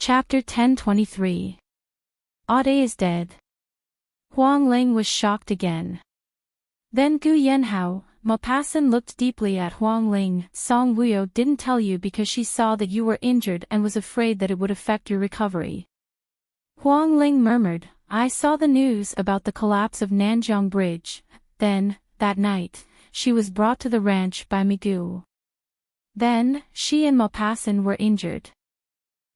Chapter 1023. Aude is dead. Huang Ling was shocked again. Then Gu Yanhao, Maupassant looked deeply at Huang Ling. Song Wuyo didn't tell you because she saw that you were injured and was afraid that it would affect your recovery. Huang Ling murmured, I saw the news about the collapse of Nanjiang Bridge. Then, that night, she was brought to the ranch by Migu. Then, she and Maupassant were injured.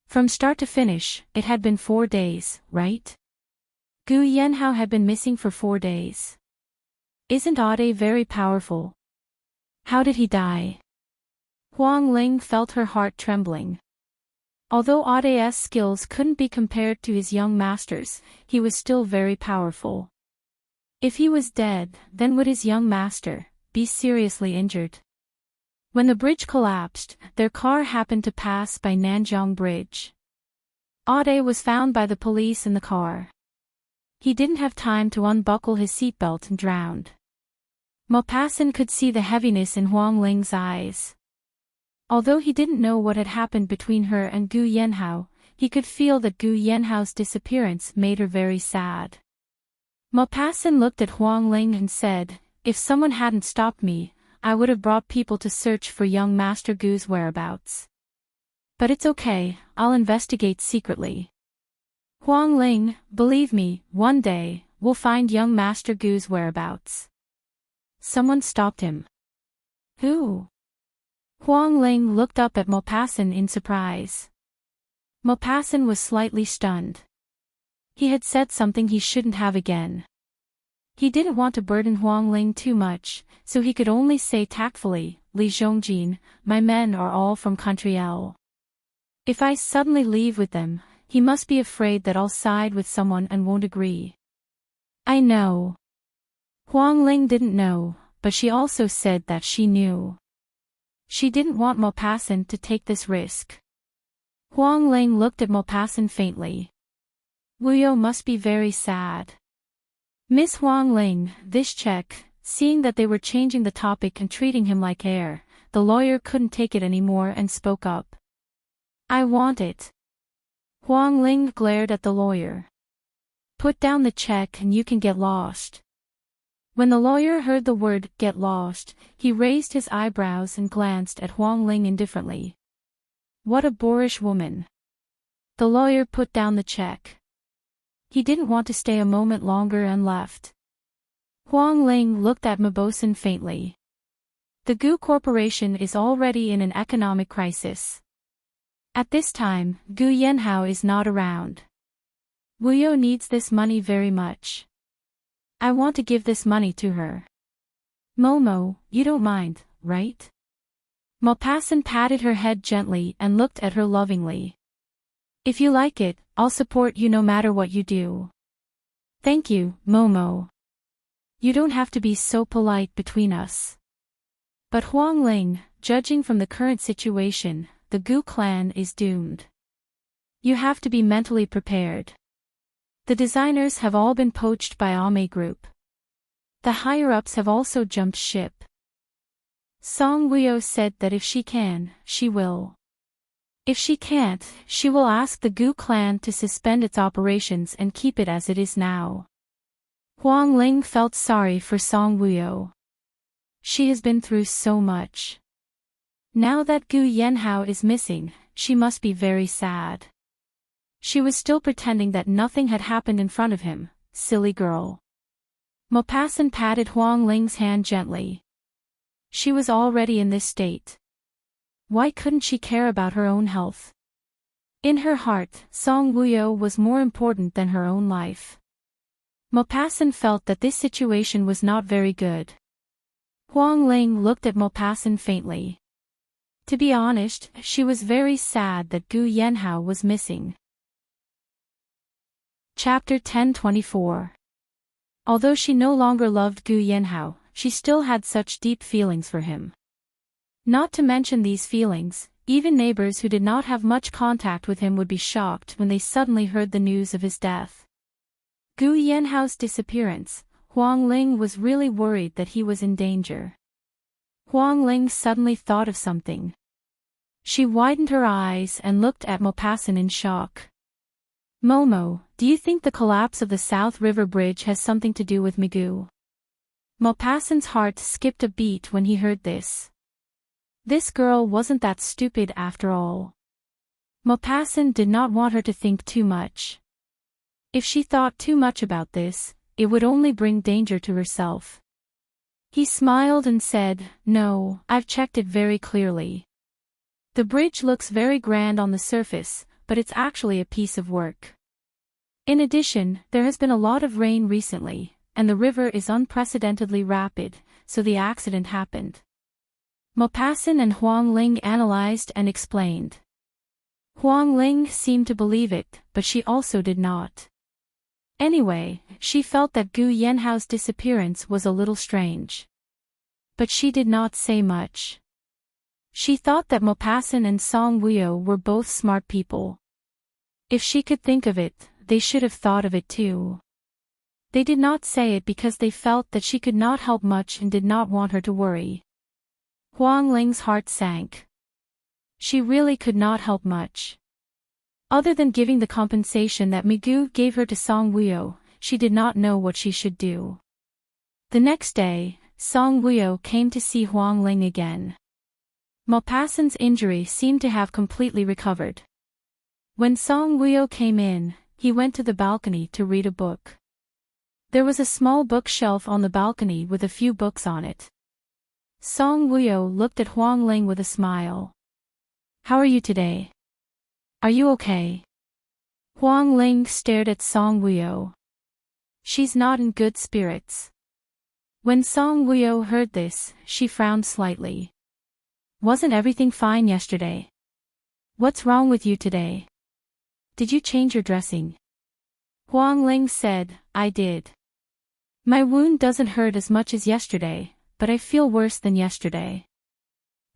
From start to finish, it had been 4 days, right? Gu Yanhao had been missing for 4 days. Isn't Aude very powerful? How did he die? Huang Ling felt her heart trembling. Although Aude's skills couldn't be compared to his young master's, he was still very powerful. If he was dead, then would his young master be seriously injured? When the bridge collapsed, their car happened to pass by Nanjiang Bridge. Aude was found by the police in the car. He didn't have time to unbuckle his seatbelt and drowned. Maupassant could see the heaviness in Huang Ling's eyes. Although he didn't know what had happened between her and Gu Yanhao, he could feel that Gu Yanhao's disappearance made her very sad. Maupassant looked at Huang Ling and said, if someone hadn't stopped me, I would have brought people to search for young Master Gu's whereabouts. But it's okay, I'll investigate secretly. Huang Ling, believe me, one day, we'll find young Master Gu's whereabouts. Someone stopped him. Who? Huang Ling looked up at Maupassant in surprise. Maupassant was slightly stunned. He had said something he shouldn't have again. He didn't want to burden Huang Ling too much, so he could only say tactfully, Li Zhongjin, my men are all from Country L. If I suddenly leave with them, he must be afraid that I'll side with someone and won't agree. I know. Huang Ling didn't know, but she also said that she knew. She didn't want Maupassant to take this risk. Huang Ling looked at Maupassant faintly. Wuyo must be very sad. Miss Huang Ling, this check, seeing that they were changing the topic and treating him like air, the lawyer couldn't take it anymore and spoke up. I want it. Huang Ling glared at the lawyer. Put down the check and you can get lost. When the lawyer heard the word, get lost, he raised his eyebrows and glanced at Huang Ling indifferently. What a boorish woman. The lawyer put down the check. He didn't want to stay a moment longer and left. Huang Ling looked at Maupassant faintly. The Gu Corporation is already in an economic crisis. At this time, Gu Yanhao is not around. Wuyo needs this money very much. I want to give this money to her. Momo, you don't mind, right? Maupassant patted her head gently and looked at her lovingly. If you like it, I'll support you no matter what you do. Thank you, Momo. You don't have to be so polite between us. But Huang Ling, judging from the current situation, the Gu clan is doomed. You have to be mentally prepared. The designers have all been poached by Ame Group. The higher-ups have also jumped ship. Song Wuyo said that if she can, she will. If she can't, she will ask the Gu clan to suspend its operations and keep it as it is now. Huang Ling felt sorry for Song Wuyo. She has been through so much. Now that Gu Yanhao is missing, she must be very sad. She was still pretending that nothing had happened in front of him, silly girl. Maupassant patted Huang Ling's hand gently. She was already in this state. Why couldn't she care about her own health? In her heart, Song Wuyo was more important than her own life. Maupassant felt that this situation was not very good. Huang Ling looked at Maupassant faintly. To be honest, she was very sad that Gu Yanhao was missing. Chapter 1024. Although she no longer loved Gu Yanhao, she still had such deep feelings for him. Not to mention these feelings, even neighbors who did not have much contact with him would be shocked when they suddenly heard the news of his death. Gu Yanhao's disappearance, Huang Ling was really worried that he was in danger. Huang Ling suddenly thought of something. She widened her eyes and looked at Maupassant in shock. Momo, do you think the collapse of the South River Bridge has something to do with Migu? Maupassant's heart skipped a beat when he heard this. This girl wasn't that stupid after all. Maupassant did not want her to think too much. If she thought too much about this, it would only bring danger to herself. He smiled and said, "No, I've checked it very clearly. The bridge looks very grand on the surface, but it's actually a piece of work. In addition, there has been a lot of rain recently, and the river is unprecedentedly rapid, so the accident happened." Maupassant and Huang Ling analyzed and explained. Huang Ling seemed to believe it, but she also did not. Anyway, she felt that Gu Yanhao's disappearance was a little strange. But she did not say much. She thought that Maupassant and Song Wuyo were both smart people. If she could think of it, they should have thought of it too. They did not say it because they felt that she could not help much and did not want her to worry. Huang Ling's heart sank. She really could not help much. Other than giving the compensation that Migu gave her to Song Wuyo, she did not know what she should do. The next day, Song Wuyo came to see Huang Ling again. Maupassant's injury seemed to have completely recovered. When Song Wuyo came in, he went to the balcony to read a book. There was a small bookshelf on the balcony with a few books on it. Song Wuyo looked at Huang Ling with a smile. "How are you today? Are you okay?" Huang Ling stared at Song Wuyo. "She's not in good spirits." When Song Wuyo heard this, she frowned slightly. "Wasn't everything fine yesterday? What's wrong with you today? Did you change your dressing?" Huang Ling said, "I did. My wound doesn't hurt as much as yesterday, but I feel worse than yesterday."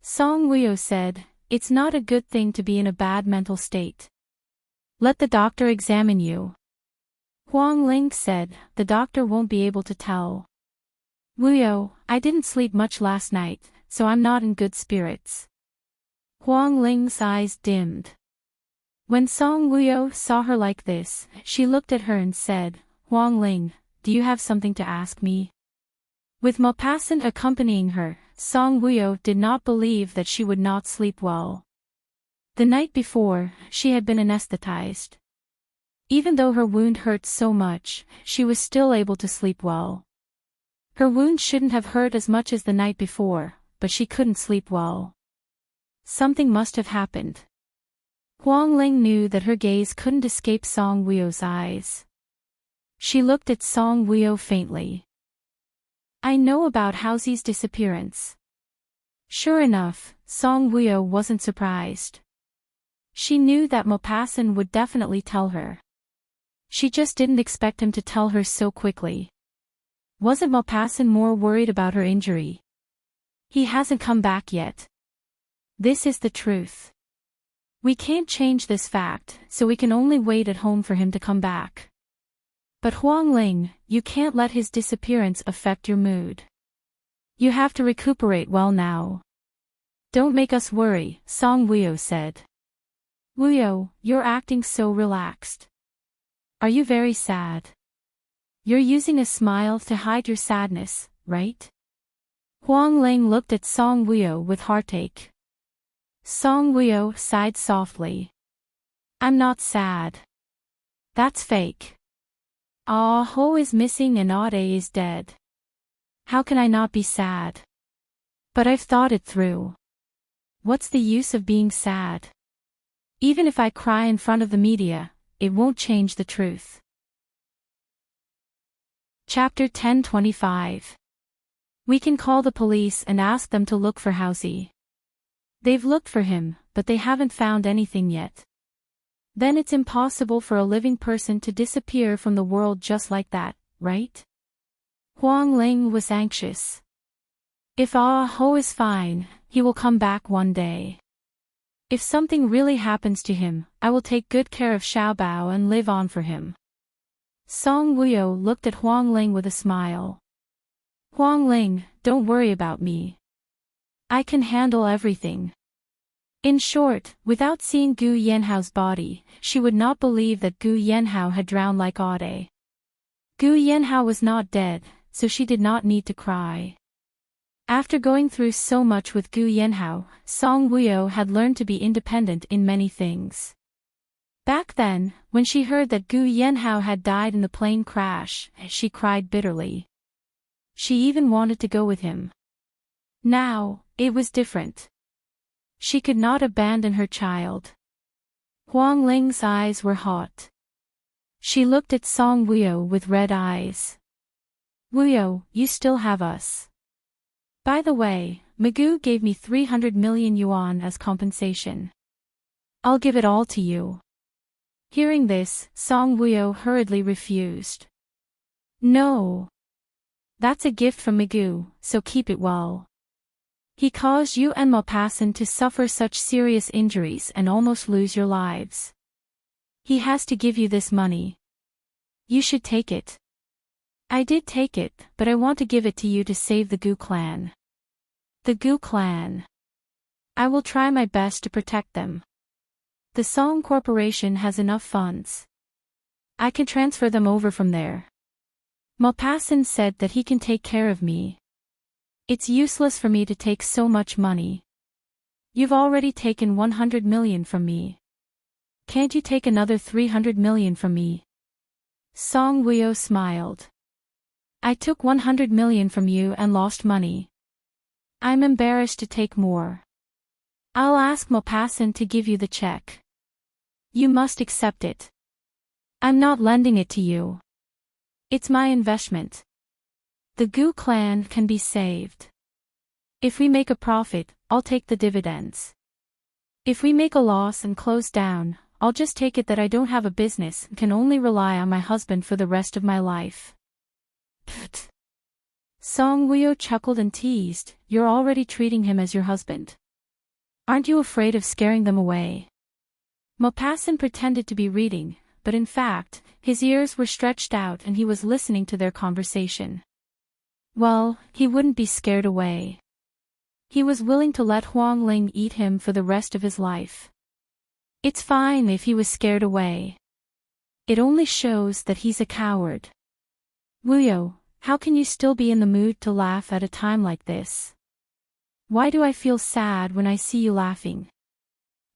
Song Wuyo said, "It's not a good thing to be in a bad mental state. Let the doctor examine you." Huang Ling said, "The doctor won't be able to tell. Wuyo, I didn't sleep much last night, so I'm not in good spirits." Huang Ling's eyes dimmed. When Song Wuyo saw her like this, she looked at her and said, "Huang Ling, do you have something to ask me?" With Maupassant accompanying her, Song Wuyo did not believe that she would not sleep well. The night before, she had been anesthetized. Even though her wound hurt so much, she was still able to sleep well. Her wound shouldn't have hurt as much as the night before, but she couldn't sleep well. Something must have happened. Huang Ling knew that her gaze couldn't escape Song Wuyo's eyes. She looked at Song Wuyo faintly. "I know about Haoxi's disappearance." Sure enough, Song Wuyo wasn't surprised. She knew that Maupassant would definitely tell her. She just didn't expect him to tell her so quickly. Wasn't Maupassant more worried about her injury? He hasn't come back yet. This is the truth. We can't change this fact, so we can only wait at home for him to come back. But Huang Ling, you can't let his disappearance affect your mood. You have to recuperate well now. Don't make us worry, Song Wuyo said. Wuyo, you're acting so relaxed. Are you very sad? You're using a smile to hide your sadness, right? Huang Ling looked at Song Wuyo with heartache. Song Wuyo sighed softly. I'm not sad. That's fake. Ah Ho is missing and Ade is dead. How can I not be sad? But I've thought it through. What's the use of being sad? Even if I cry in front of the media, it won't change the truth. Chapter 1025. We can call the police and ask them to look for Haoxi. They've looked for him, but they haven't found anything yet. Then it's impossible for a living person to disappear from the world just like that, right? Huang Ling was anxious. If Ah Ho is fine, he will come back one day. If something really happens to him, I will take good care of Xiaobao and live on for him. Song Wuyo looked at Huang Ling with a smile. Huang Ling, don't worry about me. I can handle everything. In short, without seeing Gu Yanhao's body, she would not believe that Gu Yanhao had drowned like Aude. Gu Yanhao was not dead, so she did not need to cry. After going through so much with Gu Yanhao, Song Wuyo had learned to be independent in many things. Back then, when she heard that Gu Yanhao had died in the plane crash, she cried bitterly. She even wanted to go with him. Now, it was different. She could not abandon her child. Huang Ling's eyes were hot. She looked at Song Wuyo with red eyes. Wuyo, you still have us. By the way, Magoo gave me 300 million yuan as compensation. I'll give it all to you. Hearing this, Song Wuyo hurriedly refused. No. That's a gift from Magoo, so keep it well. He caused you and Maupassant to suffer such serious injuries and almost lose your lives. He has to give you this money. You should take it. I did take it, but I want to give it to you to save the Gu clan. The Gu clan. I will try my best to protect them. The Song Corporation has enough funds. I can transfer them over from there. Maupassant said that he can take care of me. It's useless for me to take so much money. You've already taken 100 million from me. Can't you take another 300 million from me? Song Wuyo smiled. I took 100 million from you and lost money. I'm embarrassed to take more. I'll ask Maupassant to give you the check. You must accept it. I'm not lending it to you. It's my investment. The Gu clan can be saved. If we make a profit, I'll take the dividends. If we make a loss and close down, I'll just take it that I don't have a business and can only rely on my husband for the rest of my life. Pfft. Song Wuyo chuckled and teased, you're already treating him as your husband. Aren't you afraid of scaring them away? Maupassant pretended to be reading, but in fact, his ears were stretched out and he was listening to their conversation. Well, he wouldn't be scared away. He was willing to let Huang Ling eat him for the rest of his life. It's fine if he was scared away. It only shows that he's a coward. Wuyo, how can you still be in the mood to laugh at a time like this? Why do I feel sad when I see you laughing?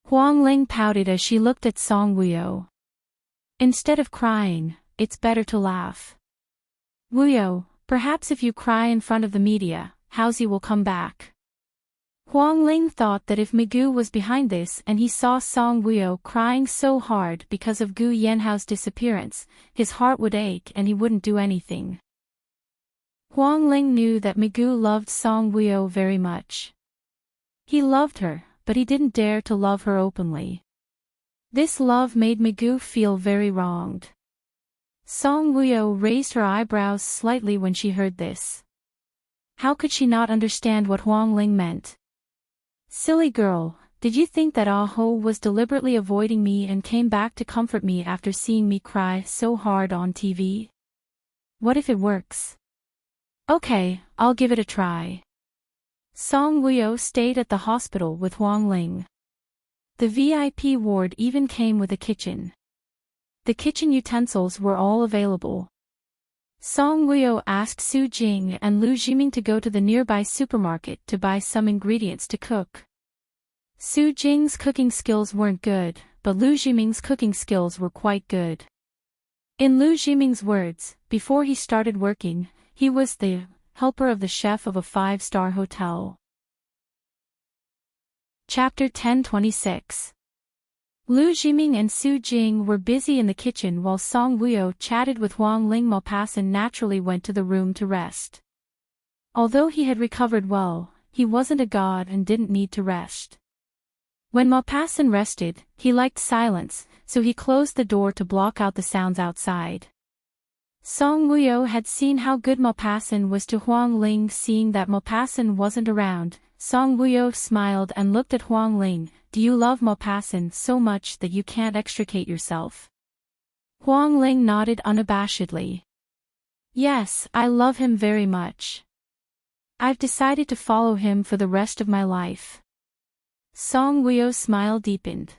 Huang Ling pouted as she looked at Song Wuyo. Instead of crying, it's better to laugh. Wuyo, perhaps if you cry in front of the media, Haozi will come back. Huang Ling thought that if Magoo was behind this and he saw Song Wuyo crying so hard because of Gu Yanhao's disappearance, his heart would ache and he wouldn't do anything. Huang Ling knew that Magoo loved Song Wuyo very much. He loved her, but he didn't dare to love her openly. This love made Magoo feel very wronged. Song Wuyo raised her eyebrows slightly when she heard this. How could she not understand what Huang Ling meant? Silly girl, did you think that Ah Ho was deliberately avoiding me and came back to comfort me after seeing me cry so hard on TV? What if it works? Okay, I'll give it a try. Song Wuyo stayed at the hospital with Huang Ling. The VIP ward even came with a kitchen. The kitchen utensils were all available. Song Wuyo asked Su Jing and Lu Jiming to go to the nearby supermarket to buy some ingredients to cook. Su Jing's cooking skills weren't good, but Lu Jiming's cooking skills were quite good. In Lu Jiming's words, before he started working, he was the helper of the chef of a 5-star hotel. Chapter 1026. Lu Jiming and Su Jing were busy in the kitchen while Song Wuyo chatted with Huang Ling. Maupassant naturally went to the room to rest. Although he had recovered well, he wasn't a god and didn't need to rest. When Maupassant rested, he liked silence, so he closed the door to block out the sounds outside. Song Wuyo had seen how good Maupassant was to Huang Ling. Seeing that Maupassant wasn't around, Song Wuyo smiled and looked at Huang Ling. Do you love Maupassant so much that you can't extricate yourself? Huang Ling nodded unabashedly. Yes, I love him very much. I've decided to follow him for the rest of my life. Song Wuyo's smile deepened.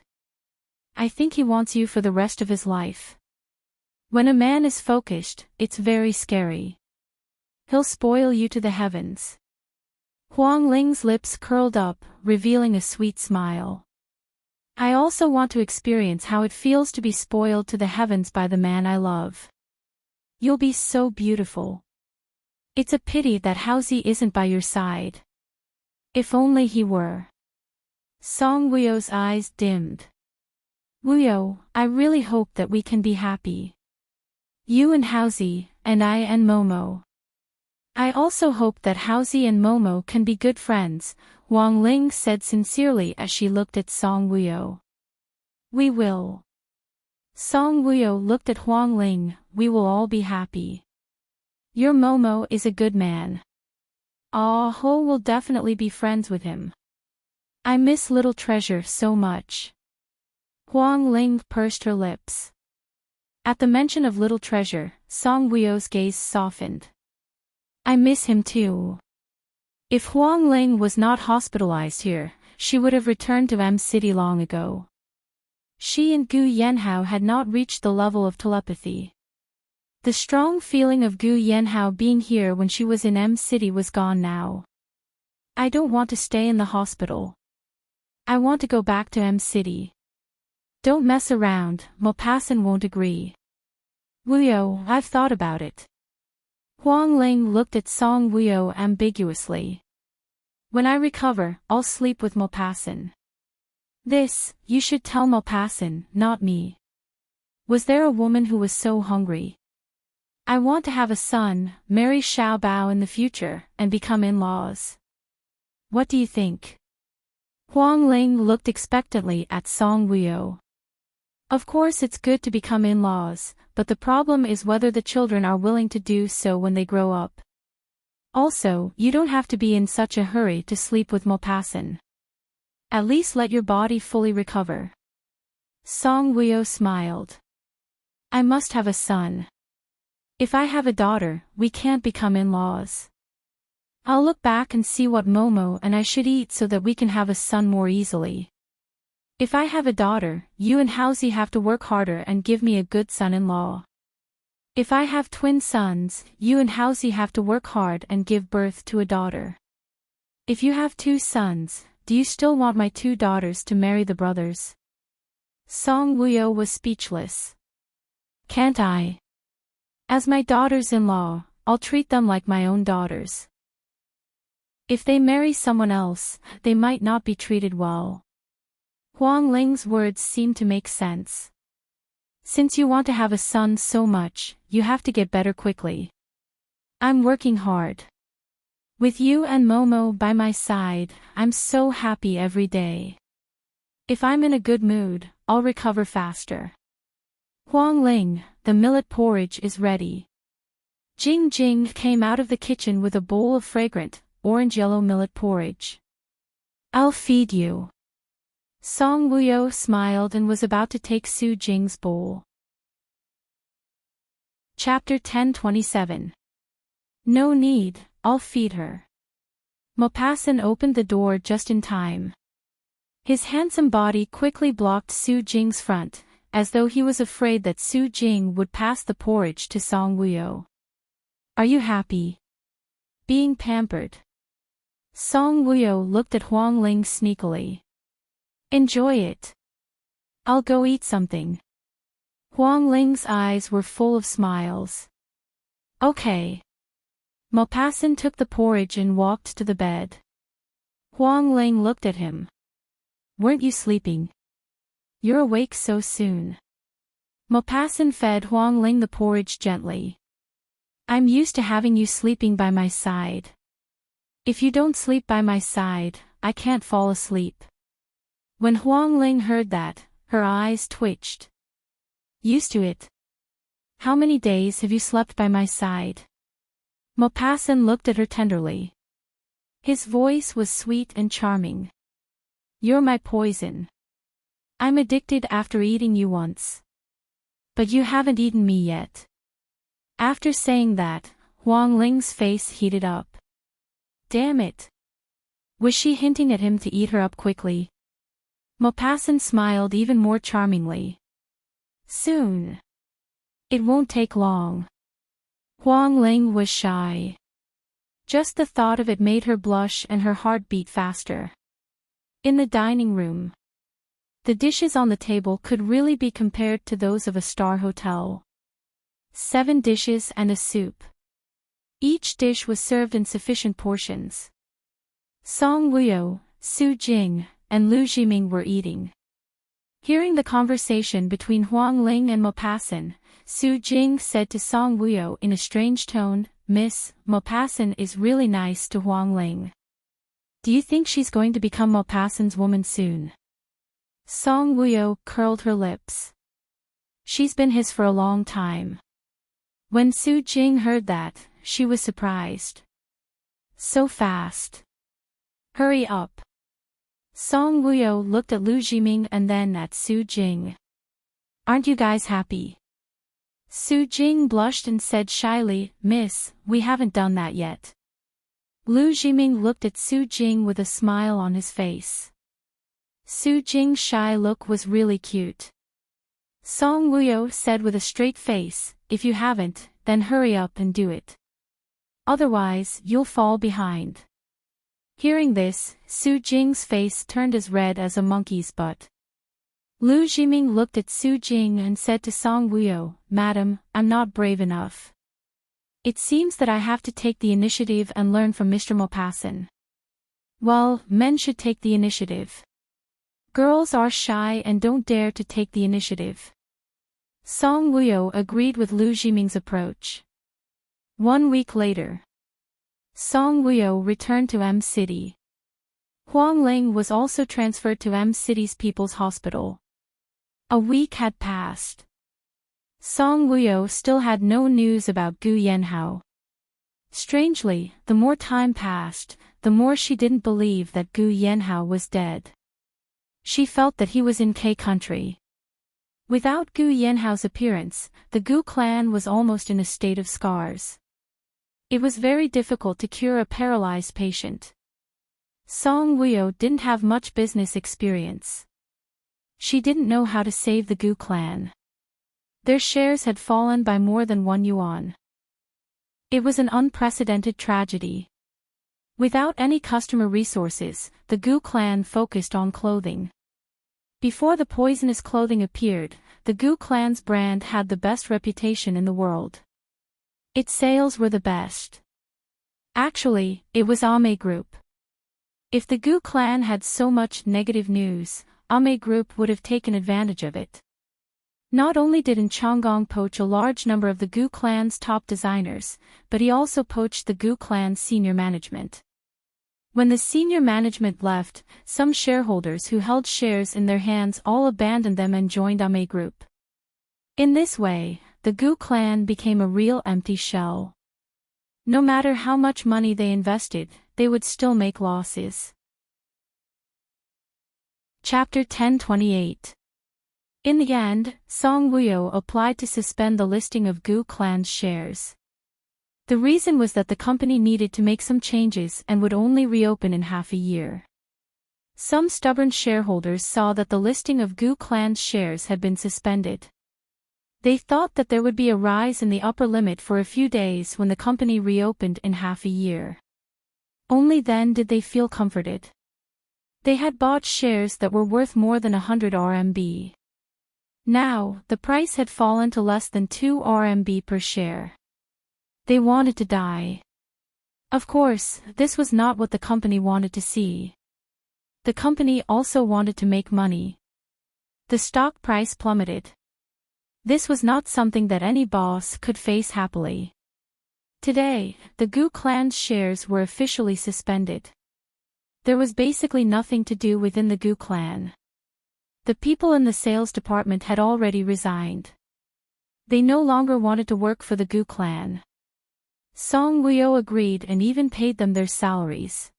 I think he wants you for the rest of his life. When a man is focused, it's very scary. He'll spoil you to the heavens. Huang Ling's lips curled up, revealing a sweet smile. I also want to experience how it feels to be spoiled to the heavens by the man I love. You'll be so beautiful. It's a pity that Haozi isn't by your side. If only he were. Song Wuyo's eyes dimmed. Wuyo, I really hope that we can be happy. You and Haozi, and I and Momo. I also hope that Haozi and Momo can be good friends, Huang Ling said sincerely as she looked at Song Wuyo. We will. Song Wuyo looked at Huang Ling, we will all be happy. Your Momo is a good man. Ah Ho will definitely be friends with him. I miss Little Treasure so much. Huang Ling pursed her lips. At the mention of Little Treasure, Song Wuyo's gaze softened. I miss him too. If Huang Ling was not hospitalized here, she would have returned to M City long ago. She and Gu Yanhao had not reached the level of telepathy. The strong feeling of Gu Yanhao being here when she was in M City was gone now. I don't want to stay in the hospital. I want to go back to M City. Don't mess around, Maupassant won't agree. Wuyo, I've thought about it. Huang Ling looked at Song Wuyo ambiguously. When I recover, I'll sleep with Maupassant. This, you should tell Maupassant, not me. Was there a woman who was so hungry? I want to have a son, marry Xiao Bao in the future, and become in-laws. What do you think? Huang Ling looked expectantly at Song Wuyo. Of course it's good to become in-laws, but the problem is whether the children are willing to do so when they grow up. Also, you don't have to be in such a hurry to sleep with Maupassant. At least let your body fully recover. Song Wuyo smiled. I must have a son. If I have a daughter, we can't become in-laws. I'll look back and see what Momo and I should eat so that we can have a son more easily. If I have a daughter, you and Haozi have to work harder and give me a good son-in-law. If I have twin sons, you and Haozi have to work hard and give birth to a daughter. If you have 2 sons, do you still want my 2 daughters to marry the brothers? Song Wuyo was speechless. Can't I? As my daughters-in-law, I'll treat them like my own daughters. If they marry someone else, they might not be treated well. Huang Ling's words seemed to make sense. Since you want to have a son so much, you have to get better quickly. I'm working hard. With you and Momo by my side, I'm so happy every day. If I'm in a good mood, I'll recover faster. Huang Ling, the millet porridge is ready. Jing Jing came out of the kitchen with a bowl of fragrant, orange-yellow millet porridge. I'll feed you. Song Wuyo smiled and was about to take Su Jing's bowl. Chapter 10:27. No need, I'll feed her. Maupassant opened the door just in time. His handsome body quickly blocked Su Jing's front, as though he was afraid that Su Jing would pass the porridge to Song Wuyo. Are you happy? Being pampered. Song Wuyo looked at Huang Ling sneakily. Enjoy it. I'll go eat something. Huang Ling's eyes were full of smiles. Okay. Maupassant took the porridge and walked to the bed. Huang Ling looked at him. Weren't you sleeping? You're awake so soon. Maupassant fed Huang Ling the porridge gently. I'm used to having you sleeping by my side. If you don't sleep by my side, I can't fall asleep. When Huang Ling heard that, her eyes twitched. Used to it. How many days have you slept by my side? Maupassant looked at her tenderly. His voice was sweet and charming. You're my poison. I'm addicted after eating you once. But you haven't eaten me yet. After saying that, Huang Ling's face heated up. Damn it. Was she hinting at him to eat her up quickly? Maupassant smiled even more charmingly. Soon. It won't take long. Huang Ling was shy. Just the thought of it made her blush and her heart beat faster. In the dining room, the dishes on the table could really be compared to those of a star hotel. 7 dishes and a soup. Each dish was served in sufficient portions. Song Wuyo, Su Jing, and Lu Jiming were eating. Hearing the conversation between Huang Ling and Maupassant, Su Jing said to Song Wuyo in a strange tone, "Miss, Maupassant is really nice to Huang Ling. Do you think she's going to become Maupassant's woman soon?" Song Wuyo curled her lips. She's been his for a long time. When Su Jing heard that, she was surprised. So fast. Hurry up. Song Wuyo looked at Lu Jiming and then at Su Jing. Aren't you guys happy? Su Jing blushed and said shyly, "Miss, we haven't done that yet." Lu Jiming looked at Su Jing with a smile on his face. Su Jing's shy look was really cute. Song Wuyo said with a straight face, "If you haven't, then hurry up and do it. Otherwise, you'll fall behind." Hearing this, Su Jing's face turned as red as a monkey's butt. Lu Jiming looked at Su Jing and said to Song Wuyo, "Madam, I'm not brave enough. It seems that I have to take the initiative and learn from Mr. Maupassant." Well, men should take the initiative. Girls are shy and don't dare to take the initiative. Song Wuyo agreed with Lu Jiming's approach. 1 week later, Song Wuyo returned to M City. Huang Ling was also transferred to M City's People's Hospital. A week had passed. Song Wuyo still had no news about Gu Yanhao. Strangely, the more time passed, the more she didn't believe that Gu Yanhao was dead. She felt that he was in K country. Without Gu Yanhao's appearance, the Gu clan was almost in a state of scars. It was very difficult to cure a paralyzed patient. Song Wuyo didn't have much business experience. She didn't know how to save the Gu clan. Their shares had fallen by more than 1 yuan. It was an unprecedented tragedy. Without any customer resources, the Gu clan focused on clothing. Before the poisonous clothing appeared, the Gu clan's brand had the best reputation in the world. Its sales were the best. Actually, it was Ame Group. If the Gu clan had so much negative news, Ame Group would have taken advantage of it. Not only did Enchanting poach a large number of the Gu clan's top designers, but he also poached the Gu clan's senior management. When the senior management left, some shareholders who held shares in their hands all abandoned them and joined Ame Group. In this way, the Gu clan became a real empty shell. No matter how much money they invested, they would still make losses. Chapter 1028. In the end, Song Wuyo applied to suspend the listing of Gu clan's shares. The reason was that the company needed to make some changes and would only reopen in half a year. Some stubborn shareholders saw that the listing of Gu clan's shares had been suspended. They thought that there would be a rise in the upper limit for a few days when the company reopened in half a year. Only then did they feel comforted. They had bought shares that were worth more than 100 RMB. Now, the price had fallen to less than 2 RMB per share. They wanted to die. Of course, this was not what the company wanted to see. The company also wanted to make money. The stock price plummeted. This was not something that any boss could face happily. Today, the Gu clan's shares were officially suspended. There was basically nothing to do within the Gu clan. The people in the sales department had already resigned. They no longer wanted to work for the Gu clan. Song Wuyo agreed and even paid them their salaries.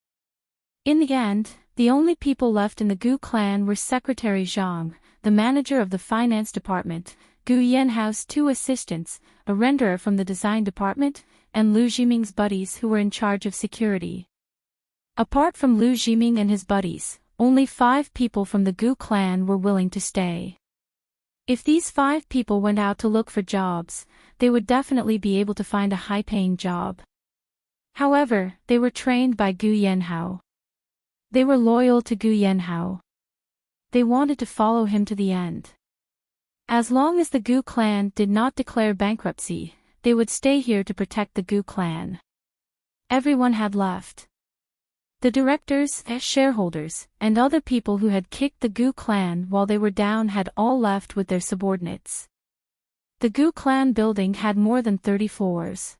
In the end, the only people left in the Gu clan were Secretary Zhang, the manager of the finance department, Gu Yanhao's 2 assistants, a renderer from the design department, and Lu Jiming's buddies who were in charge of security. Apart from Lu Jiming and his buddies, only 5 people from the Gu clan were willing to stay. If these 5 people went out to look for jobs, they would definitely be able to find a high-paying job. However, they were trained by Gu Yanhao. They were loyal to Gu Yanhao. They wanted to follow him to the end. As long as the Gu clan did not declare bankruptcy, they would stay here to protect the Gu clan. Everyone had left. The directors, shareholders, and other people who had kicked the Gu clan while they were down had all left with their subordinates. The Gu clan building had more than 30 floors.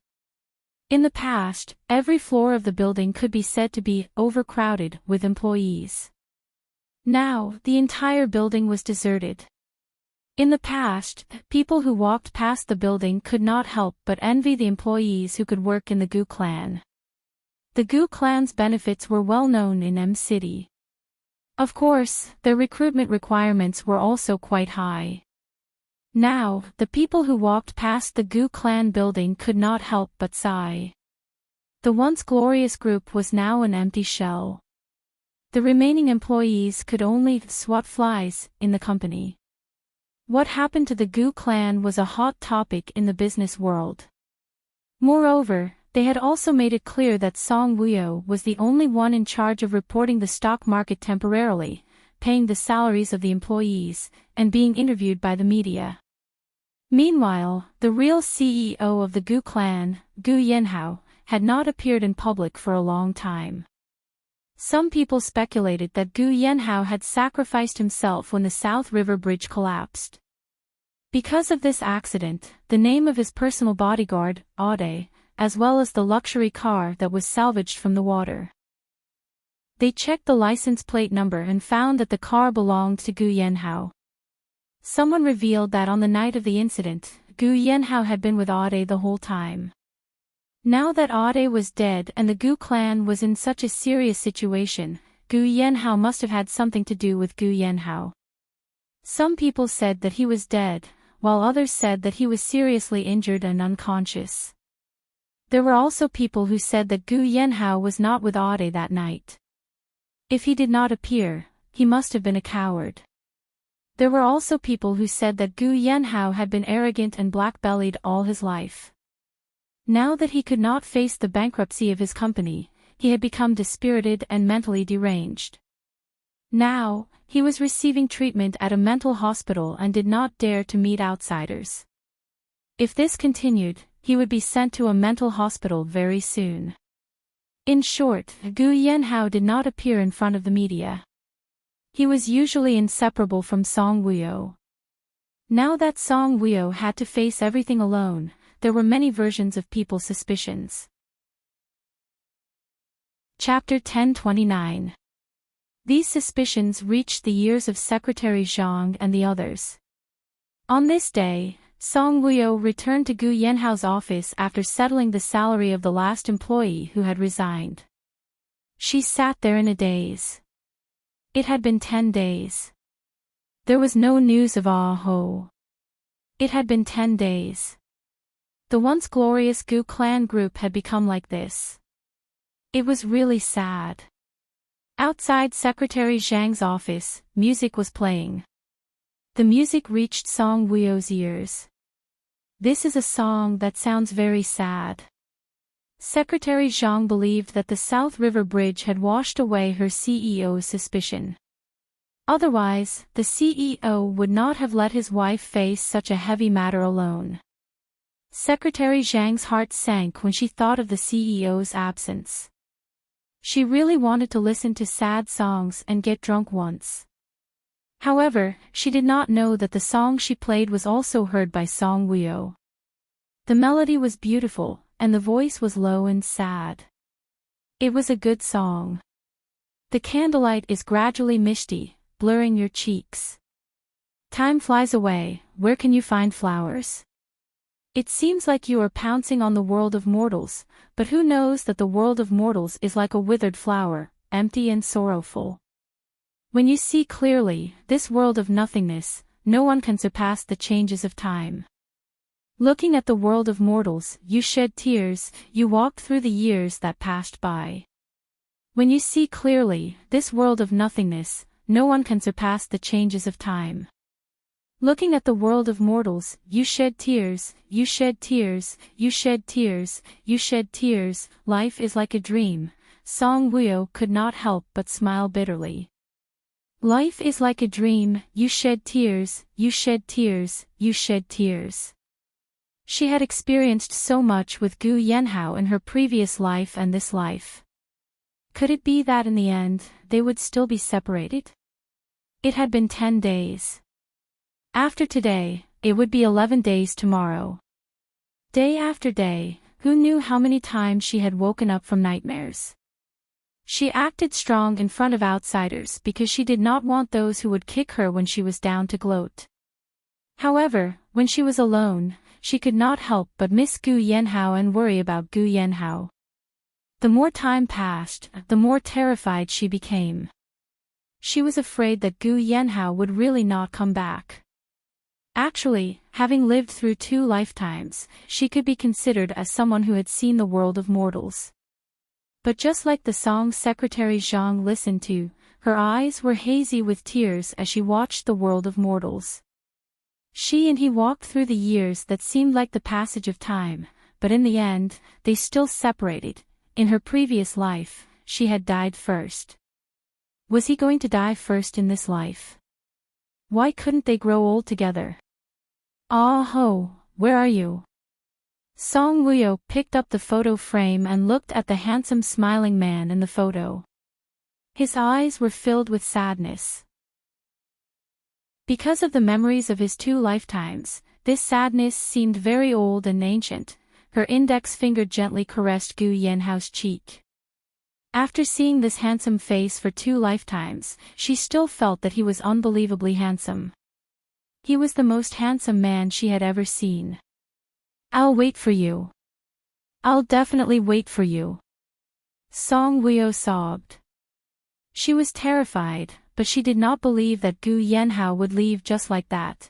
In the past, every floor of the building could be said to be overcrowded with employees. Now, the entire building was deserted. In the past, people who walked past the building could not help but envy the employees who could work in the Gu clan. The Gu clan's benefits were well known in M City. Of course, their recruitment requirements were also quite high. Now, the people who walked past the Gu clan building could not help but sigh. The once glorious group was now an empty shell. The remaining employees could only swat flies in the company. What happened to the Gu clan was a hot topic in the business world. Moreover, they had also made it clear that Song Wuyo was the only one in charge of reporting the stock market temporarily, paying the salaries of the employees, and being interviewed by the media. Meanwhile, the real CEO of the Gu clan, Gu Yanhao, had not appeared in public for a long time. Some people speculated that Gu Yanhao had sacrificed himself when the South River Bridge collapsed. Because of this accident, the name of his personal bodyguard, Ade, as well as the luxury car that was salvaged from the water. They checked the license plate number and found that the car belonged to Gu Yanhao. Someone revealed that on the night of the incident, Gu Yanhao had been with Ade the whole time. Now that Ade was dead and the Gu clan was in such a serious situation, Gu Yanhao must have had something to do with Gu Yanhao. Some people said that he was dead, while others said that he was seriously injured and unconscious. There were also people who said that Gu Yanhao was not with Ade that night. If he did not appear, he must have been a coward. There were also people who said that Gu Yanhao had been arrogant and black-bellied all his life. Now that he could not face the bankruptcy of his company, he had become dispirited and mentally deranged. Now, he was receiving treatment at a mental hospital and did not dare to meet outsiders. If this continued, he would be sent to a mental hospital very soon. In short, Gu Yanhao did not appear in front of the media. He was usually inseparable from Song Wuyo. Now that Song Wuyo had to face everything alone, there were many versions of people's suspicions. Chapter 1029. These suspicions reached the ears of Secretary Zhang and the others. On this day, Song Wuyo returned to Gu Yanhao's office after settling the salary of the last employee who had resigned. She sat there in a daze. It had been 10 days. There was no news of Ah Ho. It had been 10 days. The once glorious Gu clan group had become like this. It was really sad. Outside Secretary Zhang's office, music was playing. The music reached Song Wuyo's ears. This is a song that sounds very sad. Secretary Zhang believed that the South River Bridge had washed away her CEO's suspicion. Otherwise, the CEO would not have let his wife face such a heavy matter alone. Secretary Zhang's heart sank when she thought of the CEO's absence. She really wanted to listen to sad songs and get drunk once. However, she did not know that the song she played was also heard by Song Wuyo. The melody was beautiful, and the voice was low and sad. It was a good song. The candlelight is gradually misty, blurring your cheeks. Time flies away, where can you find flowers? It seems like you are pouncing on the world of mortals, but who knows that the world of mortals is like a withered flower, empty and sorrowful. When you see clearly, this world of nothingness, no one can surpass the changes of time. Looking at the world of mortals, you shed tears, you walked through the years that passed by. When you see clearly, this world of nothingness, no one can surpass the changes of time. Looking at the world of mortals, you shed tears, you shed tears, you shed tears, you shed tears, life is like a dream. Song Wuyo could not help but smile bitterly. Life is like a dream, you shed tears, you shed tears, you shed tears. She had experienced so much with Gu Yanhao in her previous life and this life. Could it be that in the end, they would still be separated? It had been 10 days. After today, it would be 11 days tomorrow. Day after day, who knew how many times she had woken up from nightmares? She acted strong in front of outsiders because she did not want those who would kick her when she was down to gloat. However, when she was alone, she could not help but miss Gu Yanhao and worry about Gu Yanhao. The more time passed, the more terrified she became. She was afraid that Gu Yanhao would really not come back. Actually, having lived through 2 lifetimes, she could be considered as someone who had seen the world of mortals. But just like the song Secretary Zhang listened to, her eyes were hazy with tears as she watched the world of mortals. She and he walked through the years that seemed like the passage of time, but in the end, they still separated. In her previous life, she had died first. Was he going to die first in this life? Why couldn't they grow old together? Ah ho, where are you? Song Wuyo picked up the photo frame and looked at the handsome smiling man in the photo. His eyes were filled with sadness. Because of the memories of his 2 lifetimes, this sadness seemed very old and ancient. Her index finger gently caressed Gu Yanhao's cheek. After seeing this handsome face for 2 lifetimes, she still felt that he was unbelievably handsome. He was the most handsome man she had ever seen. I'll wait for you. I'll definitely wait for you. Song Wuyo sobbed. She was terrified, but she did not believe that Gu Yanhao would leave just like that.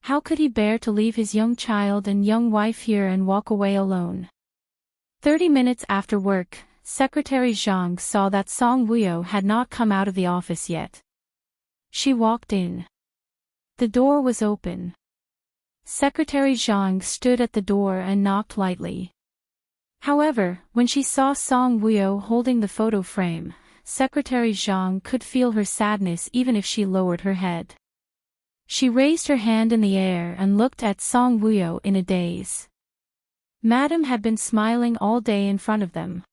How could he bear to leave his young child and young wife here and walk away alone? 30 minutes after work, Secretary Zhang saw that Song Wuyo had not come out of the office yet. She walked in. The door was open. Secretary Zhang stood at the door and knocked lightly. However, when she saw Song Wuyo holding the photo frame, Secretary Zhang could feel her sadness even if she lowered her head. She raised her hand in the air and looked at Song Wuyo in a daze. Madam had been smiling all day in front of them.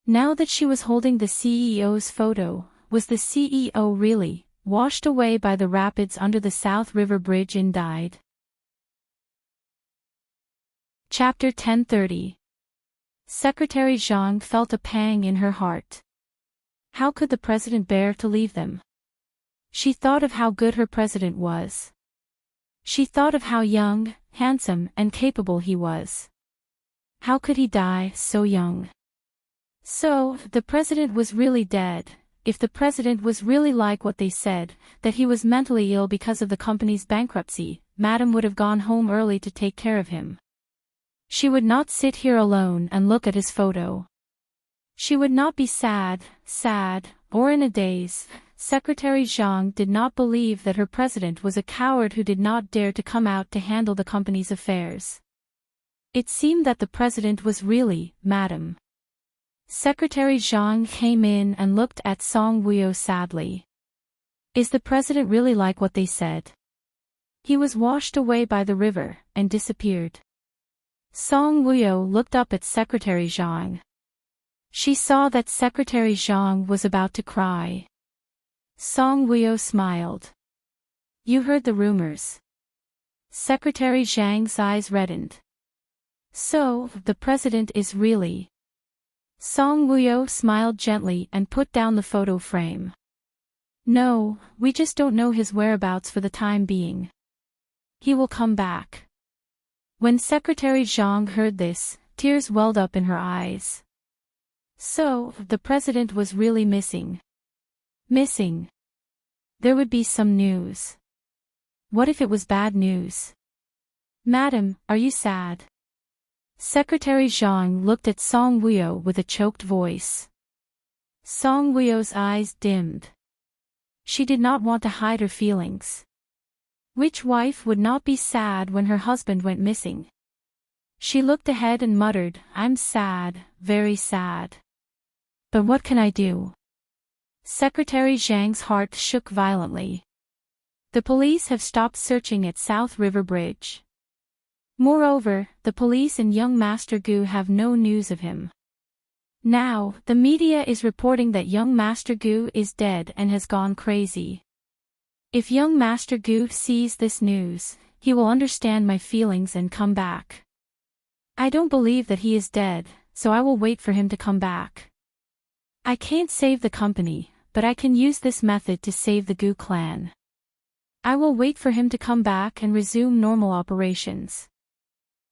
Now that she was holding the CEO's photo, was the CEO really washed away by the rapids under the South River Bridge and died? Chapter 1030. Secretary Zhang felt a pang in her heart. How could the president bear to leave them? She thought of how good her president was. She thought of how young, handsome, and capable he was. How could he die so young? So, the president was really dead. If the president was really like what they said, that he was mentally ill because of the company's bankruptcy, Madam would have gone home early to take care of him. She would not sit here alone and look at his photo. She would not be sad, or in a daze. Secretary Zhang did not believe that her president was a coward who did not dare to come out to handle the company's affairs. It seemed that the president was really, Madam. Secretary Zhang came in and looked at Song Wuyo sadly. Is the president really like what they said? He was washed away by the river, and disappeared. Song Wuyo looked up at Secretary Zhang. She saw that Secretary Zhang was about to cry. Song Wuyo smiled. You heard the rumors. Secretary Zhang's eyes reddened. So, the president is really... Song Wuyo smiled gently and put down the photo frame. No, we just don't know his whereabouts for the time being. He will come back. When Secretary Zhang heard this, tears welled up in her eyes. So, the president was really missing. Missing. There would be some news. What if it was bad news? Madam, are you sad? Secretary Zhang looked at Song Wuyo with a choked voice. Song Wuyo's eyes dimmed. She did not want to hide her feelings. Which wife would not be sad when her husband went missing? She looked ahead and muttered, "I'm sad, very sad. But what can I do?" Secretary Zhang's heart shook violently. The police have stopped searching at South River Bridge. Moreover, the police and young Master Gu have no news of him. Now, the media is reporting that young Master Gu is dead and has gone crazy. If young Master Gu sees this news, he will understand my feelings and come back. I don't believe that he is dead, so I will wait for him to come back. I can't save the company, but I can use this method to save the Gu clan. I will wait for him to come back and resume normal operations.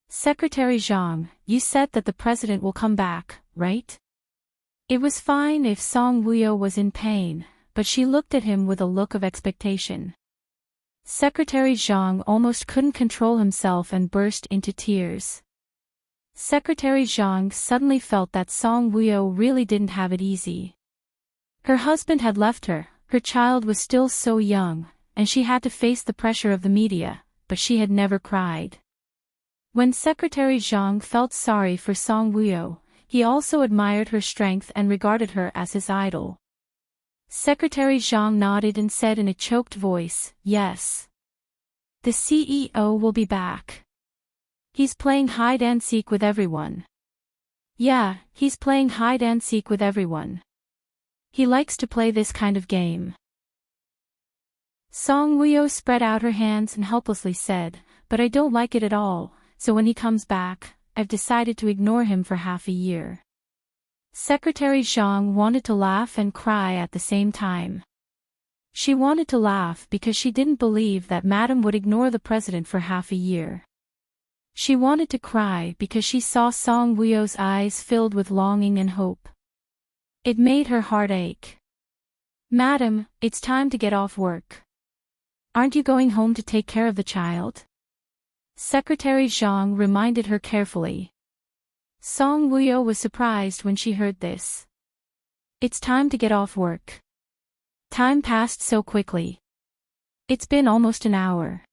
Secretary Zhang, you said that the president will come back, right? It was fine if Song Wuyo was in pain, but she looked at him with a look of expectation. Secretary Zhang almost couldn't control himself and burst into tears. Secretary Zhang suddenly felt that Song Wuyo really didn't have it easy. Her husband had left her, her child was still so young, and she had to face the pressure of the media, but she had never cried. When Secretary Zhang felt sorry for Song Wuyo, he also admired her strength and regarded her as his idol. Secretary Zhang nodded and said in a choked voice, "Yes. The CEO will be back. He's playing hide-and-seek with everyone." Yeah, he's playing hide-and-seek with everyone. He likes to play this kind of game. Song Wuyo spread out her hands and helplessly said, "But I don't like it at all, so when he comes back, I've decided to ignore him for half a year." Secretary Zhang wanted to laugh and cry at the same time. She wanted to laugh because she didn't believe that Madam would ignore the president for half a year. She wanted to cry because she saw Song Wuyo's eyes filled with longing and hope. It made her heart ache. "Madam, it's time to get off work. Aren't you going home to take care of the child?" Secretary Zhang reminded her carefully. Song Wuyo was surprised when she heard this. It's time to get off work. Time passed so quickly. It's been almost an hour.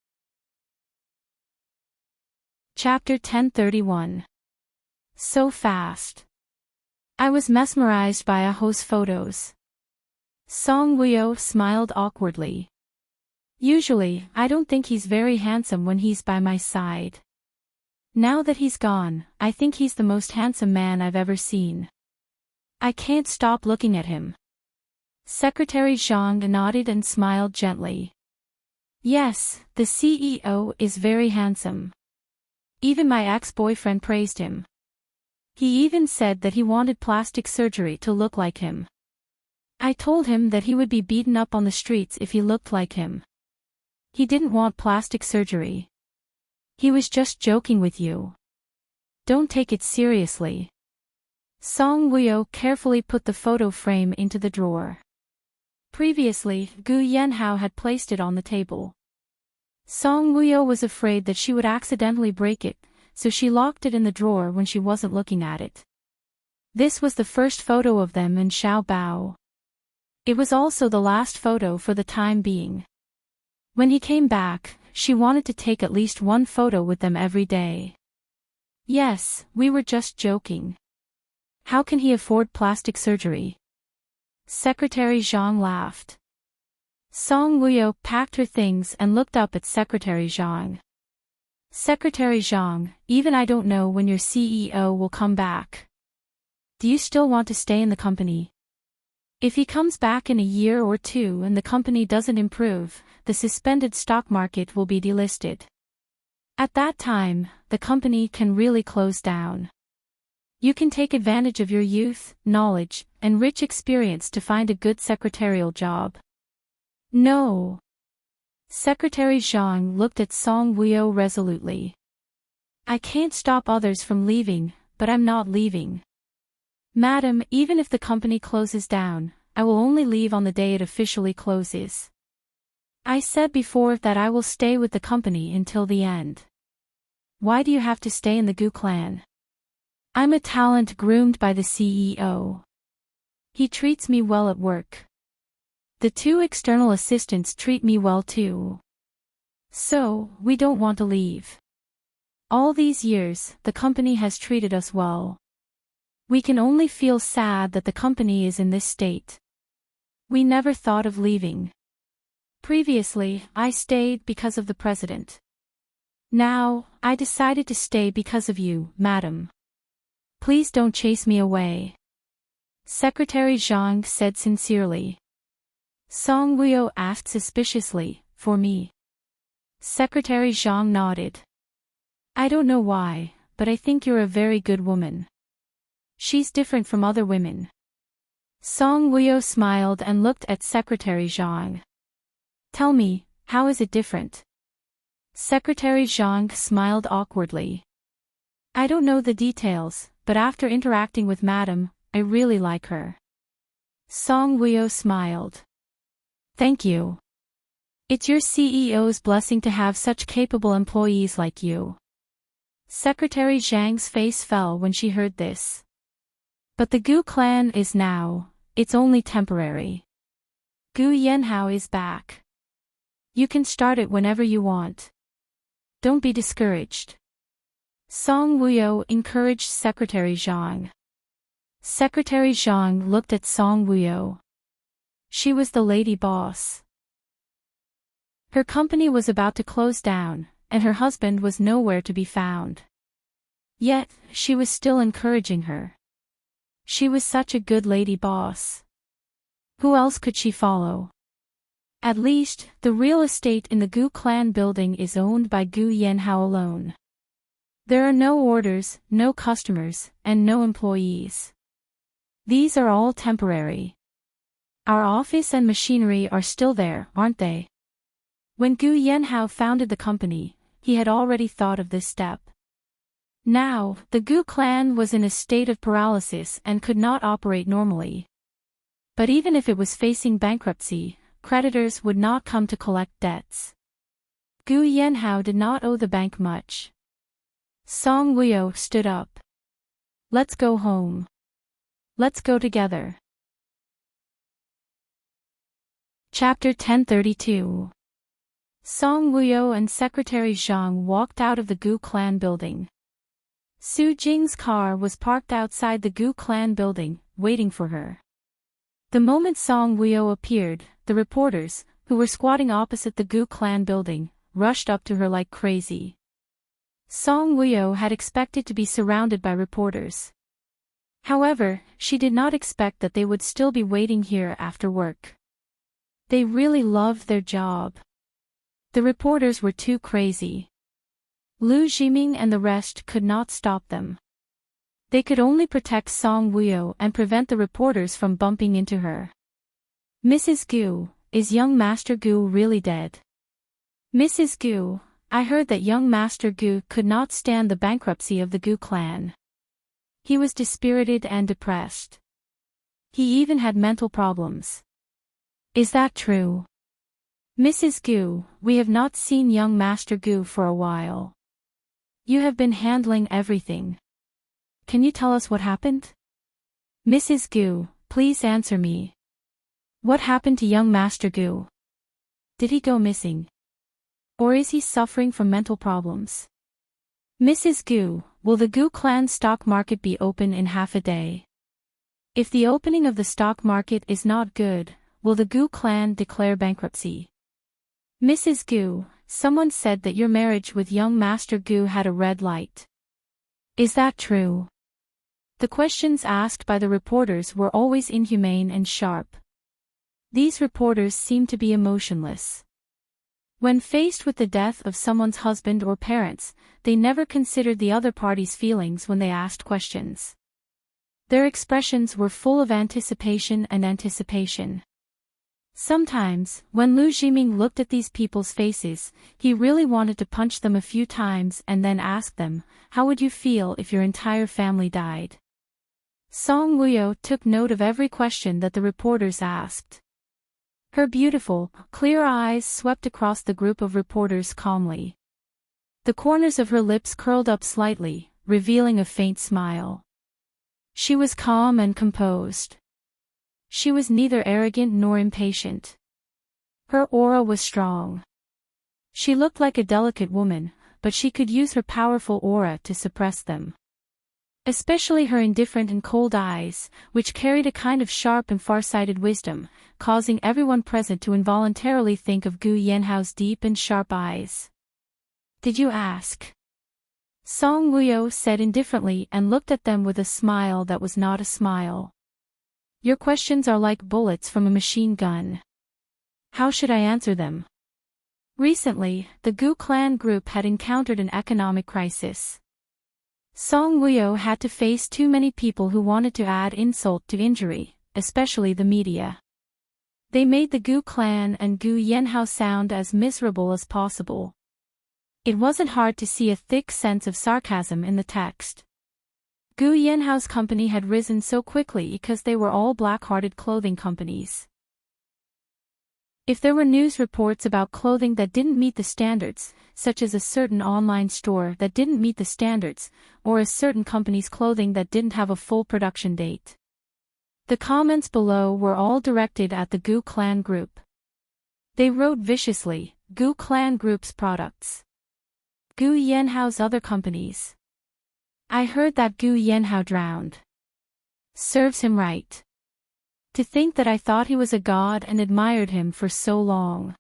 Chapter 1031. So fast. I was mesmerized by Aho's photos. Song Wuyo smiled awkwardly. Usually, I don't think he's very handsome when he's by my side. Now that he's gone, I think he's the most handsome man I've ever seen. I can't stop looking at him. Secretary Zhang nodded and smiled gently. Yes, the CEO is very handsome. Even my ex-boyfriend praised him. He even said that he wanted plastic surgery to look like him. I told him that he would be beaten up on the streets if he looked like him. He didn't want plastic surgery. He was just joking with you. Don't take it seriously. Song Wuyo carefully put the photo frame into the drawer. Previously, Gu Yanhao had placed it on the table. Song Wuyo was afraid that she would accidentally break it, so she locked it in the drawer when she wasn't looking at it. This was the first photo of them in Xiaobao. It was also the last photo for the time being. When he came back, she wanted to take at least one photo with them every day. Yes, we were just joking. How can he afford plastic surgery? Secretary Zhang laughed. Song Wuyo packed her things and looked up at Secretary Zhang. Secretary Zhang, even I don't know when your CEO will come back. Do you still want to stay in the company? If he comes back in a year or two and the company doesn't improve, the suspended stock market will be delisted. At that time, the company can really close down. You can take advantage of your youth, knowledge, and rich experience to find a good secretarial job. No. Secretary Zhang looked at Song Wuyo resolutely. I can't stop others from leaving, but I'm not leaving. Madam, even if the company closes down, I will only leave on the day it officially closes. I said before that I will stay with the company until the end. Why do you have to stay in the Gu clan? I'm a talent groomed by the CEO. He treats me well at work. The two external assistants treat me well too. So, we don't want to leave. All these years, the company has treated us well. We can only feel sad that the company is in this state. We never thought of leaving. Previously, I stayed because of the president. Now, I decided to stay because of you, madam. Please don't chase me away. Secretary Zhang said sincerely. Song Wuyo asked suspiciously, for me? Secretary Zhang nodded. I don't know why, but I think you're a very good woman. She's different from other women. Song Wuyo smiled and looked at Secretary Zhang. Tell me, how is it different? Secretary Zhang smiled awkwardly. I don't know the details, but after interacting with Madam, I really like her. Song Wuyo smiled. Thank you. It's your CEO's blessing to have such capable employees like you. Secretary Zhang's face fell when she heard this. But the Gu clan is now, it's only temporary. Gu Yanhao is back. You can start it whenever you want. Don't be discouraged. Song Wuyo encouraged Secretary Zhang. Secretary Zhang looked at Song Wuyo. She was the lady boss. Her company was about to close down, and her husband was nowhere to be found. Yet, she was still encouraging her. She was such a good lady boss. Who else could she follow? At least, the real estate in the Gu clan building is owned by Gu Yanhao alone. There are no orders, no customers, and no employees. These are all temporary. Our office and machinery are still there, aren't they? When Gu Yanhao founded the company, he had already thought of this step. Now, the Gu clan was in a state of paralysis and could not operate normally. But even if it was facing bankruptcy, creditors would not come to collect debts. Gu Yanhao did not owe the bank much. Song Wuyo stood up. Let's go home. Let's go together. Chapter 1032. Song Wuyo and Secretary Zhang walked out of the Gu clan building. Su Jing's car was parked outside the Gu clan building, waiting for her. The moment Song Wuyo appeared, the reporters, who were squatting opposite the Gu clan building, rushed up to her like crazy. Song Wuyo had expected to be surrounded by reporters. However, she did not expect that they would still be waiting here after work. They really loved their job. The reporters were too crazy. Lu Jiming and the rest could not stop them. They could only protect Song Wuyo and prevent the reporters from bumping into her. Mrs. Gu, is young Master Gu really dead? Mrs. Gu, I heard that young Master Gu could not stand the bankruptcy of the Gu clan. He was dispirited and depressed. He even had mental problems. Is that true? Mrs. Gu, we have not seen young Master Gu for a while. You have been handling everything. Can you tell us what happened? Mrs. Gu, please answer me. What happened to young Master Gu? Did he go missing? Or is he suffering from mental problems? Mrs. Gu, will the Gu clan stock market be open in half a day? If the opening of the stock market is not good, will the Gu clan declare bankruptcy? Mrs. Gu, someone said that your marriage with young Master Gu had a red light. Is that true? The questions asked by the reporters were always inhumane and sharp. These reporters seemed to be emotionless. When faced with the death of someone's husband or parents, they never considered the other party's feelings when they asked questions. Their expressions were full of anticipation and anticipation. Sometimes, when Lu Jiming looked at these people's faces, he really wanted to punch them a few times and then ask them, how would you feel if your entire family died? Song Wuyo took note of every question that the reporters asked. Her beautiful, clear eyes swept across the group of reporters calmly. The corners of her lips curled up slightly, revealing a faint smile. She was calm and composed. She was neither arrogant nor impatient. Her aura was strong. She looked like a delicate woman, but she could use her powerful aura to suppress them. Especially her indifferent and cold eyes, which carried a kind of sharp and far-sighted wisdom, causing everyone present to involuntarily think of Gu Yanhao's deep and sharp eyes. "Did you ask?" Song Wuyo said indifferently and looked at them with a smile that was not a smile. "Your questions are like bullets from a machine gun. How should I answer them?" Recently, the Gu clan group had encountered an economic crisis. Song Wuyo had to face too many people who wanted to add insult to injury, especially the media. They made the Gu clan and Gu Yanhao sound as miserable as possible. It wasn't hard to see a thick sense of sarcasm in the text. Gu Yanhao's company had risen so quickly because they were all black-hearted clothing companies. If there were news reports about clothing that didn't meet the standards, such as a certain online store that didn't meet the standards, or a certain company's clothing that didn't have a full production date, the comments below were all directed at the Gu clan group. They wrote viciously, "Gu clan group's products. Gu Yanhao's other companies. I heard that Gu Yanhao drowned. Serves him right. To think that I thought he was a god and admired him for so long.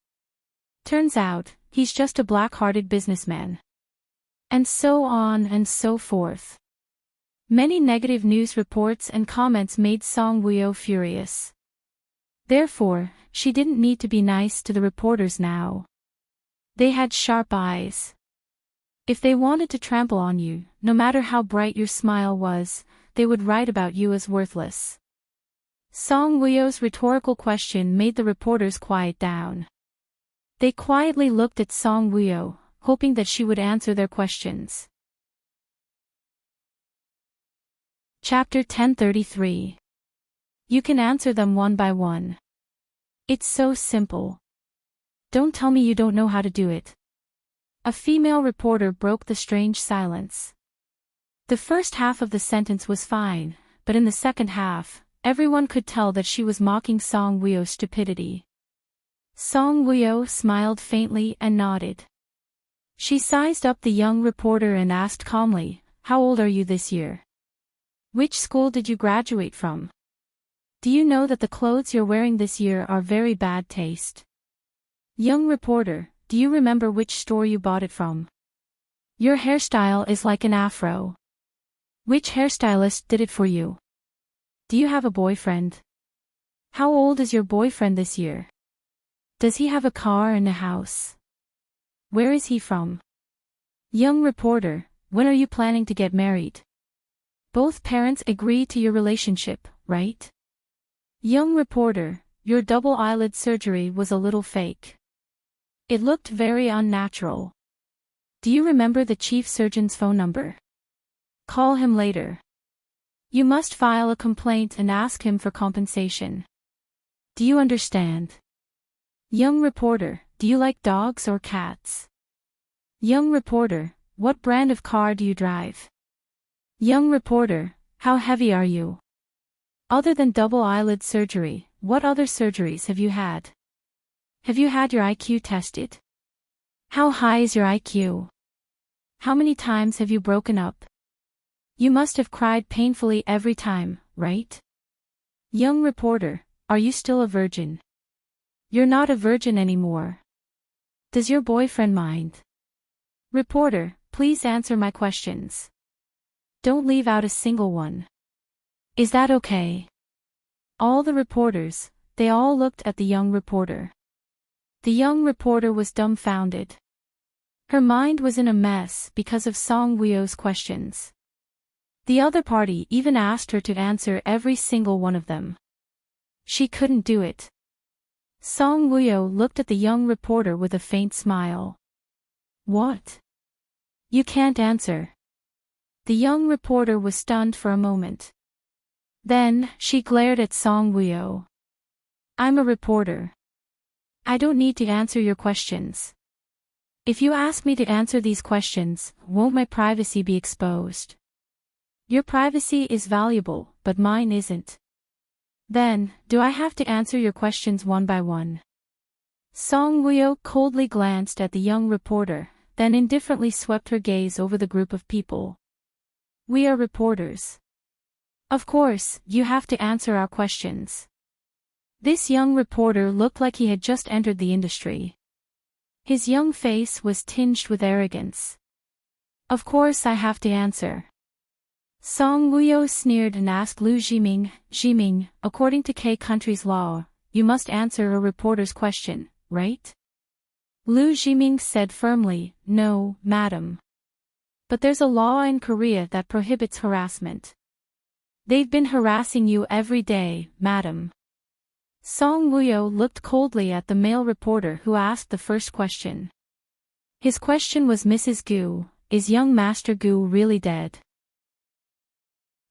Turns out, he's just a black-hearted businessman." And so on and so forth. Many negative news reports and comments made Song Wuyo furious. Therefore, she didn't need to be nice to the reporters now. They had sharp eyes. If they wanted to trample on you, no matter how bright your smile was, they would write about you as worthless. Song Wuyo's rhetorical question made the reporters quiet down. They quietly looked at Song Wuyo, hoping that she would answer their questions. Chapter 1033. You can answer them one by one. It's so simple. Don't tell me you don't know how to do it. A female reporter broke the strange silence. The first half of the sentence was fine, but in the second half, everyone could tell that she was mocking Song Wuyo's stupidity. Song Wuyo smiled faintly and nodded. She sized up the young reporter and asked calmly, "How old are you this year? Which school did you graduate from? Do you know that the clothes you're wearing this year are very bad taste? Young reporter, do you remember which store you bought it from? Your hairstyle is like an afro. Which hairstylist did it for you? Do you have a boyfriend? How old is your boyfriend this year? Does he have a car and a house? Where is he from? Young reporter, when are you planning to get married? Both parents agree to your relationship, right? Young reporter, your double eyelid surgery was a little fake. It looked very unnatural. Do you remember the chief surgeon's phone number? Call him later. You must file a complaint and ask him for compensation. Do you understand? Young reporter, do you like dogs or cats? Young reporter, what brand of car do you drive? Young reporter, how heavy are you? Other than double eyelid surgery, what other surgeries have you had? Have you had your IQ tested? How high is your IQ? How many times have you broken up? You must have cried painfully every time, right? Young reporter, are you still a virgin? You're not a virgin anymore. Does your boyfriend mind? Reporter, please answer my questions. Don't leave out a single one. Is that okay? All the reporters, they all looked at the young reporter. The young reporter was dumbfounded. Her mind was in a mess because of Song Wuyo's questions. The other party even asked her to answer every single one of them. She couldn't do it. Song Wuyo looked at the young reporter with a faint smile. What? You can't answer. The young reporter was stunned for a moment. Then, she glared at Song Wuyo. I'm a reporter. I don't need to answer your questions. If you ask me to answer these questions, won't my privacy be exposed? Your privacy is valuable, but mine isn't. Then, do I have to answer your questions one by one? Song Woo-yo coldly glanced at the young reporter, then indifferently swept her gaze over the group of people. We are reporters. Of course, you have to answer our questions. This young reporter looked like he had just entered the industry. His young face was tinged with arrogance. Of course I have to answer. Song Woo-yo sneered and asked Lu Jiming, according to K country's law, you must answer a reporter's question, right? Lu Jiming said firmly, no, madam. But there's a law in Korea that prohibits harassment. They've been harassing you every day, madam. Song Woo-yo looked coldly at the male reporter who asked the first question. His question was Mrs. Gu, is young Master Gu really dead?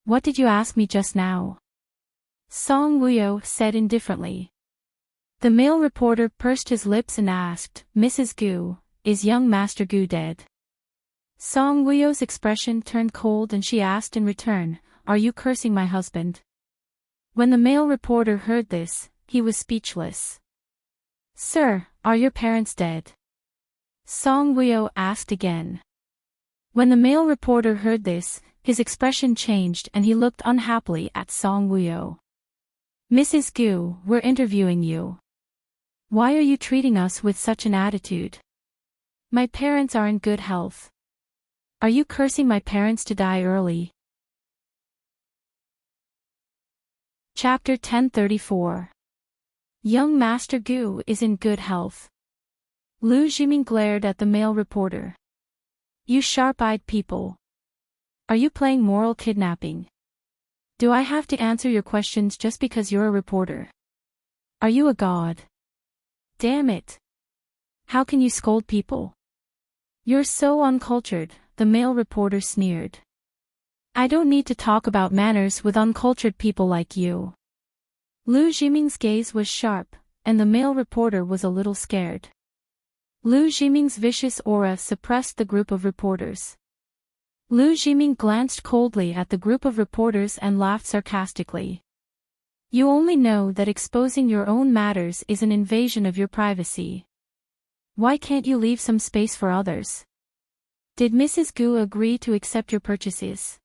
What did you ask me just now? Song Woo-yo said indifferently. The male reporter pursed his lips and asked, Mrs. Gu, is young Master Gu dead? Song Woo-yo's expression turned cold and she asked in return, are you cursing my husband? When the male reporter heard this, he was speechless. Sir, are your parents dead? Song Woo-yo asked again. When the male reporter heard this, his expression changed and he looked unhappily at Song Woo-yo. Mrs. Gu, we're interviewing you. Why are you treating us with such an attitude? My parents are in good health. Are you cursing my parents to die early? Chapter 1034. Young Master Gu is in good health. Lu Jiming glared at the male reporter. You sharp-eyed people. Are you playing moral kidnapping? Do I have to answer your questions just because you're a reporter? Are you a god? Damn it. How can you scold people? You're so uncultured, the male reporter sneered. I don't need to talk about manners with uncultured people like you. Lu Jiming's gaze was sharp, and the male reporter was a little scared. Lu Jiming's vicious aura suppressed the group of reporters. Lu Jiming glanced coldly at the group of reporters and laughed sarcastically. You only know that exposing your own matters is an invasion of your privacy. Why can't you leave some space for others? Did Mrs. Gu agree to accept your purchases?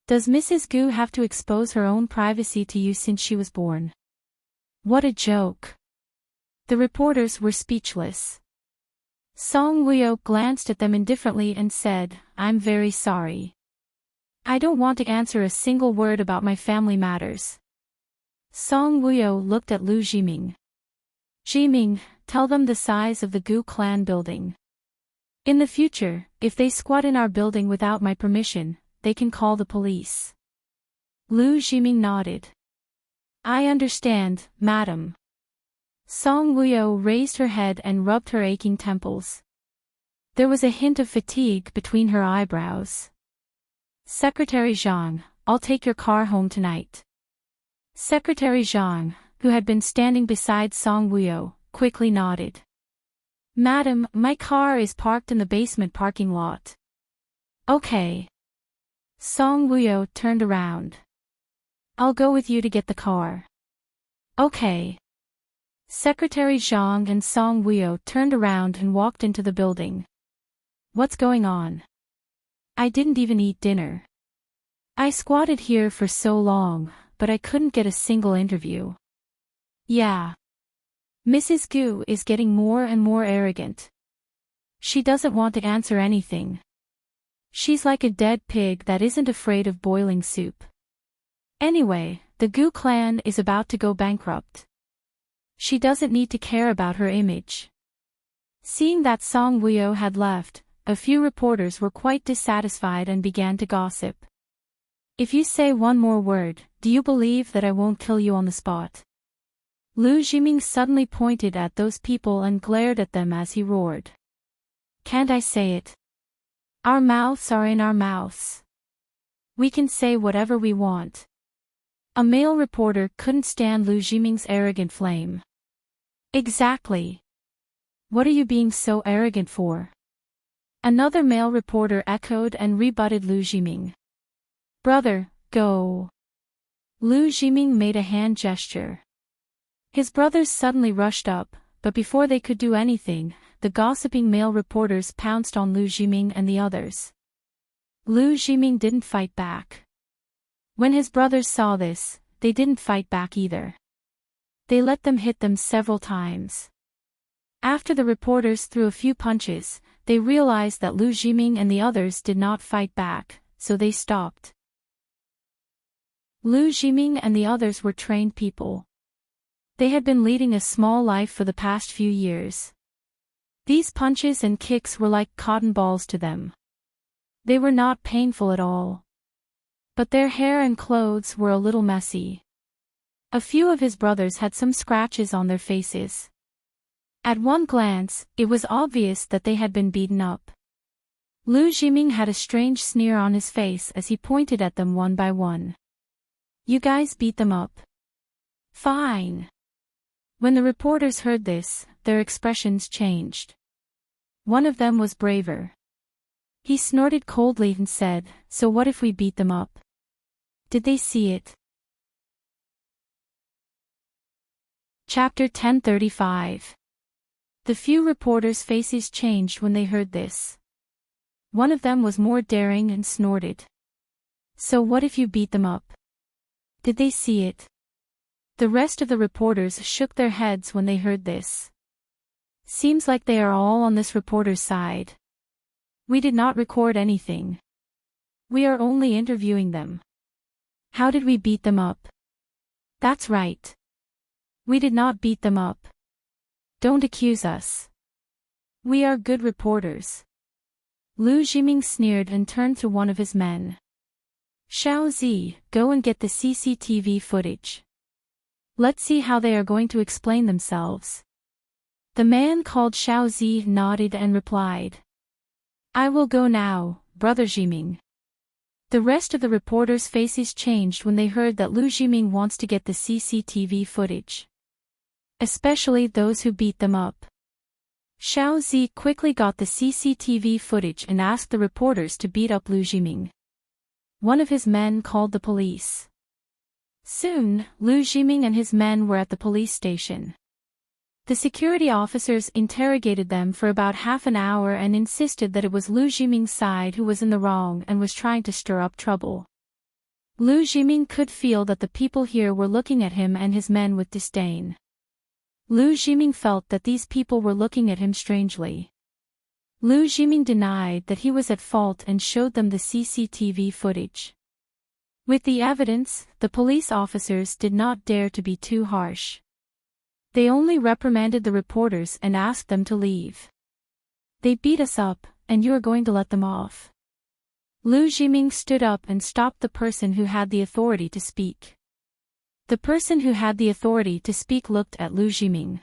Does Mrs. Gu have to expose her own privacy to you since she was born? What a joke. The reporters were speechless. Song Woo-yo glanced at them indifferently and said, I'm very sorry. I don't want to answer a single word about my family matters. Song Woo-yo looked at Lu Jiming. Jiming, tell them the size of the Gu clan building. In the future, if they squat in our building without my permission, they can call the police. Lu Jiming nodded. I understand, madam. Song Woo-yo raised her head and rubbed her aching temples. There was a hint of fatigue between her eyebrows. Secretary Zhang, I'll take your car home tonight. Secretary Zhang, who had been standing beside Song Woo-yo, quickly nodded. Madam, my car is parked in the basement parking lot. Okay. Song Woo-yo turned around. I'll go with you to get the car. Okay. Secretary Zhang and Song Woo-yo turned around and walked into the building. What's going on? I didn't even eat dinner. I squatted here for so long, but I couldn't get a single interview. Yeah. Mrs. Gu is getting more and more arrogant. She doesn't want to answer anything. She's like a dead pig that isn't afraid of boiling soup. Anyway, the Gu clan is about to go bankrupt. She doesn't need to care about her image. Seeing that Song Woo-yo had left, a few reporters were quite dissatisfied and began to gossip. If you say one more word, do you believe that I won't kill you on the spot? Lu Jiming suddenly pointed at those people and glared at them as he roared. Can't I say it? Our mouths are in our mouths. We can say whatever we want. A male reporter couldn't stand Lu Jiming's arrogant flame. Exactly. What are you being so arrogant for? Another male reporter echoed and rebutted Lu Jiming. Brother, go. Lu Jiming made a hand gesture. His brothers suddenly rushed up, but before they could do anything, the gossiping male reporters pounced on Lu Jiming and the others. Lu Jiming didn't fight back. When his brothers saw this, they didn't fight back either. They let them hit them several times. After the reporters threw a few punches, they realized that Lu Jiming and the others did not fight back, so they stopped. Lu Jiming and the others were trained people. They had been leading a small life for the past few years. These punches and kicks were like cotton balls to them. They were not painful at all. But their hair and clothes were a little messy. A few of his brothers had some scratches on their faces. At one glance, it was obvious that they had been beaten up. Lu Jiming had a strange sneer on his face as he pointed at them one by one. You guys beat them up. Fine. When the reporters heard this, their expressions changed. One of them was braver. He snorted coldly and said, "So what if we beat them up? Did they see it?" Chapter 1035. The few reporters' faces changed when they heard this. One of them was more daring and snorted. "So what if you beat them up? Did they see it?" The rest of the reporters shook their heads when they heard this. Seems like they are all on this reporter's side. We did not record anything. We are only interviewing them. How did we beat them up? That's right. We did not beat them up. Don't accuse us. We are good reporters. Lu Jiming sneered and turned to one of his men. Xiao Zi, go and get the CCTV footage. Let's see how they are going to explain themselves. The man called Xiao Zi nodded and replied. I will go now, Brother Jiming. The rest of the reporters' faces changed when they heard that Lu Jiming wants to get the CCTV footage. Especially those who beat them up. Xiao Zi quickly got the CCTV footage and asked the reporters to beat up Lu Jiming. One of his men called the police. Soon, Lu Jiming and his men were at the police station. The security officers interrogated them for about half an hour and insisted that it was Lu Jiming's side who was in the wrong and was trying to stir up trouble. Lu Jiming could feel that the people here were looking at him and his men with disdain. Lu Jiming felt that these people were looking at him strangely. Lu Jiming denied that he was at fault and showed them the CCTV footage. With the evidence, the police officers did not dare to be too harsh. They only reprimanded the reporters and asked them to leave. They beat us up, and you are going to let them off. Lu Jiming stood up and stopped the person who had the authority to speak. The person who had the authority to speak looked at Lu Jiming.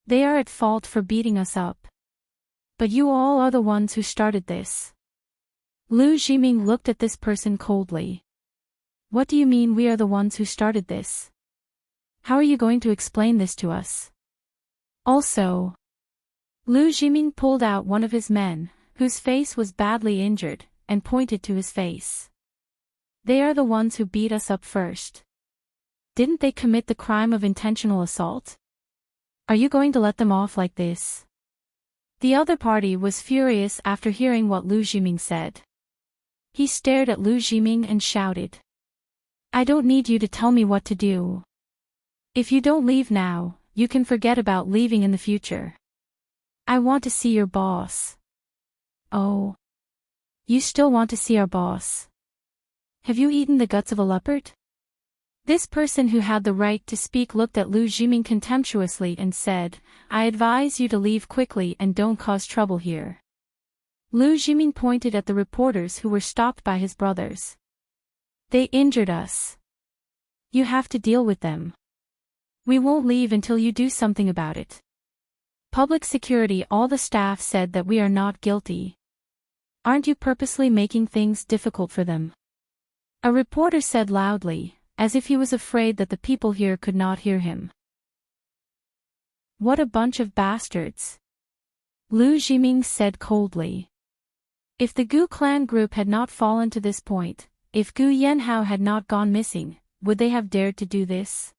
They are at fault for beating us up. But you all are the ones who started this. Lu Jiming looked at this person coldly. What do you mean we are the ones who started this? How are you going to explain this to us? Also, Lu Jiming pulled out one of his men, whose face was badly injured, and pointed to his face. They are the ones who beat us up first. Didn't they commit the crime of intentional assault? Are you going to let them off like this? The other party was furious after hearing what Lu Jiming said. He stared at Lu Jiming and shouted. I don't need you to tell me what to do. If you don't leave now, you can forget about leaving in the future. I want to see your boss. Oh. You still want to see our boss? Have you eaten the guts of a leopard? This person who had the right to speak looked at Lu Jiming contemptuously and said, I advise you to leave quickly and don't cause trouble here. Lu Jiming pointed at the reporters who were stopped by his brothers. They injured us. You have to deal with them. We won't leave until you do something about it. Public security, all the staff said that we are not guilty. Aren't you purposely making things difficult for them? A reporter said loudly, as if he was afraid that the people here could not hear him. What a bunch of bastards. Lu Jiming said coldly. If the Gu clan group had not fallen to this point, if Gu Yanhao had not gone missing, would they have dared to do this?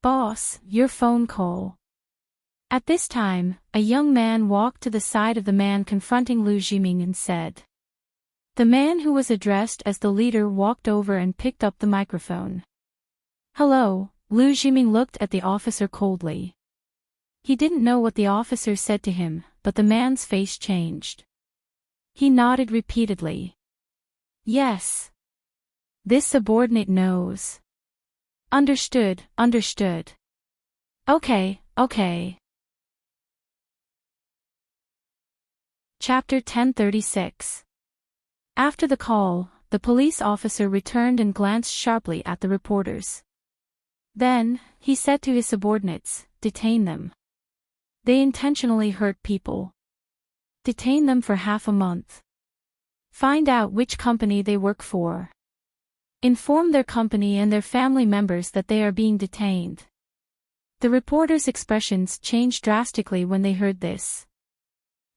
Boss, your phone call. At this time, a young man walked to the side of the man confronting Lu Jiming and said. The man who was addressed as the leader walked over and picked up the microphone. Hello, Lu Jiming looked at the officer coldly. He didn't know what the officer said to him, but the man's face changed. He nodded repeatedly. Yes. This subordinate knows. Understood, understood. Okay. Chapter 1036. After the call, the police officer returned and glanced sharply at the reporters. Then, he said to his subordinates, detain them. They intentionally hurt people. Detain them for half a month. Find out which company they work for. Inform their company and their family members that they are being detained. The reporters' expressions changed drastically when they heard this.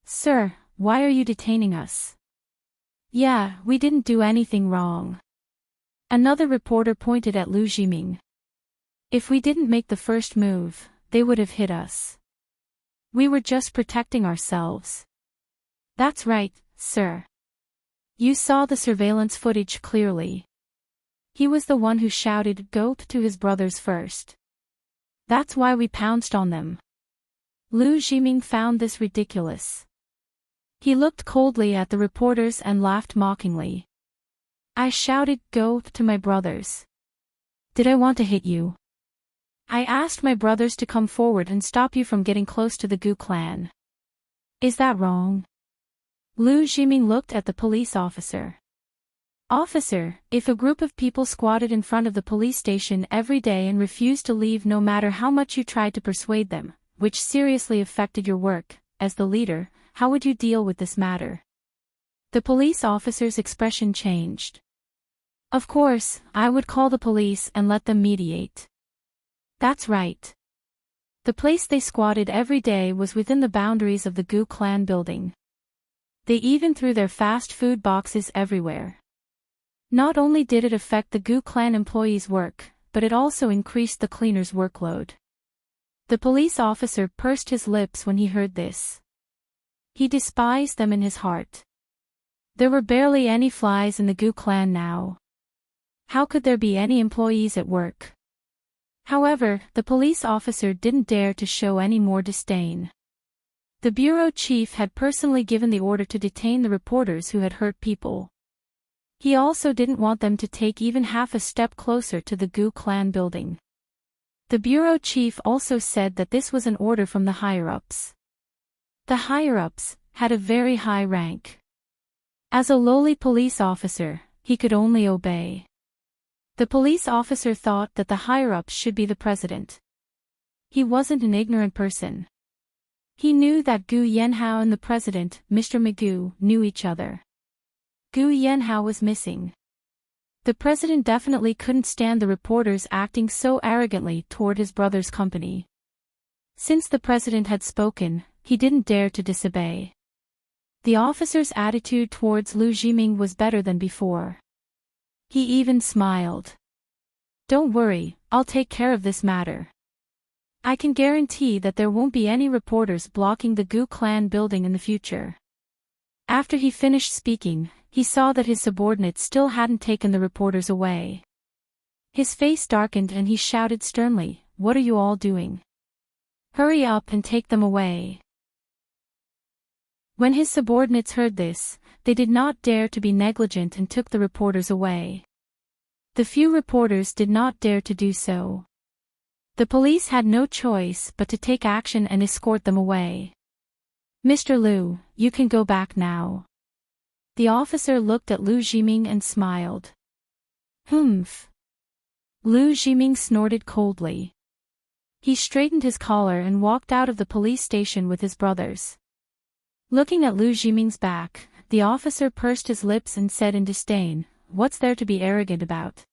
Sir, why are you detaining us? Yeah, we didn't do anything wrong. Another reporter pointed at Lu Jiming. If we didn't make the first move, they would have hit us. We were just protecting ourselves. That's right, sir. You saw the surveillance footage clearly. He was the one who shouted "Go" to his brothers first. That's why we pounced on them. Lu Jiming found this ridiculous. He looked coldly at the reporters and laughed mockingly. I shouted "Go" to my brothers. Did I want to hit you? I asked my brothers to come forward and stop you from getting close to the Gu clan. Is that wrong? Lu Jiming looked at the police officer. Officer, if a group of people squatted in front of the police station every day and refused to leave no matter how much you tried to persuade them, which seriously affected your work, as the leader, how would you deal with this matter? The police officer's expression changed. Of course, I would call the police and let them mediate. That's right. The place they squatted every day was within the boundaries of the Gu clan building. They even threw their fast food boxes everywhere. Not only did it affect the Gu clan employees' work, but it also increased the cleaners' workload. The police officer pursed his lips when he heard this. He despised them in his heart. There were barely any flies in the Gu clan now. How could there be any employees at work? However, the police officer didn't dare to show any more disdain. The bureau chief had personally given the order to detain the reporters who had hurt people. He also didn't want them to take even half a step closer to the Gu clan building. The bureau chief also said that this was an order from the higher-ups. The higher-ups had a very high rank. As a lowly police officer, he could only obey. The police officer thought that the higher-ups should be the president. He wasn't an ignorant person. He knew that Gu Yanhao and the president, Mr. Magoo, knew each other. Gu Yanhao was missing. The president definitely couldn't stand the reporters acting so arrogantly toward his brother's company. Since the president had spoken, he didn't dare to disobey. The officer's attitude towards Lu Jiming was better than before. He even smiled. Don't worry, I'll take care of this matter. I can guarantee that there won't be any reporters blocking the Gu clan building in the future. After he finished speaking, he saw that his subordinates still hadn't taken the reporters away. His face darkened and he shouted sternly, "What are you all doing? Hurry up and take them away." When his subordinates heard this, they did not dare to be negligent and took the reporters away. The few reporters did not dare to do so. The police had no choice but to take action and escort them away. Mr. Lu, you can go back now. The officer looked at Lu Jiming and smiled. Humph. Lu Jiming snorted coldly. He straightened his collar and walked out of the police station with his brothers. Looking at Lu Jiming's back, the officer pursed his lips and said in disdain, "What's there to be arrogant about?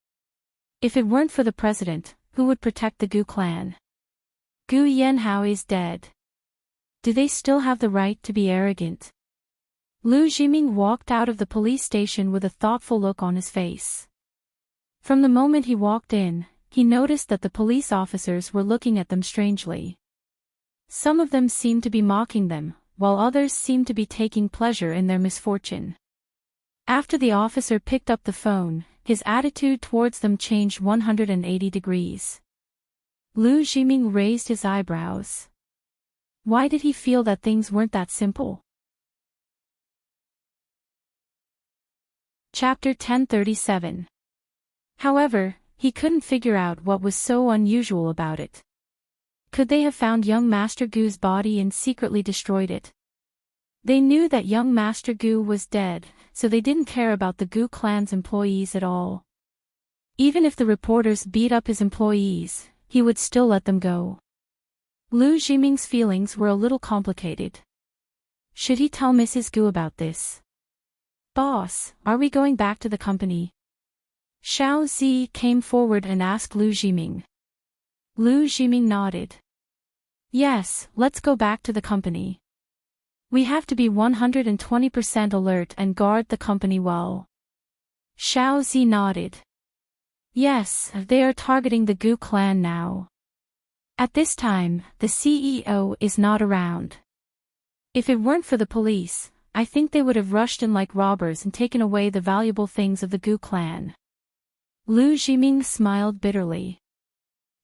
If it weren't for the president, who would protect the Gu clan? Gu Yanhao is dead. Do they still have the right to be arrogant?" Lu Jiming walked out of the police station with a thoughtful look on his face. From the moment he walked in, he noticed that the police officers were looking at them strangely. Some of them seemed to be mocking them, while others seemed to be taking pleasure in their misfortune. After the officer picked up the phone, his attitude towards them changed 180 degrees. Lu Jiming raised his eyebrows. Why did he feel that things weren't that simple? Chapter 1037. However, he couldn't figure out what was so unusual about it. Could they have found young Master Gu's body and secretly destroyed it? They knew that young Master Gu was dead, so they didn't care about the Gu clan's employees at all. Even if the reporters beat up his employees, he would still let them go. Lu Jiming's feelings were a little complicated. Should he tell Mrs. Gu about this? Boss, are we going back to the company? Xiao Zi came forward and asked Lu Jiming. Lu Jiming nodded. Yes, let's go back to the company. We have to be 120% alert and guard the company well. Xiao Zi nodded. Yes, they are targeting the Gu clan now. At this time, the CEO is not around. If it weren't for the police, I think they would have rushed in like robbers and taken away the valuable things of the Gu clan. Lu Jiming smiled bitterly.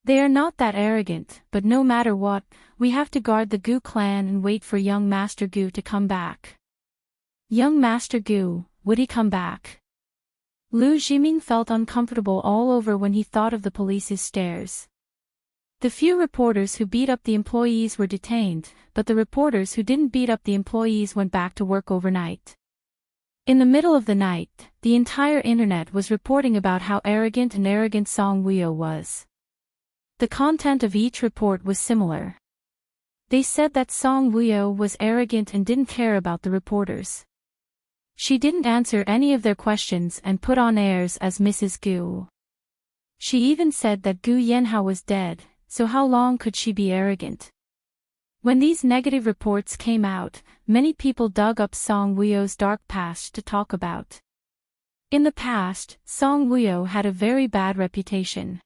They are not that arrogant, but no matter what, we have to guard the Gu clan and wait for young Master Gu to come back. Young Master Gu, would he come back? Lu Jiming felt uncomfortable all over when he thought of the police's stares. The few reporters who beat up the employees were detained, but the reporters who didn't beat up the employees went back to work overnight. In the middle of the night, the entire internet was reporting about how arrogant Song Wuyo was. The content of each report was similar. They said that Song Wuyo was arrogant and didn't care about the reporters. She didn't answer any of their questions and put on airs as Mrs. Gu. She even said that Gu Yanhao was dead, so how long could she be arrogant? When these negative reports came out, many people dug up Song Wuyo's dark past to talk about. In the past, Song Wuyo had a very bad reputation.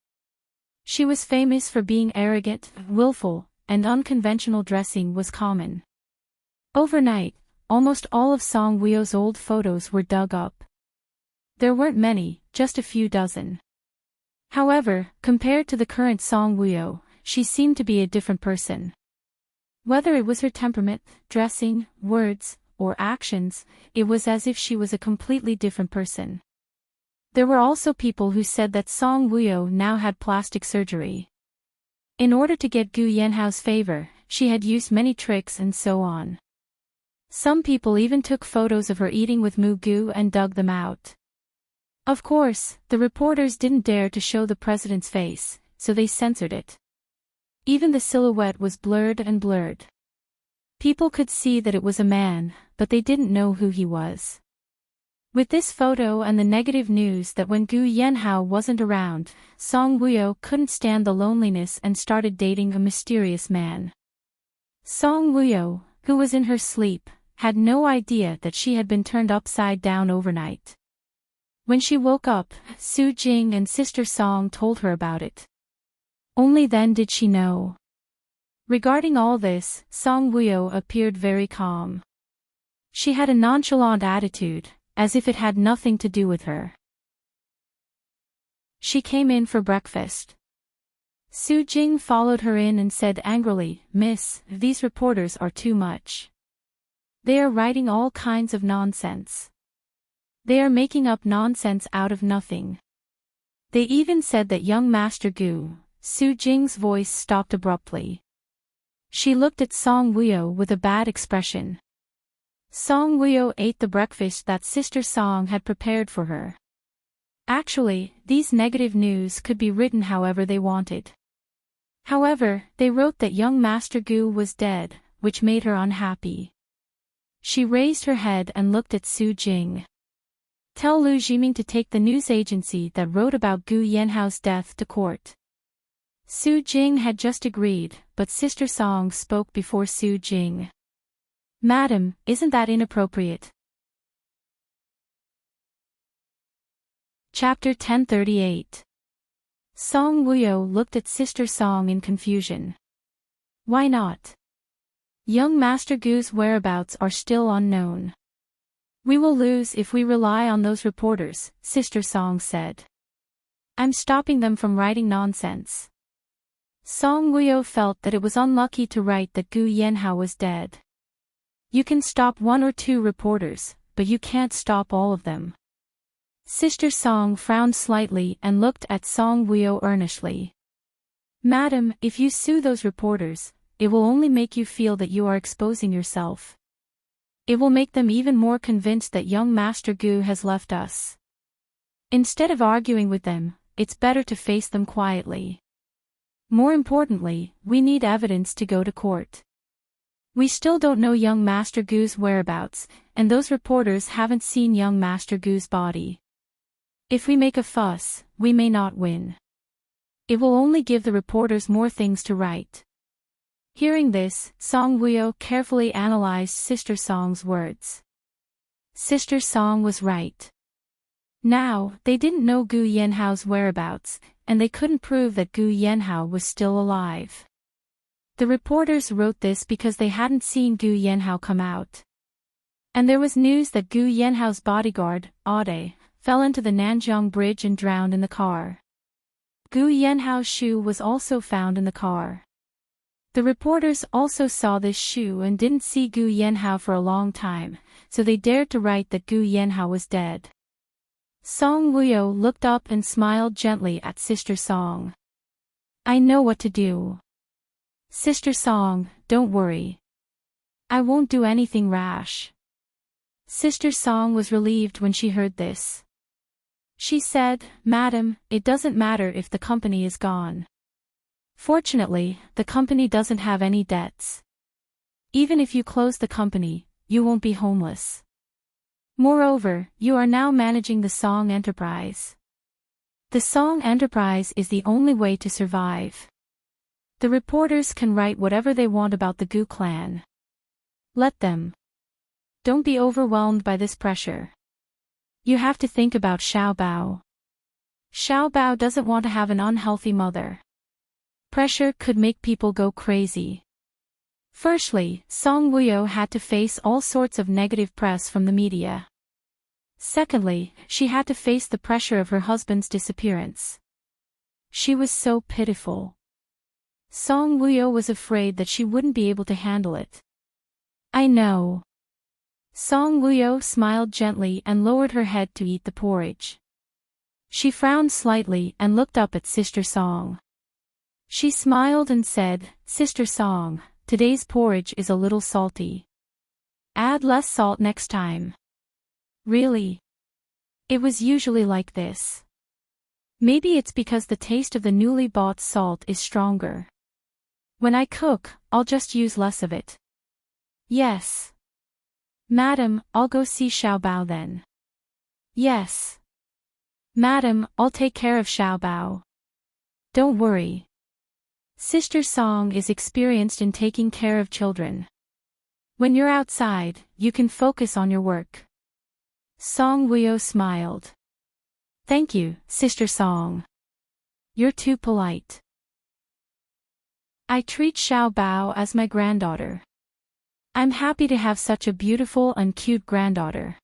She was famous for being arrogant, willful, and unconventional dressing was common. Overnight, almost all of Song Wuyo's old photos were dug up. There weren't many, just a few dozen. However, compared to the current Song Wuyo, she seemed to be a different person. Whether it was her temperament, dressing, words, or actions, it was as if she was a completely different person. There were also people who said that Song Wuyo now had plastic surgery. In order to get Gu Yanhao's favor, she had used many tricks and so on. Some people even took photos of her eating with Mu Gu and dug them out. Of course, the reporters didn't dare to show the president's face, so they censored it. Even the silhouette was blurred. People could see that it was a man, but they didn't know who he was. With this photo and the negative news that when Gu Yanhao wasn't around, Song Wuyo couldn't stand the loneliness and started dating a mysterious man. Song Wuyo, who was in her sleep, had no idea that she had been turned upside down overnight. When she woke up, Su Jing and Sister Song told her about it. Only then did she know. Regarding all this, Song Wuyo appeared very calm. She had a nonchalant attitude, as if it had nothing to do with her. She came in for breakfast. Su Jing followed her in and said angrily, "Miss, these reporters are too much. They are writing all kinds of nonsense. They are making up nonsense out of nothing. They even said that young Master Gu." Su Jing's voice stopped abruptly. She looked at Song Wuyo with a bad expression. Song Wuyo ate the breakfast that Sister Song had prepared for her. Actually, these negative news could be written however they wanted. However, they wrote that young Master Gu was dead, which made her unhappy. She raised her head and looked at Su Jing. Tell Lu Jiming to take the news agency that wrote about Gu Yanhao's death to court. Su Jing had just agreed, but Sister Song spoke before Su Jing. Madam, isn't that inappropriate? Chapter 1038. Song Wuyo looked at Sister Song in confusion. Why not? Young Master Gu's whereabouts are still unknown. We will lose if we rely on those reporters, Sister Song said. I'm stopping them from writing nonsense. Song Wuyo felt that it was unlucky to write that Gu Yanhao was dead. You can stop 1 or 2 reporters, but you can't stop all of them. Sister Song frowned slightly and looked at Song Wuyo earnestly. Madam, if you sue those reporters, it will only make you feel that you are exposing yourself. It will make them even more convinced that young Master Gu has left us. Instead of arguing with them, it's better to face them quietly. More importantly, we need evidence to go to court. We still don't know young Master Gu's whereabouts, and those reporters haven't seen young Master Gu's body. If we make a fuss, we may not win. It will only give the reporters more things to write. Hearing this, Song Wuyo carefully analyzed Sister Song's words. Sister Song was right. Now, they didn't know Gu Yanhao's whereabouts, and they couldn't prove that Gu Yanhao was still alive. The reporters wrote this because they hadn't seen Gu Yanhao come out. And there was news that Gu Yanhao's bodyguard, Ade, fell into the Nanjiang Bridge and drowned in the car. Gu Yanhao's shoe was also found in the car. The reporters also saw this shoe and didn't see Gu Yanhao for a long time, so they dared to write that Gu Yanhao was dead. Song Wuyo looked up and smiled gently at Sister Song. I know what to do. Sister Song, don't worry. I won't do anything rash. Sister Song was relieved when she heard this. She said, Madam, it doesn't matter if the company is gone. Fortunately, the company doesn't have any debts. Even if you close the company, you won't be homeless. Moreover, you are now managing the Song Enterprise. The Song Enterprise is the only way to survive. The reporters can write whatever they want about the Gu clan. Let them. Don't be overwhelmed by this pressure. You have to think about Xiao Bao. Xiao Bao doesn't want to have an unhealthy mother. Pressure could make people go crazy. Firstly, Song Wuyo had to face all sorts of negative press from the media. Secondly, she had to face the pressure of her husband's disappearance. She was so pitiful. Song Wuyo was afraid that she wouldn't be able to handle it. I know. Song Wuyo smiled gently and lowered her head to eat the porridge. She frowned slightly and looked up at Sister Song. She smiled and said, Sister Song, today's porridge is a little salty. Add less salt next time. Really? It was usually like this. Maybe it's because the taste of the newly bought salt is stronger. When I cook, I'll just use less of it. Yes. Madam, I'll go see Xiao Bao then. Yes. Madam, I'll take care of Xiao Bao. Don't worry. Sister Song is experienced in taking care of children. When you're outside, you can focus on your work. Song Wuyo smiled. Thank you, Sister Song. You're too polite. I treat Xiao Bao as my granddaughter. I'm happy to have such a beautiful and cute granddaughter.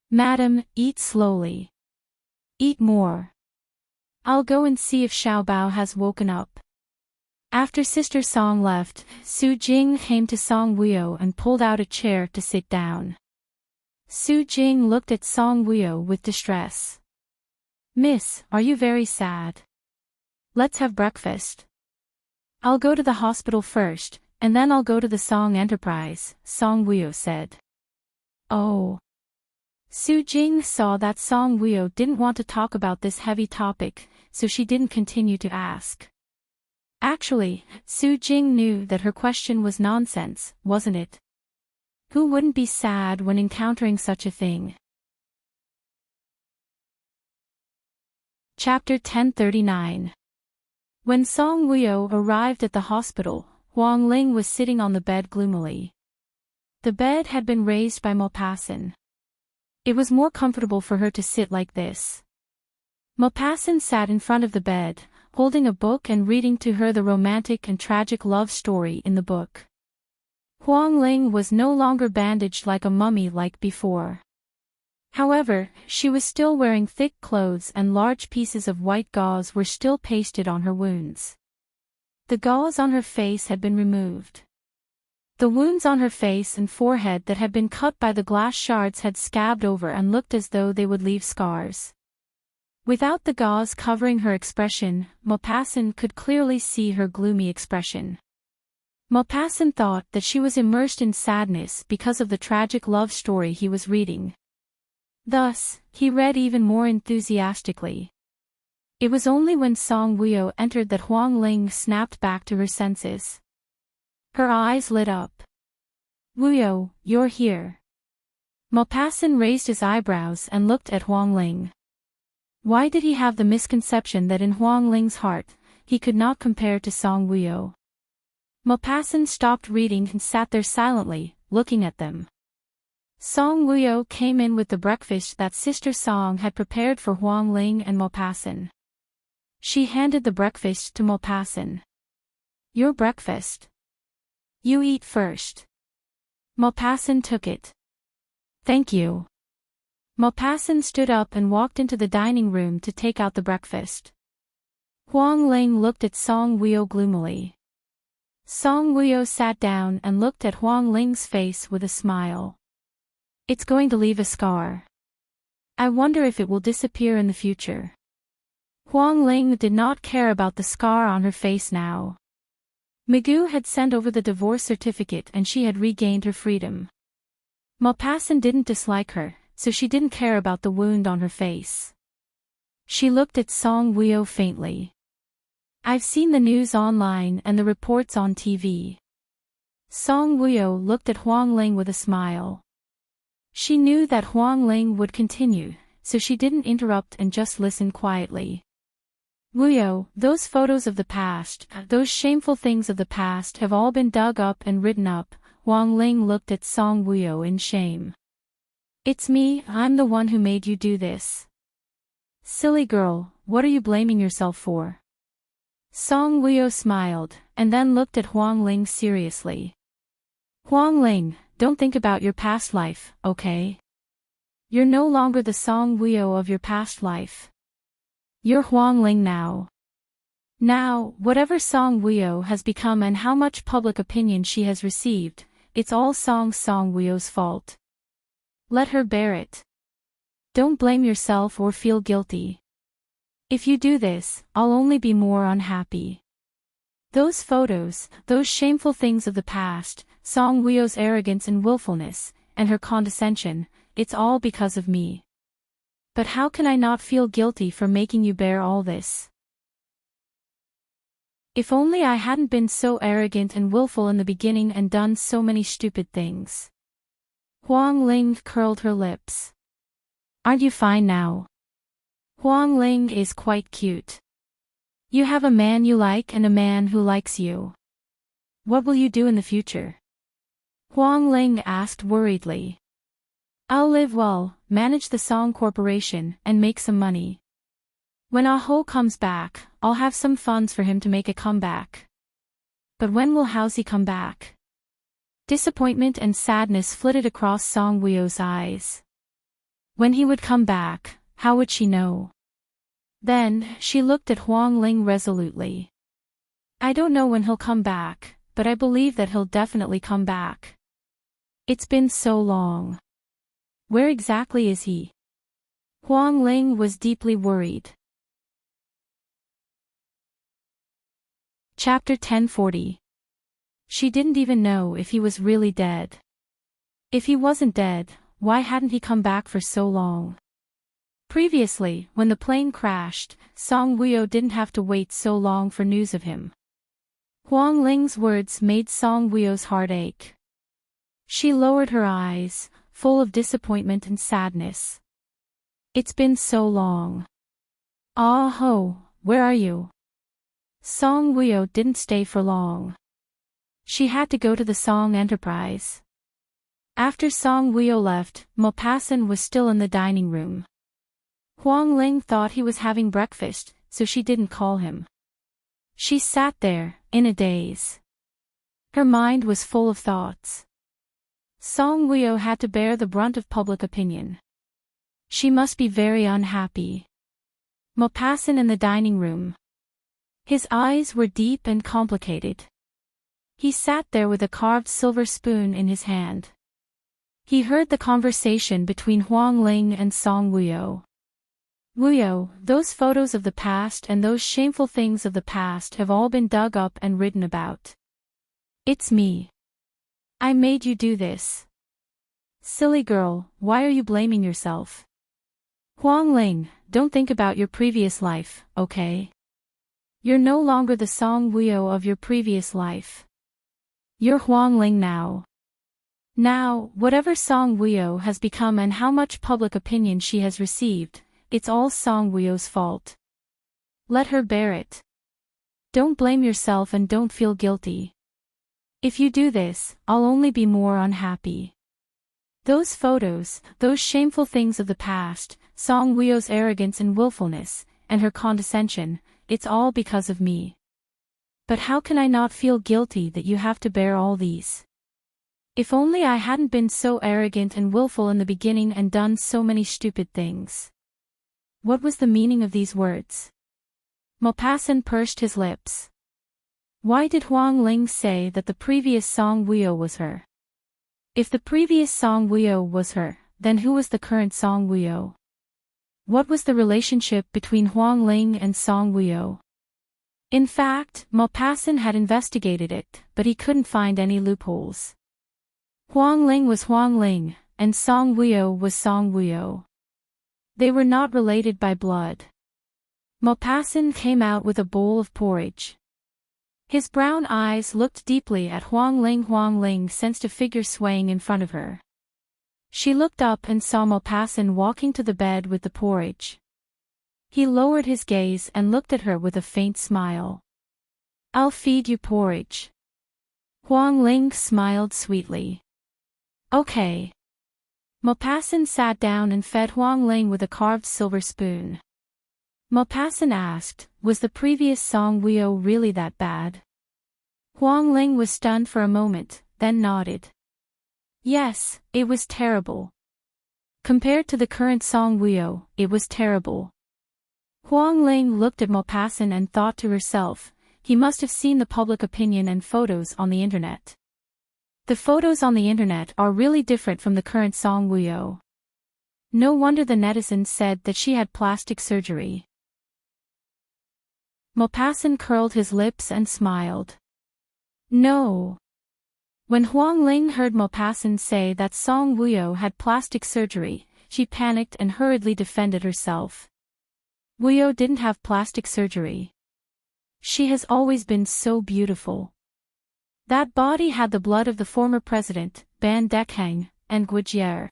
Madam, eat slowly. Eat more. I'll go and see if Xiao Bao has woken up. After Sister Song left, Su Jing came to Song Wuyo and pulled out a chair to sit down. Su Jing looked at Song Wuyo with distress. Miss, are you very sad? Let's have breakfast. I'll go to the hospital first, and then I'll go to the Song Enterprise, Song Wuyo said. Oh. Su Jing saw that Song Wuyo didn't want to talk about this heavy topic, so she didn't continue to ask. Actually, Su Jing knew that her question was nonsense, wasn't it? Who wouldn't be sad when encountering such a thing? Chapter 1039. When Song Wuyo arrived at the hospital, Huang Ling was sitting on the bed gloomily. The bed had been raised by Maupassant. It was more comfortable for her to sit like this. Maupassant sat in front of the bed, holding a book and reading to her the romantic and tragic love story in the book. Huang Ling was no longer bandaged like a mummy like before. However, she was still wearing thick clothes and large pieces of white gauze were still pasted on her wounds. The gauze on her face had been removed. The wounds on her face and forehead that had been cut by the glass shards had scabbed over and looked as though they would leave scars. Without the gauze covering her expression, Maupassant could clearly see her gloomy expression. Maupassant thought that she was immersed in sadness because of the tragic love story he was reading. Thus, he read even more enthusiastically. It was only when Song Wuyo entered that Huang Ling snapped back to her senses. Her eyes lit up. "Wuyo, you're here." Maupassant raised his eyebrows and looked at Huang Ling. Why did he have the misconception that in Huang Ling's heart, he could not compare to Song Wuyo? Maupassant stopped reading and sat there silently, looking at them. Song Wuyo came in with the breakfast that Sister Song had prepared for Huang Ling and Maupassant. She handed the breakfast to Maupassant. "Your breakfast. You eat first." Maupassant took it. "Thank you." Maupassant stood up and walked into the dining room to take out the breakfast. Huang Ling looked at Song Wuyo gloomily. Song Wuyo sat down and looked at Huang Ling's face with a smile. "It's going to leave a scar. I wonder if it will disappear in the future." Huang Ling did not care about the scar on her face now. Migu had sent over the divorce certificate and she had regained her freedom. Maupassant didn't dislike her, so she didn't care about the wound on her face. She looked at Song Wuyo faintly. "I've seen the news online and the reports on TV." Song Wuyo looked at Huang Ling with a smile. She knew that Huang Ling would continue, so she didn't interrupt and just listened quietly. "Wuyo, those photos of the past, those shameful things of the past have all been dug up and written up." Huang Ling looked at Song Wuyo in shame. "It's me, I'm the one who made you do this." "Silly girl, what are you blaming yourself for?" Song Wuyo smiled, and then looked at Huang Ling seriously. "Huang Ling, don't think about your past life, okay? You're no longer the Song Wuyo of your past life. You're Huang Ling now. Now, whatever Song Wuyo has become and how much public opinion she has received, it's all Song Wuyo's fault. Let her bear it. Don't blame yourself or feel guilty. If you do this, I'll only be more unhappy. Those photos, those shameful things of the past, Song Wuyo's arrogance and willfulness, and her condescension, it's all because of me. But how can I not feel guilty for making you bear all this? If only I hadn't been so arrogant and willful in the beginning and done so many stupid things." Huang Ling curled her lips. "Aren't you fine now? Huang Ling is quite cute. You have a man you like and a man who likes you. What will you do in the future?" Huang Ling asked worriedly. "I'll live well, manage the Song Corporation, and make some money. When Ah Ho comes back, I'll have some funds for him to make a comeback." "But when will Howsy come back?" Disappointment and sadness flitted across Song Wuyo's eyes. When he would come back, how would she know? Then, she looked at Huang Ling resolutely. "I don't know when he'll come back, but I believe that he'll definitely come back. It's been so long. Where exactly is he?" Huang Ling was deeply worried. Chapter 1040. She didn't even know if he was really dead. If he wasn't dead, why hadn't he come back for so long? Previously, when the plane crashed, Song Wuyo didn't have to wait so long for news of him. Huang Ling's words made Song Wuyo's heart ache. She lowered her eyes, full of disappointment and sadness. "It's been so long. Ah Ho, where are you?" Song Wuyo didn't stay for long. She had to go to the Song Enterprise. After Song Wuyo left, Maupassant was still in the dining room. Huang Ling thought he was having breakfast, so she didn't call him. She sat there, in a daze. Her mind was full of thoughts. Song Wuyo had to bear the brunt of public opinion. She must be very unhappy. Maupassant in the dining room. His eyes were deep and complicated. He sat there with a carved silver spoon in his hand. He heard the conversation between Huang Ling and Song Wuyo. Wuyo, those photos of the past and those shameful things of the past have all been dug up and written about. It's me. I made you do this. Silly girl, why are you blaming yourself? Huang Ling, don't think about your previous life, okay? You're no longer the Song Wuyo of your previous life. You're Huang Ling now. Now, whatever Song Wuyo has become and how much public opinion she has received, it's all Song Wuyo's fault. Let her bear it. Don't blame yourself and don't feel guilty. If you do this, I'll only be more unhappy. Those photos, those shameful things of the past, Song Wuyo's arrogance and willfulness, and her condescension, it's all because of me. But how can I not feel guilty that you have to bear all these? If only I hadn't been so arrogant and willful in the beginning and done so many stupid things. What was the meaning of these words? Maupassant pursed his lips. Why did Huang Ling say that the previous Song Wuyo was her? If the previous Song Wuyo was her, then who was the current Song Wuyo? What was the relationship between Huang Ling and Song Wuyo? In fact, Maupassant had investigated it, but he couldn't find any loopholes. Huang Ling was Huang Ling, and Song Wuyo was Song Wuyo. They were not related by blood. Maupassant came out with a bowl of porridge. His brown eyes looked deeply at Huang Ling. Huang Ling sensed a figure swaying in front of her. She looked up and saw Maupassant walking to the bed with the porridge. He lowered his gaze and looked at her with a faint smile. I'll feed you porridge. Huang Ling smiled sweetly. Okay. Maupassant sat down and fed Huang Ling with a carved silver spoon. Maupassant asked, was the previous Song Wuyo really that bad? Huang Ling was stunned for a moment, then nodded. Yes, it was terrible. Compared to the current Song Wuyo, it was terrible. Huang Ling looked at Maupassant and thought to herself, he must have seen the public opinion and photos on the internet. The photos on the internet are really different from the current Song Wuyo. No wonder the netizens said that she had plastic surgery. Maupassant curled his lips and smiled. No. When Huang Ling heard Maupassant say that Song Wuyo had plastic surgery, she panicked and hurriedly defended herself. Wuyo didn't have plastic surgery. She has always been so beautiful. That body had the blood of the former president, Ban Dekhang, and Guijier.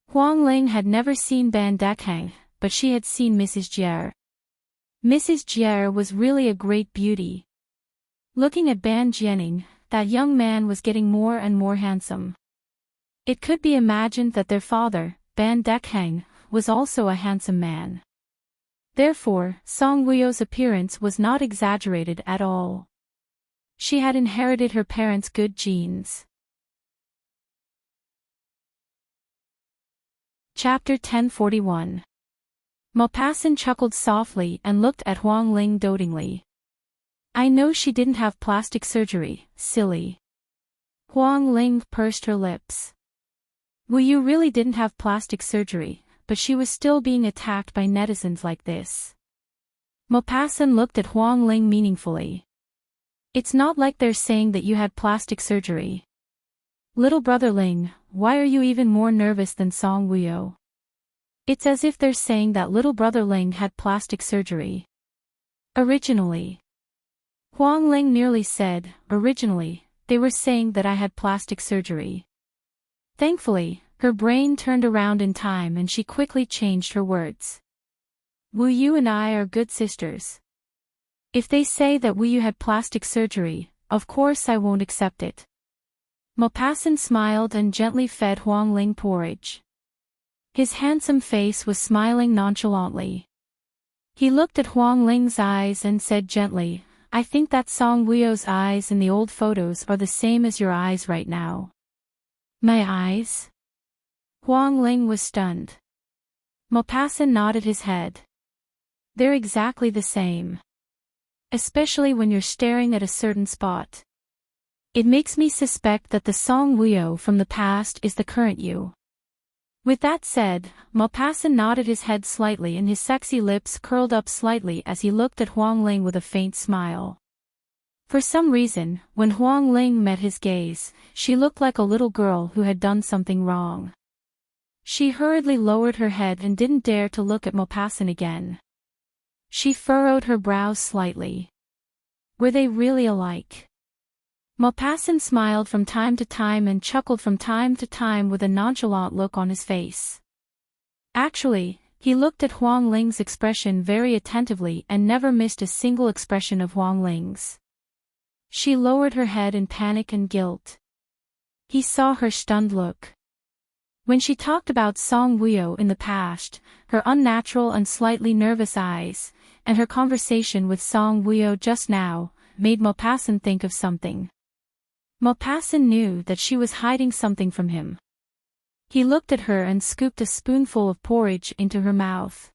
Huang Ling had never seen Ban Dekhang, but she had seen Mrs. Jier. Mrs. Jier was really a great beauty. Looking at Ban Jianing, that young man was getting more and more handsome. It could be imagined that their father, Ban Dekhang, was also a handsome man. Therefore, Song Wuyo's appearance was not exaggerated at all. She had inherited her parents' good genes. Chapter 1041. Maupassant chuckled softly and looked at Huang Ling dotingly. I know she didn't have plastic surgery, silly. Huang Ling pursed her lips. Wuyu really didn't have plastic surgery, but she was still being attacked by netizens like this. Maupassant looked at Huang Ling meaningfully. It's not like they're saying that you had plastic surgery. Little brother Ling, why are you even more nervous than Song Wuyo? It's as if they're saying that little brother Ling had plastic surgery. Originally. Huang Ling nearly said, originally, they were saying that I had plastic surgery. Thankfully, her brain turned around in time and she quickly changed her words. Wuyu and I are good sisters. If they say that Wuyu had plastic surgery, of course I won't accept it. Maupassant smiled and gently fed Huang Ling porridge. His handsome face was smiling nonchalantly. He looked at Huang Ling's eyes and said gently, I think that Song Wuyo's eyes in the old photos are the same as your eyes right now. My eyes? Huang Ling was stunned. Maupassant nodded his head. They're exactly the same. Especially when you're staring at a certain spot. It makes me suspect that the Song Wuyo from the past is the current you. With that said, Maupassant nodded his head slightly and his sexy lips curled up slightly as he looked at Huang Ling with a faint smile. For some reason, when Huang Ling met his gaze, she looked like a little girl who had done something wrong. She hurriedly lowered her head and didn't dare to look at Maupassant again. She furrowed her brows slightly. Were they really alike? Maupassant smiled from time to time and chuckled from time to time with a nonchalant look on his face. Actually, he looked at Huang Ling's expression very attentively and never missed a single expression of Huang Ling's. She lowered her head in panic and guilt. He saw her stunned look. When she talked about Song Wuyo in the past, her unnatural and slightly nervous eyes, and her conversation with Song Wuyo just now, made Maupassant think of something. Maupassant knew that she was hiding something from him. He looked at her and scooped a spoonful of porridge into her mouth.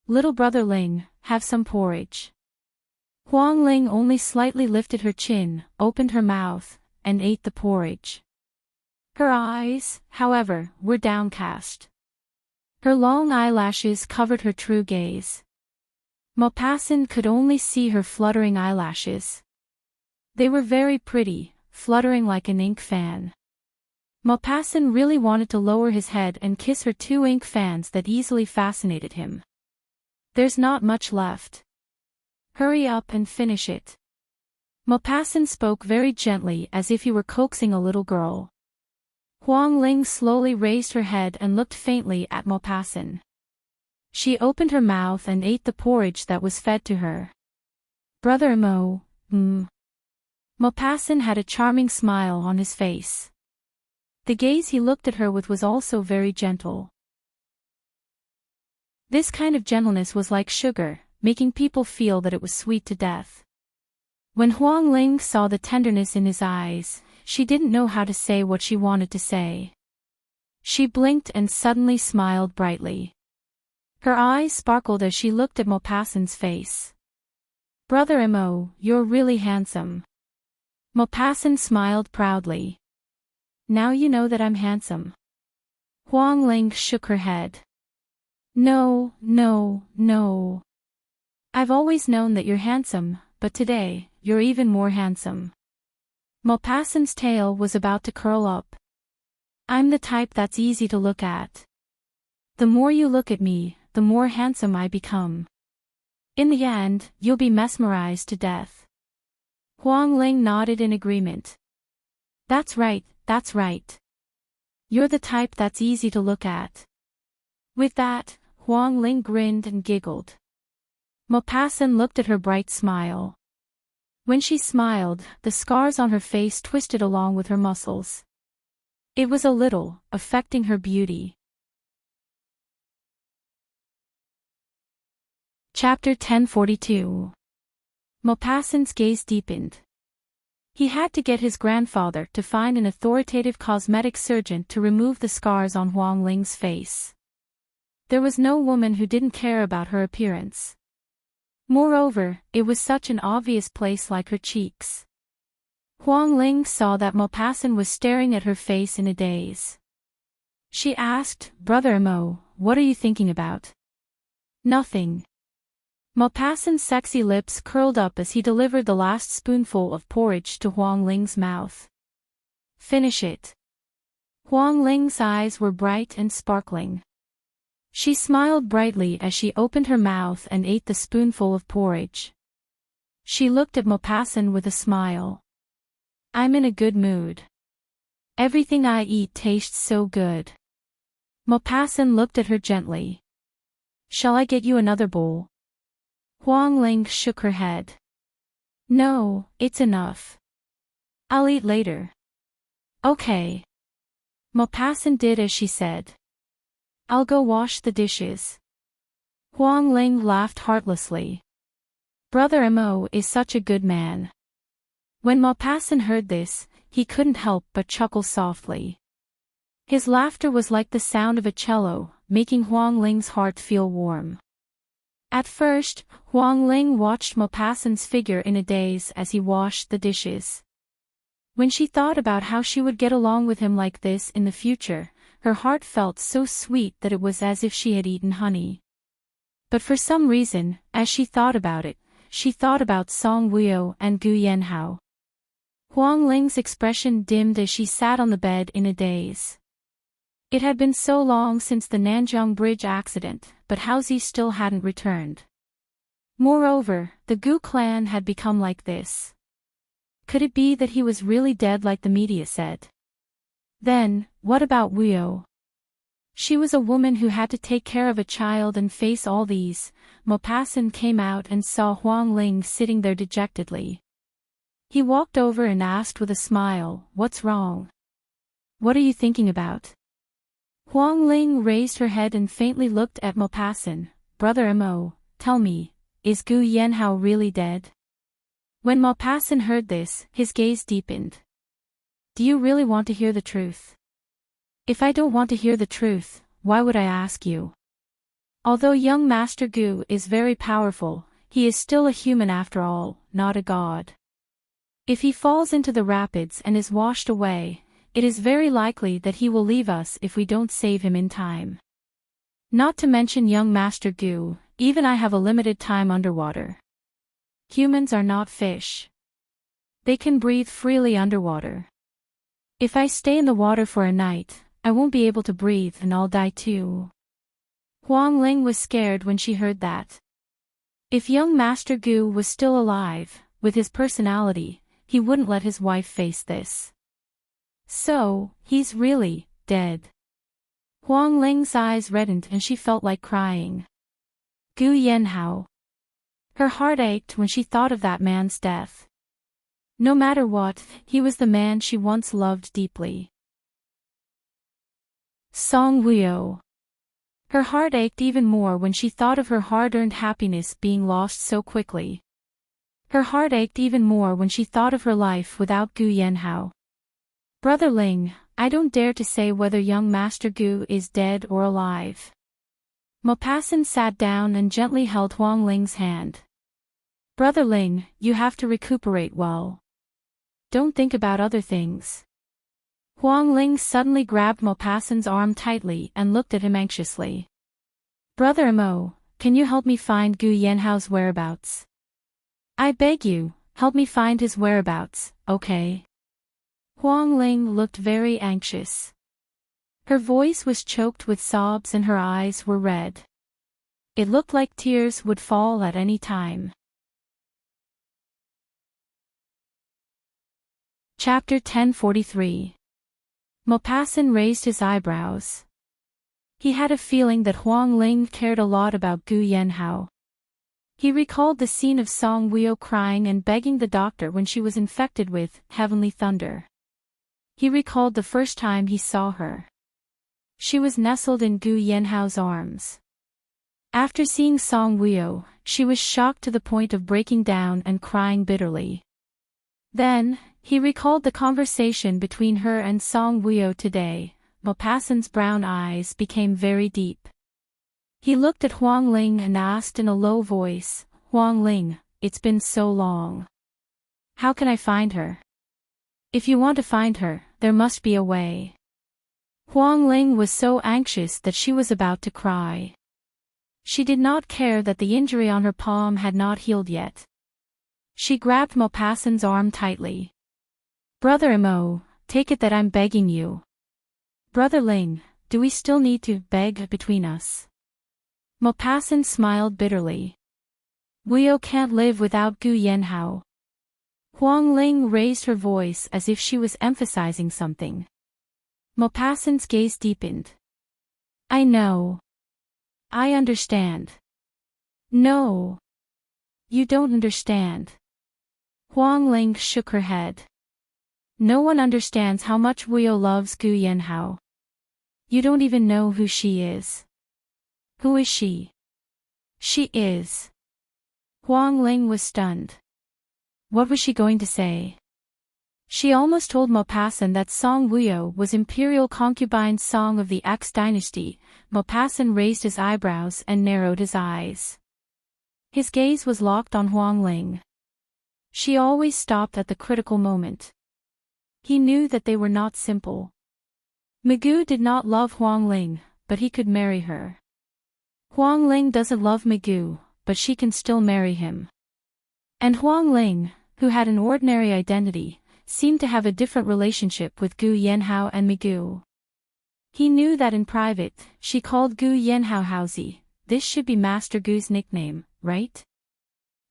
Little brother Ling, have some porridge. Huang Ling only slightly lifted her chin, opened her mouth, and ate the porridge. Her eyes, however, were downcast. Her long eyelashes covered her true gaze. Maupassant could only see her fluttering eyelashes. They were very pretty, fluttering like an ink fan. Maupassant really wanted to lower his head and kiss her two ink fans that easily fascinated him. There's not much left. Hurry up and finish it. Maupassant spoke very gently as if he were coaxing a little girl. Huang Ling slowly raised her head and looked faintly at Maupassant. She opened her mouth and ate the porridge that was fed to her. Brother Mo, Maupassant had a charming smile on his face. The gaze he looked at her with was also very gentle. This kind of gentleness was like sugar, making people feel that it was sweet to death. When Huang Ling saw the tenderness in his eyes, she didn't know how to say what she wanted to say. She blinked and suddenly smiled brightly. Her eyes sparkled as she looked at Maupassant's face. Brother Mo, you're really handsome. Maupassant smiled proudly. Now you know that I'm handsome. Huang Ling shook her head. No. I've always known that you're handsome, but today, you're even more handsome. Maupassant's tail was about to curl up. I'm the type that's easy to look at. The more you look at me, the more handsome I become. In the end, you'll be mesmerized to death. Huang Ling nodded in agreement. That's right. You're the type that's easy to look at. With that, Huang Ling grinned and giggled. Maupassant looked at her bright smile. When she smiled, the scars on her face twisted along with her muscles. It was a little, affecting her beauty. Chapter 1042. Maupassant's gaze deepened. He had to get his grandfather to find an authoritative cosmetic surgeon to remove the scars on Huang Ling's face. There was no woman who didn't care about her appearance. Moreover, it was such an obvious place like her cheeks. Huang Ling saw that Maupassant was staring at her face in a daze. She asked, Brother Mo, what are you thinking about? Nothing. Maupassant's sexy lips curled up as he delivered the last spoonful of porridge to Huang Ling's mouth. Finish it. Huang Ling's eyes were bright and sparkling. She smiled brightly as she opened her mouth and ate the spoonful of porridge. She looked at Maupassant with a smile. I'm in a good mood. Everything I eat tastes so good. Maupassant looked at her gently. Shall I get you another bowl? Huang Ling shook her head. No, it's enough. I'll eat later. Okay. Maupassant did as she said. I'll go wash the dishes. Huang Ling laughed heartlessly. Brother Mo is such a good man. When Maupassant heard this, he couldn't help but chuckle softly. His laughter was like the sound of a cello, making Huang Ling's heart feel warm. At first, Huang Ling watched Maupassant's figure in a daze as he washed the dishes. When she thought about how she would get along with him like this in the future, her heart felt so sweet that it was as if she had eaten honey. But for some reason, as she thought about it, she thought about Song Wuyo and Gu Yanhao. Huang Ling's expression dimmed as she sat on the bed in a daze. It had been so long since the Nanjiang Bridge accident, but Haozi still hadn't returned. Moreover, the Gu clan had become like this. Could it be that he was really dead like the media said? Then, what about Wuyo? She was a woman who had to take care of a child and face all these. Maupassant came out and saw Huang Ling sitting there dejectedly. He walked over and asked with a smile, "What's wrong? What are you thinking about?" Huang Ling raised her head and faintly looked at Maupassant. "Brother Mo, tell me, is Gu Yanhao really dead?" When Maupassant heard this, his gaze deepened. "Do you really want to hear the truth?" "If I don't want to hear the truth, why would I ask you?" Although young Master Gu is very powerful, he is still a human after all, not a god. If he falls into the rapids and is washed away, it is very likely that he will leave us if we don't save him in time. Not to mention young Master Gu, even I have a limited time underwater. Humans are not fish. They can breathe freely underwater. If I stay in the water for a night, I won't be able to breathe and I'll die too. Huang Ling was scared when she heard that. If young Master Gu was still alive, with his personality, he wouldn't let his wife face this. So, he's really dead. Huang Ling's eyes reddened and she felt like crying. Gu Yanhao. Her heart ached when she thought of that man's death. No matter what, he was the man she once loved deeply. Song Wuyo. Her heart ached even more when she thought of her hard-earned happiness being lost so quickly. Her heart ached even more when she thought of her life without Gu Yanhao. Brother Ling, I don't dare to say whether young Master Gu is dead or alive. Maupassant sat down and gently held Huang Ling's hand. Brother Ling, you have to recuperate well. Don't think about other things. Huang Ling suddenly grabbed Maupassant's arm tightly and looked at him anxiously. Brother Mo, can you help me find Gu Yanhao's whereabouts? I beg you, help me find his whereabouts, okay? Huang Ling looked very anxious. Her voice was choked with sobs and her eyes were red. It looked like tears would fall at any time. Chapter 1043. Maupassant raised his eyebrows. He had a feeling that Huang Ling cared a lot about Gu Yanhao. He recalled the scene of Song Wuyo crying and begging the doctor when she was infected with heavenly thunder. He recalled the first time he saw her. She was nestled in Gu Yanhao's arms. After seeing Song Wuyo, she was shocked to the point of breaking down and crying bitterly. Then, he recalled the conversation between her and Song Wuyo today. Maupassant's brown eyes became very deep. He looked at Huang Ling and asked in a low voice, Huang Ling, it's been so long. How can I find her? If you want to find her, there must be a way. Huang Ling was so anxious that she was about to cry. She did not care that the injury on her palm had not healed yet. She grabbed Maupassant's arm tightly. Brother Mo, take it that I'm begging you. Brother Ling, do we still need to beg between us? Maupassant smiled bitterly. Wuyo can't live without Gu Yanhao. Huang Ling raised her voice as if she was emphasizing something. Maupassant's gaze deepened. I know. I understand. No. You don't understand. Huang Ling shook her head. No one understands how much Wuyo loves Gu Yanhao. You don't even know who she is. Who is she? She is. Huang Ling was stunned. What was she going to say? She almost told Maupassant that Song Wuyo was imperial concubine Song of the X dynasty. Maupassant raised his eyebrows and narrowed his eyes. His gaze was locked on Huang Ling. She always stopped at the critical moment. He knew that they were not simple. Migu did not love Huang Ling, but he could marry her. Huang Ling doesn't love Migu, but she can still marry him. And Huang Ling, who had an ordinary identity, seemed to have a different relationship with Gu Yanhao and Migu. He knew that in private, she called Gu Yanhao Haozi. This should be Master Gu's nickname, right?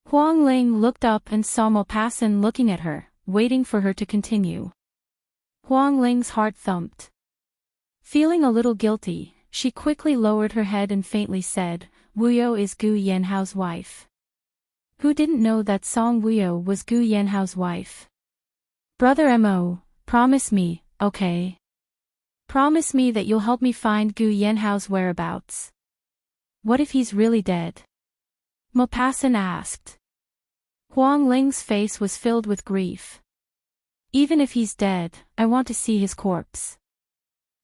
Huang Ling looked up and saw Maupassant looking at her, waiting for her to continue. Huang Ling's heart thumped. Feeling a little guilty, she quickly lowered her head and faintly said, Wuyo is Gu Yanhao's wife. Who didn't know that Song Wuyo was Gu Yanhao's wife? Brother Mo, promise me, okay? Promise me that you'll help me find Gu Yanhao's whereabouts. What if he's really dead? Maupassant asked. Huang Ling's face was filled with grief. Even if he's dead, I want to see his corpse.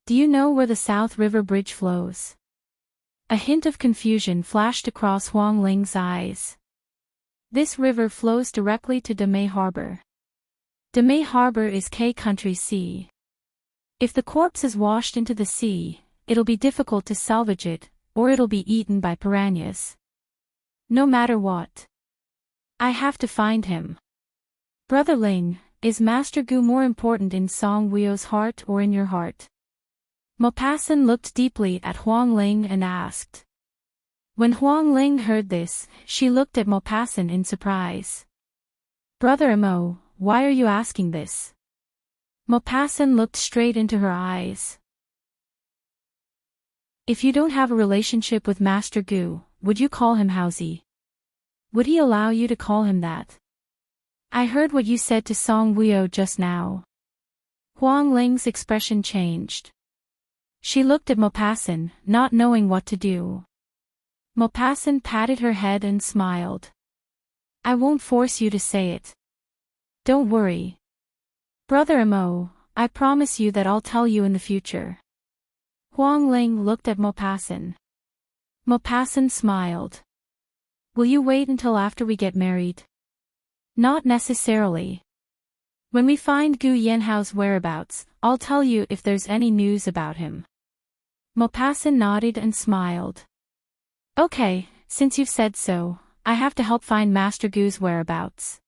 Do you know where the South River Bridge flows? A hint of confusion flashed across Huang Ling's eyes. This river flows directly to Demei Harbor. Demei Harbor is K Country's sea. If the corpse is washed into the sea, it'll be difficult to salvage it, or it'll be eaten by piranhas. No matter what. I have to find him. Brother Ling, is Master Gu more important in Song Wuyo's heart or in your heart? Maupassant looked deeply at Huang Ling and asked. When Huang Ling heard this, she looked at Maupassant in surprise. Brother Mo, why are you asking this? Maupassant looked straight into her eyes. If you don't have a relationship with Master Gu, would you call him Haozi? Would he allow you to call him that? I heard what you said to Song Wuyo just now. Huang Ling's expression changed. She looked at Maupassant, not knowing what to do. Maupassant patted her head and smiled. I won't force you to say it. Don't worry. Brother Mo, I promise you that I'll tell you in the future. Huang Ling looked at Maupassant. Maupassant smiled. Will you wait until after we get married? Not necessarily. When we find Gu Yanhao's whereabouts, I'll tell you if there's any news about him. Maupassant nodded and smiled. Okay, since you've said so, I have to help find Master Gu's whereabouts.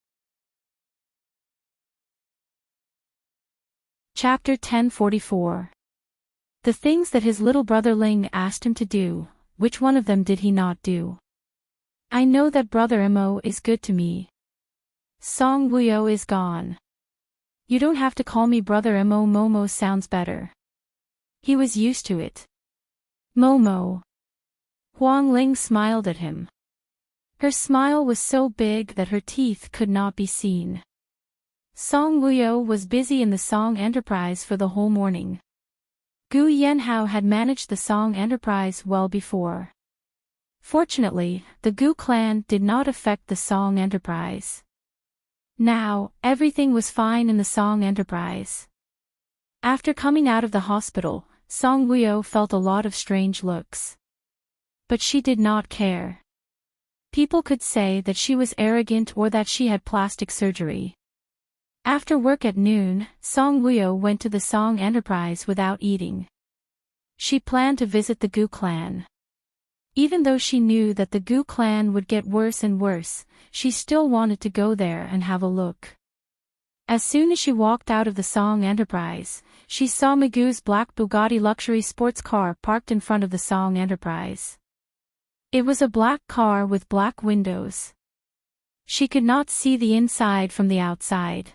Chapter 1044. The things that his little brother Ling asked him to do, which one of them did he not do? I know that Brother Mo is good to me. Song Wuyo is gone. You don't have to call me Brother Mo. Momo sounds better. He was used to it. Momo. Huang Ling smiled at him. Her smile was so big that her teeth could not be seen. Song Wuyo was busy in the Song Enterprise for the whole morning. Gu Yanhao had managed the Song Enterprise well before. Fortunately, the Gu clan did not affect the Song Enterprise. Now, everything was fine in the Song Enterprise. After coming out of the hospital, Song Wuyo felt a lot of strange looks. But she did not care. People could say that she was arrogant or that she had plastic surgery. After work at noon, Song Wuyo went to the Song Enterprise without eating. She planned to visit the Gu clan. Even though she knew that the Gu clan would get worse and worse, she still wanted to go there and have a look. As soon as she walked out of the Song Enterprise, she saw Migu's black Bugatti luxury sports car parked in front of the Song Enterprise. It was a black car with black windows. She could not see the inside from the outside.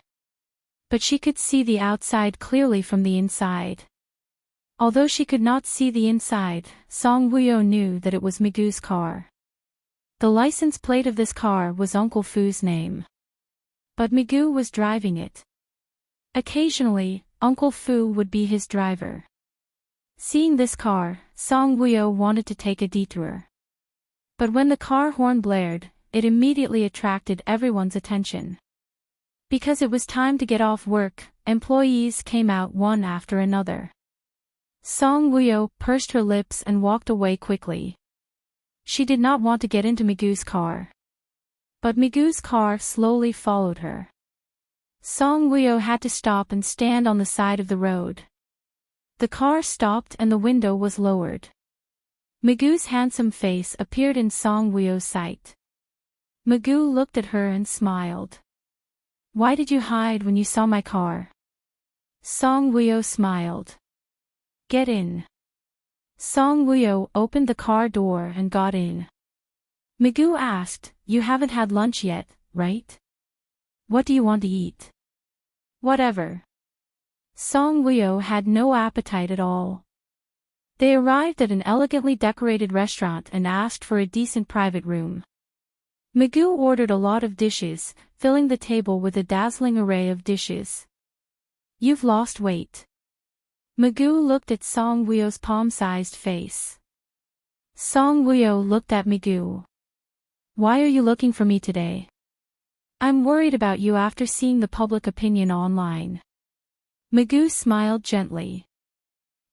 But she could see the outside clearly from the inside. Although she could not see the inside, Song Wuyo knew that it was Migu's car. The license plate of this car was Uncle Fu's name. But Migu was driving it. Occasionally, Uncle Fu would be his driver. Seeing this car, Song Wuyo wanted to take a detour. But when the car horn blared, it immediately attracted everyone's attention. Because it was time to get off work, employees came out one after another. Song Wuyo pursed her lips and walked away quickly. She did not want to get into Migu's car. But Migu's car slowly followed her. Song Wuyo had to stop and stand on the side of the road. The car stopped and the window was lowered. Migu's handsome face appeared in Song Wuyo's sight. Migu looked at her and smiled. "Why did you hide when you saw my car?" Song Wuyo smiled. "Get in." Song Wuyo opened the car door and got in. Migu asked, "You haven't had lunch yet, right? What do you want to eat?" "Whatever." Song Wuyo had no appetite at all. They arrived at an elegantly decorated restaurant and asked for a decent private room. Migu ordered a lot of dishes, filling the table with a dazzling array of dishes. "You've lost weight." Migu looked at Song Wuyo's palm-sized face. Song Wuyo looked at Migu. "Why are you looking for me today?" "I'm worried about you after seeing the public opinion online." Migu smiled gently.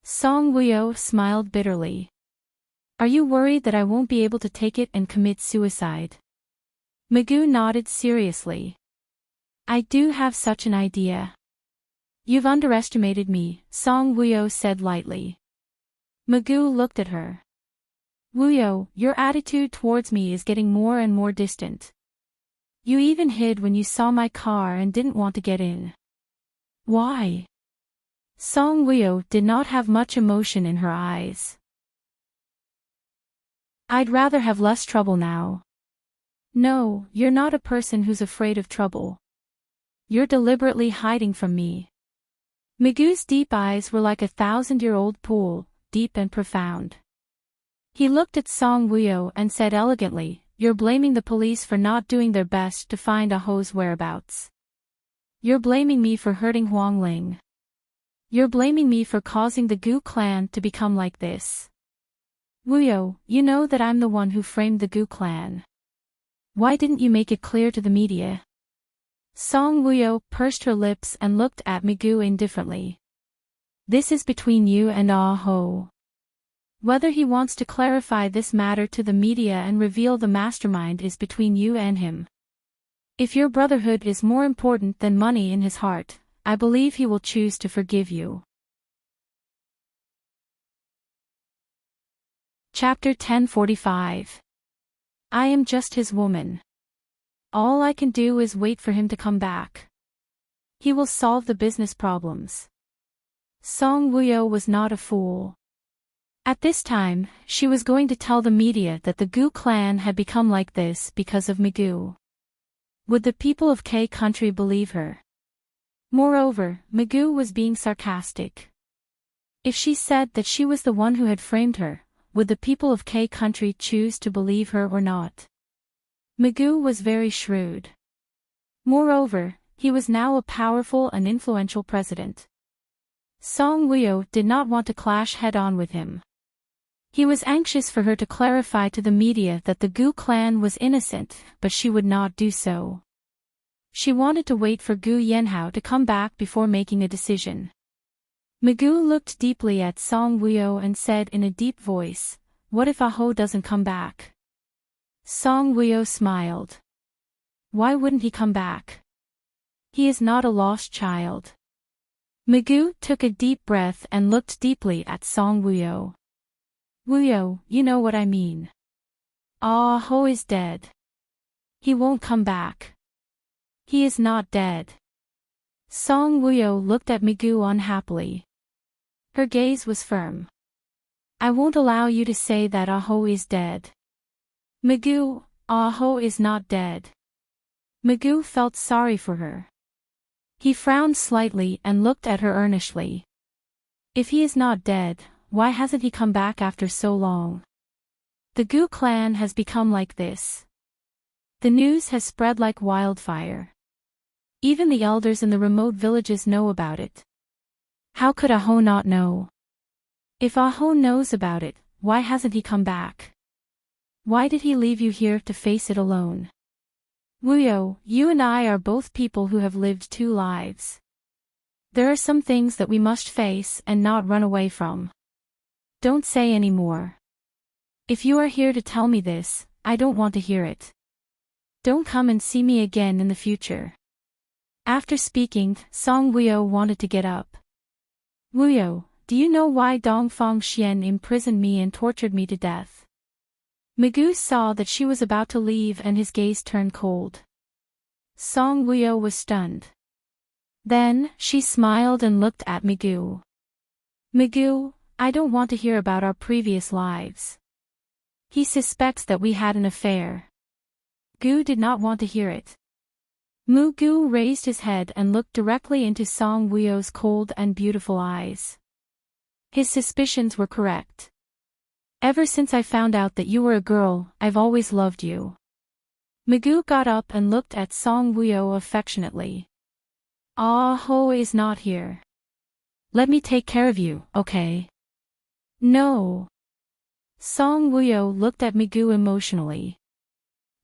Song Wuyo smiled bitterly. "Are you worried that I won't be able to take it and commit suicide?" Migu nodded seriously. "I do have such an idea." "You've underestimated me," Song Wuyo said lightly. Migu looked at her. "Wuyo, your attitude towards me is getting more and more distant. You even hid when you saw my car and didn't want to get in." "Why?" Song Wuyo did not have much emotion in her eyes. "I'd rather have less trouble now." "No, you're not a person who's afraid of trouble. You're deliberately hiding from me." Migu's deep eyes were like a 1,000-year-old pool, deep and profound. He looked at Song Wuyo and said elegantly, "You're blaming the police for not doing their best to find Aho's whereabouts. You're blaming me for hurting Huang Ling. You're blaming me for causing the Gu clan to become like this. Wuyo, you know that I'm the one who framed the Gu clan. Why didn't you make it clear to the media?" Song Wuyo pursed her lips and looked at Migu indifferently. "This is between you and Ah Ho. Whether he wants to clarify this matter to the media and reveal the mastermind is between you and him. If your brotherhood is more important than money in his heart, I believe he will choose to forgive you." Chapter 1045. I am just his woman. All I can do is wait for him to come back. He will solve the business problems. Song Wuyo was not a fool. At this time, she was going to tell the media that the Gu clan had become like this because of Migu. Would the people of K country believe her? Moreover, Migu was being sarcastic. If she said that she was the one who had framed her, would the people of K country choose to believe her or not? Migu was very shrewd. Moreover, he was now a powerful and influential president. Song Wuyo did not want to clash head-on with him. He was anxious for her to clarify to the media that the Gu clan was innocent, but she would not do so. She wanted to wait for Gu Yanhao to come back before making a decision. Migu looked deeply at Song Wuyo and said in a deep voice, "What if Ah Ho doesn't come back?" Song Wuyo smiled. "Why wouldn't he come back? He is not a lost child." Migu took a deep breath and looked deeply at Song Wuyo. "Wuyo, you know what I mean. Ah Ho is dead. He won't come back." "He is not dead." Song Wuyo looked at Migu unhappily. Her gaze was firm. "I won't allow you to say that Ah Ho is dead." "Migu, Ah Ho is not dead." Migu felt sorry for her. He frowned slightly and looked at her earnestly. "If he is not dead, why hasn't he come back after so long? The Gu clan has become like this. The news has spread like wildfire. Even the elders in the remote villages know about it. How could Ah Ho not know?" If Aho knows about it, why hasn't he come back? Why did he leave you here to face it alone? Wuyo, you and I are both people who have lived two lives. There are some things that we must face and not run away from. Don't say any more. If you are here to tell me this, I don't want to hear it. Don't come and see me again in the future. After speaking, Song Wuyo wanted to get up. Wuyo, do you know why Dongfang Xian imprisoned me and tortured me to death? Migu saw that she was about to leave and his gaze turned cold. Song Wuyo was stunned. Then, she smiled and looked at Migu. Migu, I don't want to hear about our previous lives. He suspects that we had an affair. Gu did not want to hear it. Mugu raised his head and looked directly into Song Wuyo's cold and beautiful eyes. His suspicions were correct. Ever since I found out that you were a girl, I've always loved you. Migu got up and looked at Song Wuyo affectionately. Ah-ho is not here. Let me take care of you, okay? No. Song Wuyo looked at Migu emotionally.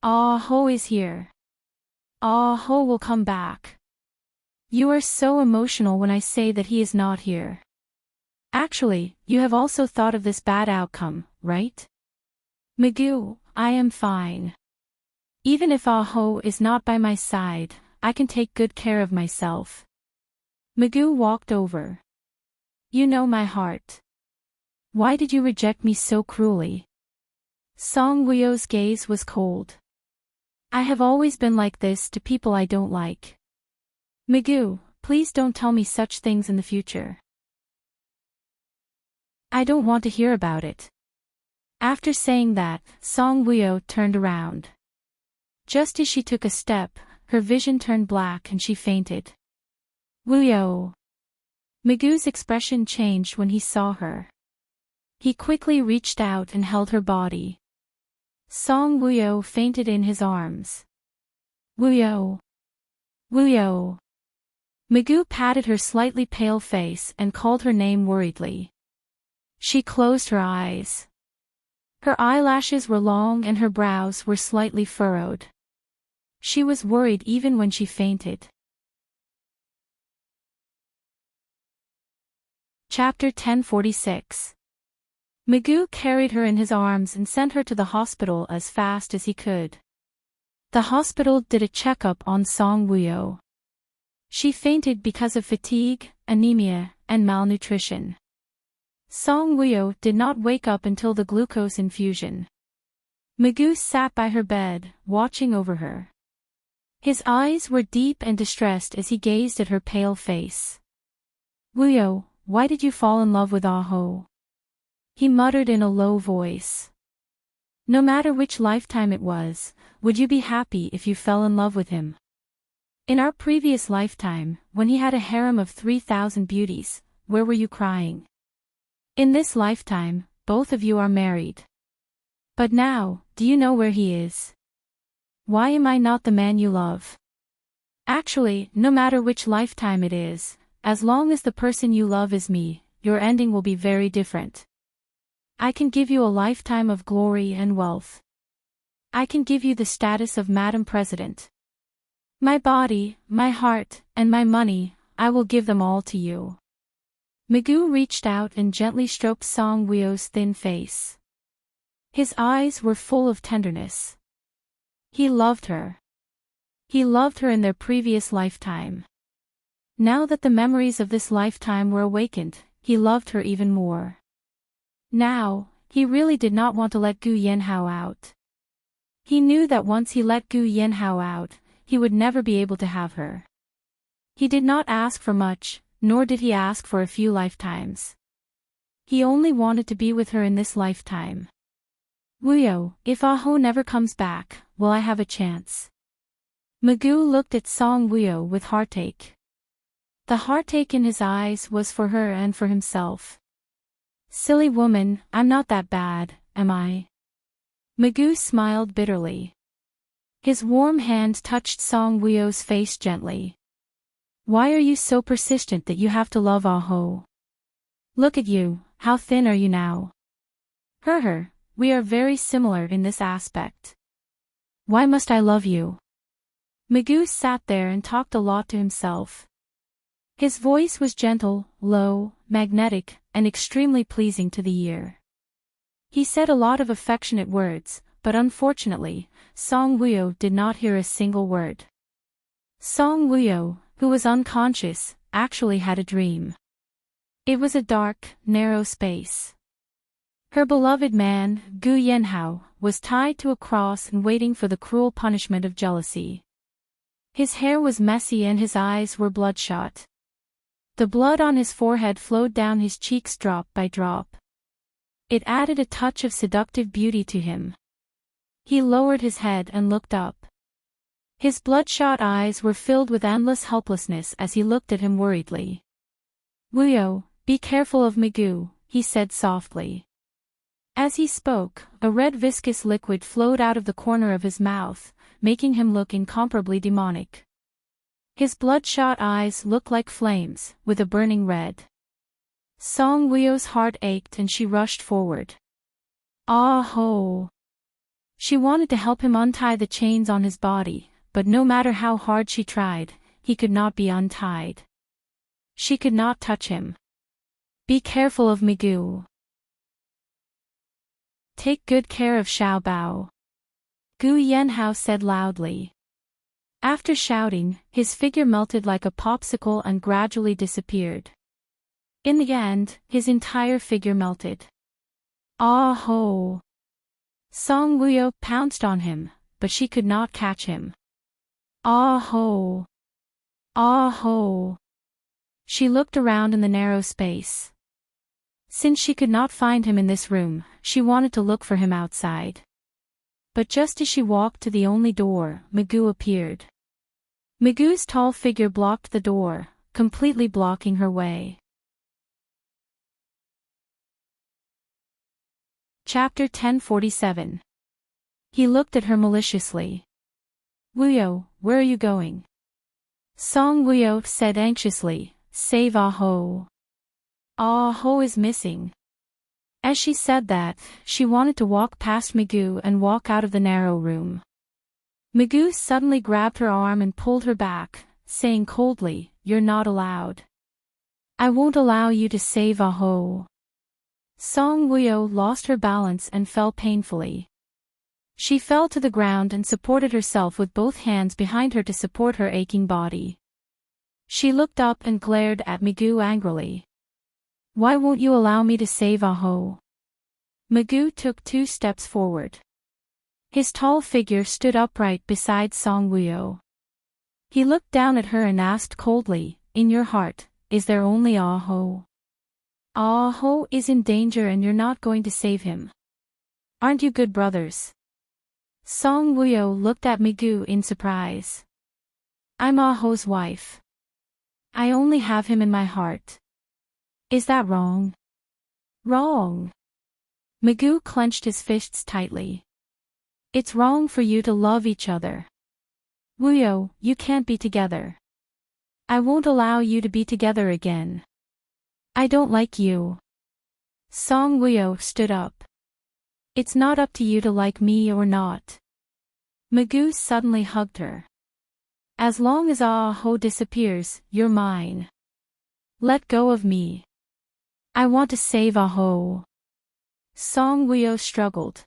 Ah-ho is here. Ah-ho will come back. You are so emotional when I say that he is not here. Actually, you have also thought of this bad outcome, right? Migu, I am fine. Even if Ah-ho is not by my side, I can take good care of myself. Migu walked over. You know my heart. Why did you reject me so cruelly? Song Wuyo's gaze was cold. I have always been like this to people I don't like. Migu, please don't tell me such things in the future. I don't want to hear about it. After saying that, Song Wuyo turned around. Just as she took a step, her vision turned black and she fainted. Wuyo. Migu's expression changed when he saw her. He quickly reached out and held her body. Song Wuyo fainted in his arms. Wuyo. Wuyo. Migu patted her slightly pale face and called her name worriedly. She closed her eyes. Her eyelashes were long and her brows were slightly furrowed. She was worried even when she fainted. Chapter 1046. Migu carried her in his arms and sent her to the hospital as fast as he could. The hospital did a checkup on Song Wuyo. She fainted because of fatigue, anemia, and malnutrition. Song Wuyo did not wake up until the glucose infusion. Migu sat by her bed, watching over her. His eyes were deep and distressed as he gazed at her pale face. Wuyo, why did you fall in love with Ah-ho? He muttered in a low voice. No matter which lifetime it was, would you be happy if you fell in love with him? In our previous lifetime, when he had a harem of 3,000 beauties, where were you crying? In this lifetime, both of you are married. But now, do you know where he is? Why am I not the man you love? Actually, no matter which lifetime it is, as long as the person you love is me, your ending will be very different. I can give you a lifetime of glory and wealth. I can give you the status of Madam President. My body, my heart, and my money, I will give them all to you. Migu reached out and gently stroked Song Wuyo's thin face. His eyes were full of tenderness. He loved her. He loved her in their previous lifetime. Now that the memories of this lifetime were awakened, he loved her even more. Now, he really did not want to let Gu Yanhao out. He knew that once he let Gu Yanhao out, he would never be able to have her. He did not ask for much, nor did he ask for a few lifetimes. He only wanted to be with her in this lifetime. Wuyo, if Ah-ho never comes back, will I have a chance? Migu looked at Song Wuyo with heartache. The heartache in his eyes was for her and for himself. Silly woman, I'm not that bad, am I? Migu smiled bitterly. His warm hand touched Song Wuyo's face gently. Why are you so persistent that you have to love Ah-ho? Look at you, how thin are you now? Her, we are very similar in this aspect. Why must I love you? Magoo sat there and talked a lot to himself. His voice was gentle, low, magnetic, and extremely pleasing to the ear. He said a lot of affectionate words, but unfortunately, Song Wuyo did not hear a single word. Song Wuyo, who was unconscious, actually had a dream. It was a dark, narrow space. Her beloved man, Gu Yanhao, was tied to a cross and waiting for the cruel punishment of jealousy. His hair was messy and his eyes were bloodshot. The blood on his forehead flowed down his cheeks drop by drop. It added a touch of seductive beauty to him. He lowered his head and looked up. His bloodshot eyes were filled with endless helplessness as he looked at him worriedly. Wuyo, be careful of Magoo, he said softly. As he spoke, a red viscous liquid flowed out of the corner of his mouth, making him look incomparably demonic. His bloodshot eyes looked like flames, with a burning red. Song Wuyo's heart ached and she rushed forward. Ah ho! She wanted to help him untie the chains on his body, but no matter how hard she tried, he could not be untied. She could not touch him. Be careful of Magoo. Take good care of Xiao Bao. Gu Yanhao said loudly. After shouting, his figure melted like a popsicle and gradually disappeared. In the end, his entire figure melted. Ah ho! Song Wuyo pounced on him, but she could not catch him. Ah ho! Ah ho! She looked around in the narrow space. Since she could not find him in this room, she wanted to look for him outside. But just as she walked to the only door, Magoo appeared. Magoo's tall figure blocked the door, completely blocking her way. Chapter 1047. He looked at her maliciously. Wuyo, where are you going? Song Wuyo said anxiously, save Ah Ho. Ah Ho is missing. As she said that, she wanted to walk past Magoo and walk out of the narrow room. Magoo suddenly grabbed her arm and pulled her back, saying coldly, you're not allowed. I won't allow you to save Ah Ho. Song Wuyo lost her balance and fell painfully. She fell to the ground and supported herself with both hands behind her to support her aching body. She looked up and glared at Magoo angrily. Why won't you allow me to save Ah Ho? Magoo took 2 steps forward. His tall figure stood upright beside Song Wuyo. He looked down at her and asked coldly, in your heart, is there only Ah Ho? Ah Ho is in danger and you're not going to save him. Aren't you good brothers? Song Wuyo looked at Magoo in surprise. I'm Ah Ho's wife. I only have him in my heart. Is that wrong? Wrong. Magoo clenched his fists tightly. It's wrong for you to love each other. Wuyo, you can't be together. I won't allow you to be together again. I don't like you. Song Wuyo stood up. It's not up to you to like me or not. Magoo suddenly hugged her. As long as Ah Ho disappears, you're mine. Let go of me. I want to save Ah Ho. Song Wuyo struggled.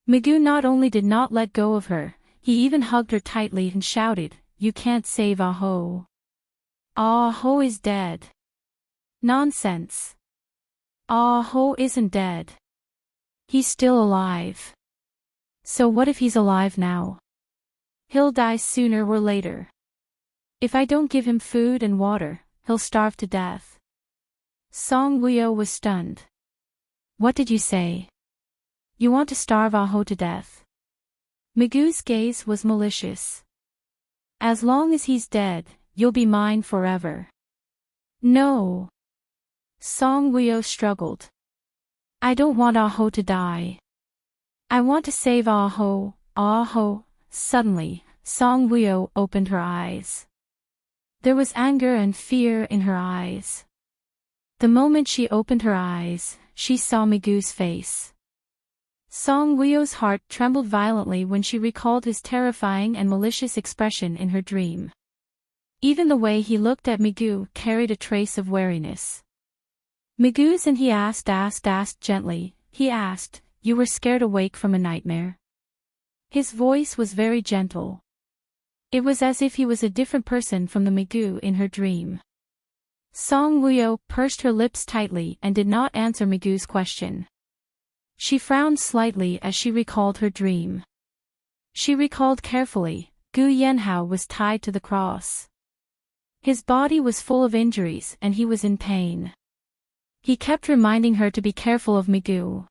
Magoo not only did not let go of her, he even hugged her tightly and shouted, you can't save Ah Ho. Ah Ho is dead. Nonsense. Ah Ho isn't dead. He's still alive. So what if he's alive now? He'll die sooner or later. If I don't give him food and water, he'll starve to death. Song Wuyo was stunned. What did you say? You want to starve Ah Ho to death? Magoo's gaze was malicious. As long as he's dead, you'll be mine forever. No. Song Wuyo struggled. I don't want Ah Ho to die. I want to save Ah Ho, Ah Ho. Suddenly, Song Wuyo opened her eyes. There was anger and fear in her eyes. The moment she opened her eyes, she saw Migu's face. Song Wuyo's heart trembled violently when she recalled his terrifying and malicious expression in her dream. Even the way he looked at Migu carried a trace of wariness. Migu's and he asked gently, he asked, "You were scared awake from a nightmare?" His voice was very gentle. It was as if he was a different person from the Migu in her dream. Song Wuyo pursed her lips tightly and did not answer Migu's question. She frowned slightly as she recalled her dream. She recalled carefully, Gu Yanhao was tied to the cross. His body was full of injuries and he was in pain. He kept reminding her to be careful of Migu.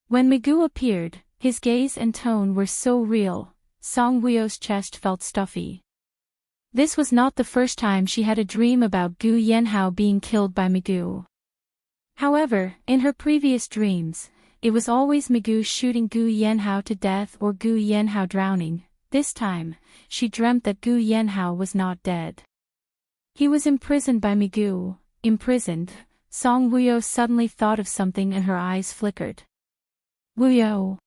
When Migu appeared, his gaze and tone were so real, Song Wuyo's chest felt stuffy. This was not the first time she had a dream about Gu Yanhao being killed by Migu. However, in her previous dreams, it was always Migu shooting Gu Yanhao to death or Gu Yanhao drowning. This time, she dreamt that Gu Yanhao was not dead. He was imprisoned by Migu. Imprisoned. Song Wuyo suddenly thought of something and her eyes flickered. Wuyo.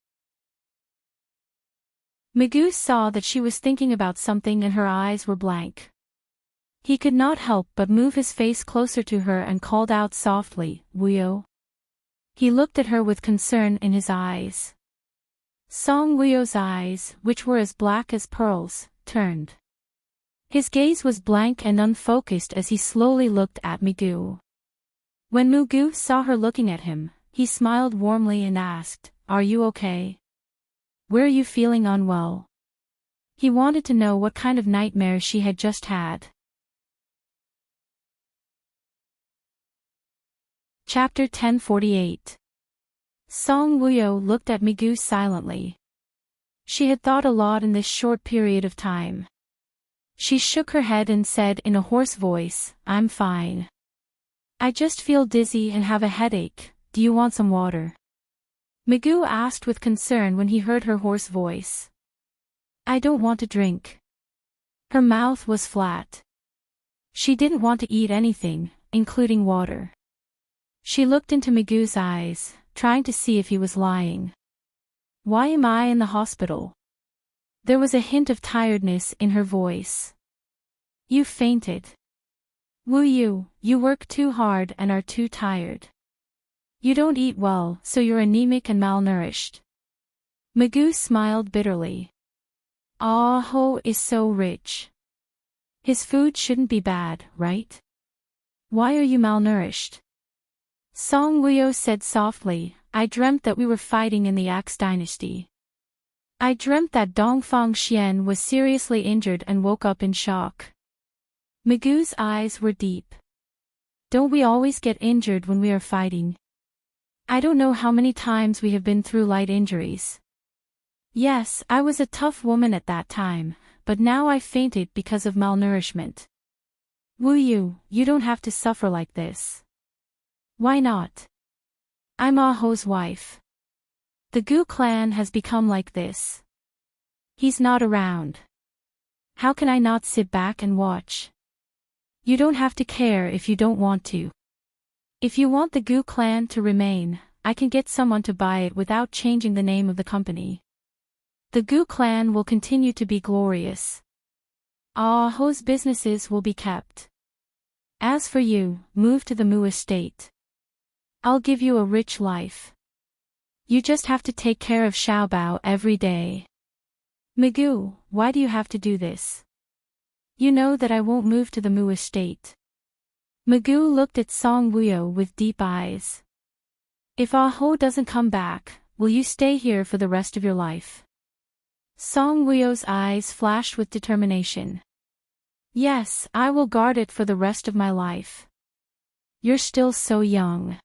Migu saw that she was thinking about something and her eyes were blank. He could not help but move his face closer to her and called out softly, "Wuyo." He looked at her with concern in his eyes. Song Wuyo's eyes, which were as black as pearls, turned. His gaze was blank and unfocused as he slowly looked at Migu. When Migu saw her looking at him, he smiled warmly and asked, "Are you okay? Were you feeling unwell?" He wanted to know what kind of nightmare she had just had. Chapter 1048. Song Wuyo looked at Migu silently. She had thought a lot in this short period of time. She shook her head and said in a hoarse voice, "I'm fine. I just feel dizzy and have a headache. Do you want some water?" Migu asked with concern when he heard her hoarse voice. "I don't want to drink." Her mouth was flat. She didn't want to eat anything, including water. She looked into Migu's eyes, trying to see if he was lying. "Why am I in the hospital?" There was a hint of tiredness in her voice. "You fainted. Wuyu, you work too hard and are too tired. You don't eat well, so you're anemic and malnourished." Migu smiled bitterly. Ah Ho is so rich. His food shouldn't be bad, right? Why are you malnourished? Song Wuyo said softly, "I dreamt that we were fighting in the Axe dynasty. I dreamt that Dongfang Xian was seriously injured and woke up in shock." Migu's eyes were deep. "Don't we always get injured when we are fighting? I don't know how many times we have been through light injuries. Yes, I was a tough woman at that time, but now I fainted because of malnourishment. Wuyu, you don't have to suffer like this." "Why not? I'm Ah Ho's wife. The Gu clan has become like this. He's not around. How can I not sit back and watch?" "You don't have to care if you don't want to. If you want the Gu clan to remain, I can get someone to buy it without changing the name of the company. The Gu clan will continue to be glorious. Ah Ho's businesses will be kept. As for you, move to the Mu estate. I'll give you a rich life. You just have to take care of Xiaobao every day." "Migu, why do you have to do this? You know that I won't move to the Mu estate." Migu looked at Song Wuyo with deep eyes. "If Ah Ho doesn't come back, will you stay here for the rest of your life?" Song Wuyo's eyes flashed with determination. "Yes, I will guard it for the rest of my life. You're still so young.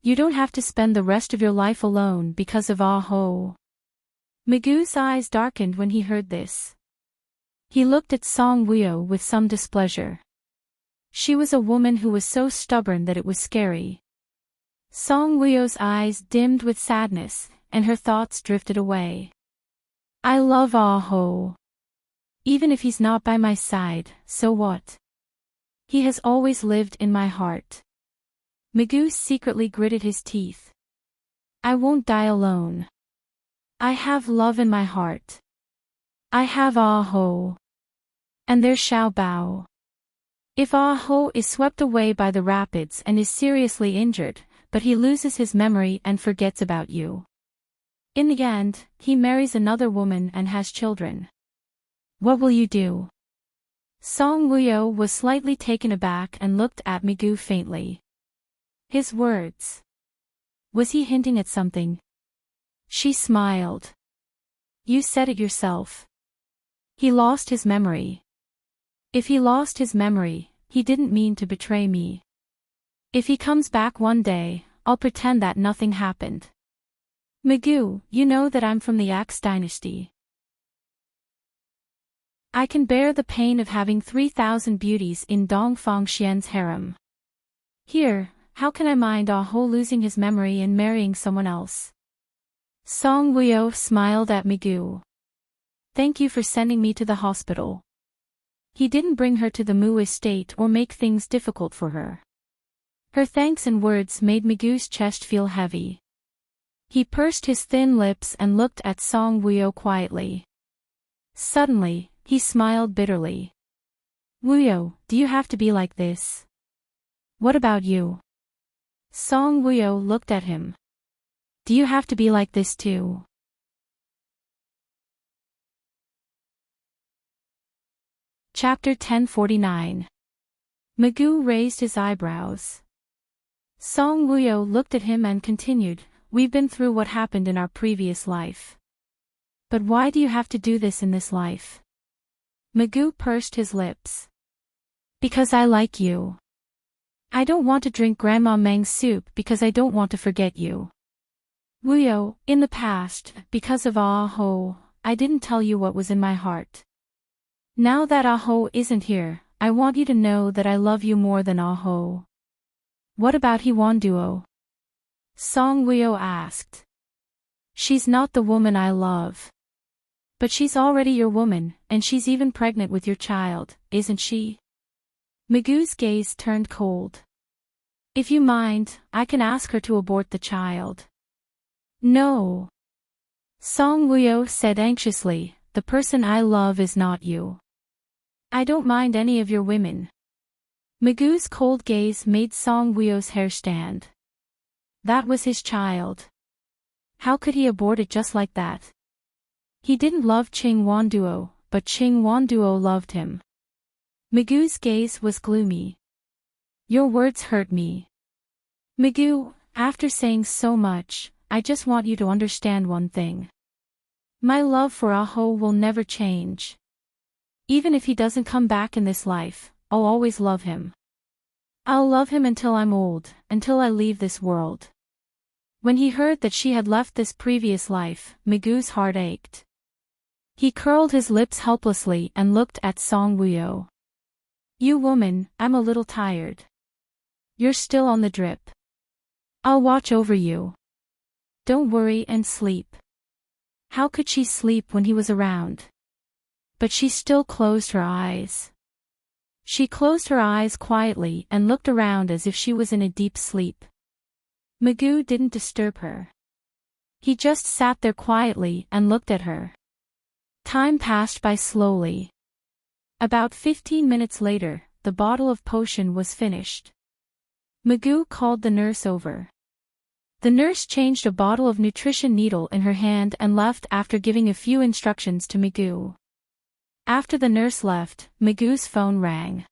You don't have to spend the rest of your life alone because of Ah Ho." Migu's eyes darkened when he heard this. He looked at Song Wuyo with some displeasure. She was a woman who was so stubborn that it was scary. Song Wuyo's eyes dimmed with sadness, and her thoughts drifted away. "I love Ah Ho. Even if he's not by my side, so what? He has always lived in my heart. Magoo secretly gritted his teeth. I won't die alone. I have love in my heart. I have Ah-ho. And there's Xiao Bao. If Ah-ho is swept away by the rapids and is seriously injured, but he loses his memory and forgets about you. In the end, he marries another woman and has children. What will you do? Song Wuyo was slightly taken aback and looked at Magoo faintly. His words. Was he hinting at something? She smiled. You said it yourself. He lost his memory. If he lost his memory, he didn't mean to betray me. If he comes back one day, I'll pretend that nothing happened. Magoo, you know that I'm from the Axe dynasty. I can bear the pain of having 3,000 beauties in Dongfang Xian's harem. Here, how can I mind Ah-ho losing his memory and marrying someone else? Song Wuyo smiled at Magoo. Thank you for sending me to the hospital. He didn't bring her to the Mu estate or make things difficult for her. Her thanks and words made Magoo's chest feel heavy. He pursed his thin lips and looked at Song Wuyo quietly. Suddenly, he smiled bitterly. Wuyo, do you have to be like this? What about you? Song Wuyo looked at him. Do you have to be like this too? Chapter 1049. Magoo raised his eyebrows. Song Wuyo looked at him and continued, We've been through what happened in our previous life. But why do you have to do this in this life? Magoo pursed his lips. Because I like you. I don't want to drink Grandma Meng's soup because I don't want to forget you. Wuyo, in the past, because of Ah-ho, I didn't tell you what was in my heart. Now that Ah-ho isn't here, I want you to know that I love you more than Ah-ho. What about Hwonduo? Song Wuyo asked. She's not the woman I love. But she's already your woman, and she's even pregnant with your child, isn't she? Magoo's gaze turned cold. If you mind, I can ask her to abort the child. No. Song Wuyo said anxiously, the person I love is not you. I don't mind any of your women. Magoo's cold gaze made Song Wuyo's hair stand. That was his child. How could he abort it just like that? He didn't love Hwonduo, but Hwonduo loved him. Magoo's gaze was gloomy. Your words hurt me. Magoo, after saying so much, I just want you to understand one thing. My love for Ah-ho will never change. Even if he doesn't come back in this life, I'll always love him. I'll love him until I'm old, until I leave this world. When he heard that she had left this previous life, Magoo's heart ached. He curled his lips helplessly and looked at Song Wuyo. You woman, I'm a little tired. You're still on the drip. I'll watch over you. Don't worry and sleep. How could she sleep when he was around? But she still closed her eyes. She closed her eyes quietly and looked around as if she was in a deep sleep. Magoo didn't disturb her. He just sat there quietly and looked at her. Time passed by slowly. About 15 minutes later, the bottle of potion was finished. Magoo called the nurse over. The nurse changed a bottle of nutrition needle in her hand and left after giving a few instructions to Magoo. After the nurse left, Magoo's phone rang.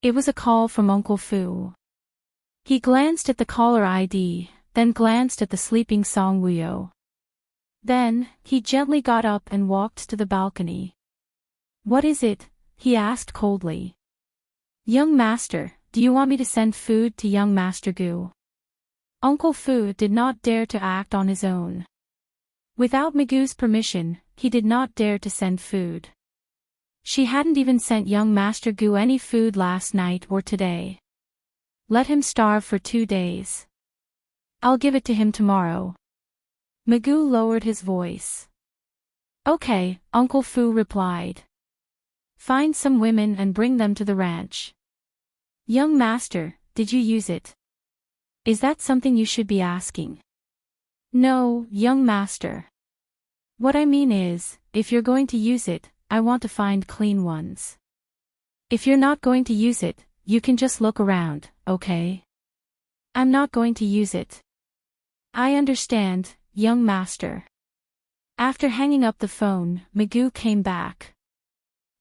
It was a call from Uncle Fu. He glanced at the caller ID, then glanced at the sleeping Song Wuyo. Then, he gently got up and walked to the balcony. What is it? He asked coldly. Young master, do you want me to send food to young Master Gu? Uncle Fu did not dare to act on his own. Without Magoo's permission, he did not dare to send food. She hadn't even sent young Master Gu any food last night or today. Let him starve for 2 days. I'll give it to him tomorrow. Magoo lowered his voice. Okay, Uncle Fu replied. Find some women and bring them to the ranch. Young master, did you use it? Is that something you should be asking? No, young master. What I mean is, if you're going to use it, I want to find clean ones. If you're not going to use it, you can just look around, okay? I'm not going to use it. I understand, young master. After hanging up the phone, Magoo came back.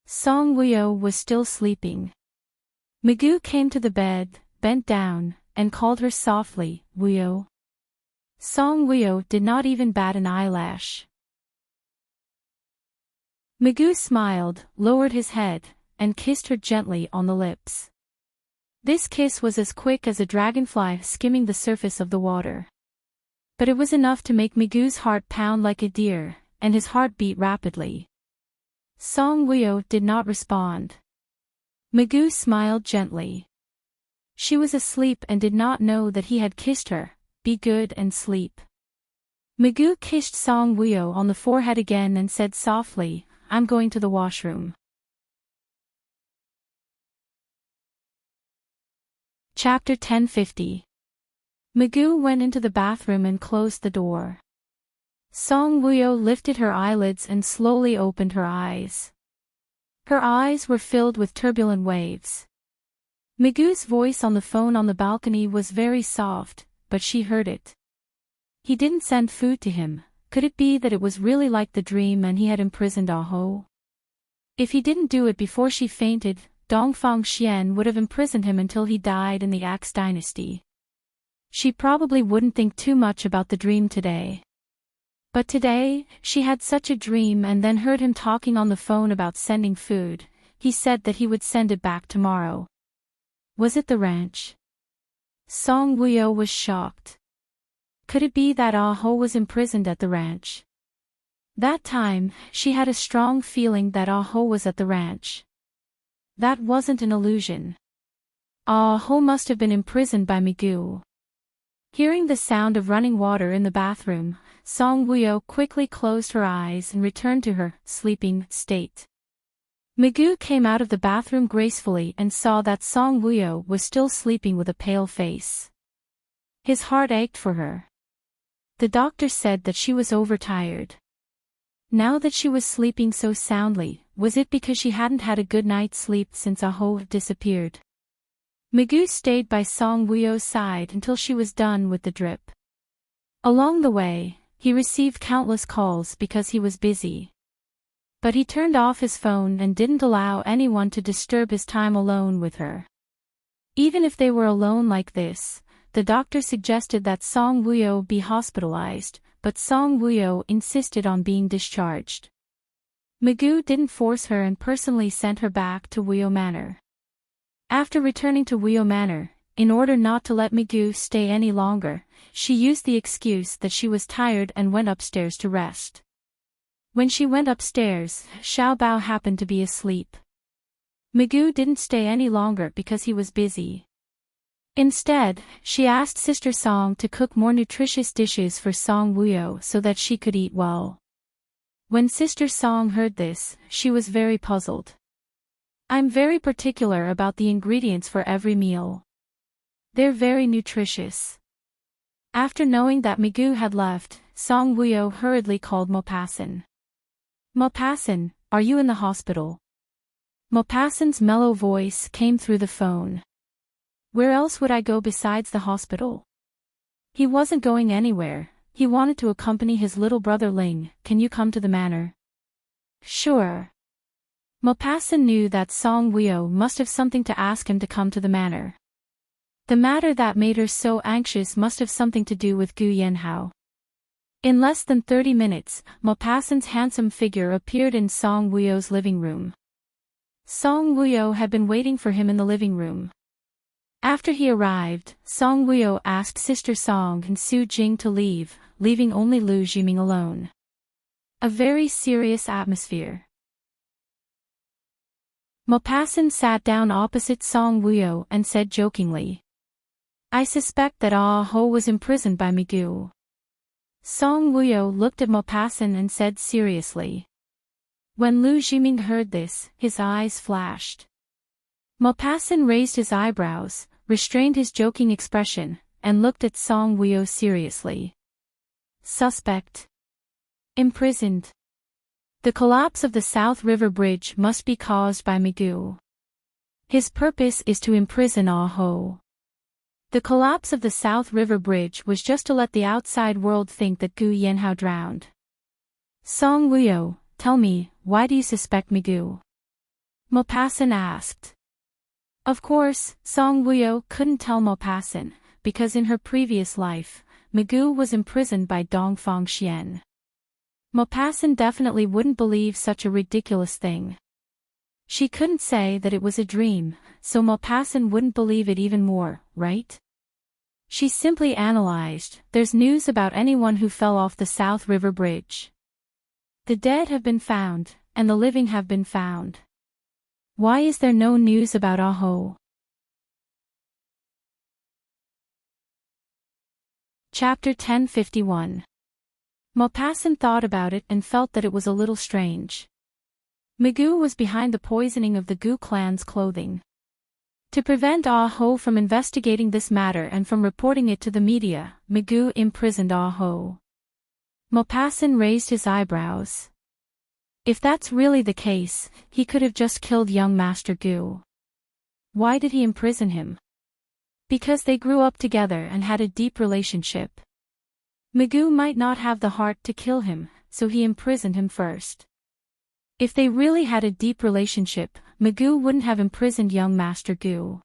Song Wuyo was still sleeping. Magoo came to the bed, bent down, and called her softly, Wuyo. Song Wuyo did not even bat an eyelash. Magoo smiled, lowered his head, and kissed her gently on the lips. This kiss was as quick as a dragonfly skimming the surface of the water. But it was enough to make Magoo's heart pound like a deer, and his heart beat rapidly. Song Wuyo did not respond. Magoo smiled gently. She was asleep and did not know that he had kissed her. Be good and sleep. Magoo kissed Song Wuyo on the forehead again and said softly, I'm going to the washroom. Chapter 1050. Magoo went into the bathroom and closed the door. Song Wuyo lifted her eyelids and slowly opened her eyes. Her eyes were filled with turbulent waves. Magoo's voice on the phone on the balcony was very soft, but she heard it. He didn't send food to him. Could it be that it was really like the dream and he had imprisoned Ah-ho? If he didn't do it before she fainted, Dongfang Xian would have imprisoned him until he died in the Axe dynasty. She probably wouldn't think too much about the dream today. But today, she had such a dream and then heard him talking on the phone about sending food. He said that he would send it back tomorrow. Was it the ranch? Song Wuyo was shocked. Could it be that Ah-ho was imprisoned at the ranch? That time, she had a strong feeling that Ah-ho was at the ranch. That wasn't an illusion. Ah-ho must have been imprisoned by Magoo. Hearing the sound of running water in the bathroom, Song Wuyo quickly closed her eyes and returned to her sleeping state. Magoo came out of the bathroom gracefully and saw that Song Wuyo was still sleeping with a pale face. His heart ached for her. The doctor said that she was overtired. Now that she was sleeping so soundly, was it because she hadn't had a good night's sleep since Ah-ho disappeared? Magoo stayed by Song Wuyo's side until she was done with the drip. Along the way, he received countless calls because he was busy. But he turned off his phone and didn't allow anyone to disturb his time alone with her. Even if they were alone like this, the doctor suggested that Song Wuyo be hospitalized, but Song Wuyo insisted on being discharged. Magoo didn't force her and personally sent her back to Wuyo Manor. After returning to Wuyo Manor, in order not to let Magoo stay any longer, she used the excuse that she was tired and went upstairs to rest. When she went upstairs, Xiao Bao happened to be asleep. Magoo didn't stay any longer because he was busy. Instead, she asked Sister Song to cook more nutritious dishes for Song Wuyo so that she could eat well. When Sister Song heard this, she was very puzzled. I'm very particular about the ingredients for every meal. They're very nutritious. After knowing that Magoo had left, Song Wuyo hurriedly called Maupassant. Maupassant, are you in the hospital? Maupassant's mellow voice came through the phone. Where else would I go besides the hospital? He wasn't going anywhere. He wanted to accompany his little brother Ling. Can you come to the manor? Sure. Maupassant knew that Song Wuyo must have something to ask him to come to the manor. The matter that made her so anxious must have something to do with Gu Yanhao. In less than 30 minutes, Maupassant's handsome figure appeared in Song Wuyo's living room. Song Wuyo had been waiting for him in the living room. After he arrived, Song Wuyo asked Sister Song and Su Jing to leave, leaving only Lu Jiming alone. A very serious atmosphere. Maupassant sat down opposite Song Wuyo and said jokingly, I suspect that Ah-ho was imprisoned by Magoo. Song Wuyo looked at Maupassant and said seriously. When Lu Jiming heard this, his eyes flashed. Maupassant raised his eyebrows, restrained his joking expression, and looked at Song Wuyo seriously. Suspect. Imprisoned. The collapse of the South River Bridge must be caused by Migu. His purpose is to imprison Ah Ho. The collapse of the South River Bridge was just to let the outside world think that Gu Yanhao drowned. Song Wuyo, tell me, why do you suspect Migu? Maupassant asked. Of course, Song Wuyo couldn't tell Maupassant, because in her previous life, Migu was imprisoned by Dongfang Xian. Maupassant definitely wouldn't believe such a ridiculous thing. She couldn't say that it was a dream, so Maupassant wouldn't believe it even more, right? She simply analyzed, there's news about anyone who fell off the South River Bridge. The dead have been found, and the living have been found. Why is there no news about Ah Ho? Chapter 1051. Maupassant thought about it and felt that it was a little strange. Migu was behind the poisoning of the Gu clan's clothing. To prevent Ah Ho from investigating this matter and from reporting it to the media, Migu imprisoned Ah Ho. Maupassant raised his eyebrows. If that's really the case, he could have just killed young Master Gu. Why did he imprison him? Because they grew up together and had a deep relationship. Migu might not have the heart to kill him, so he imprisoned him first. If they really had a deep relationship, Migu wouldn't have imprisoned young Master Gu.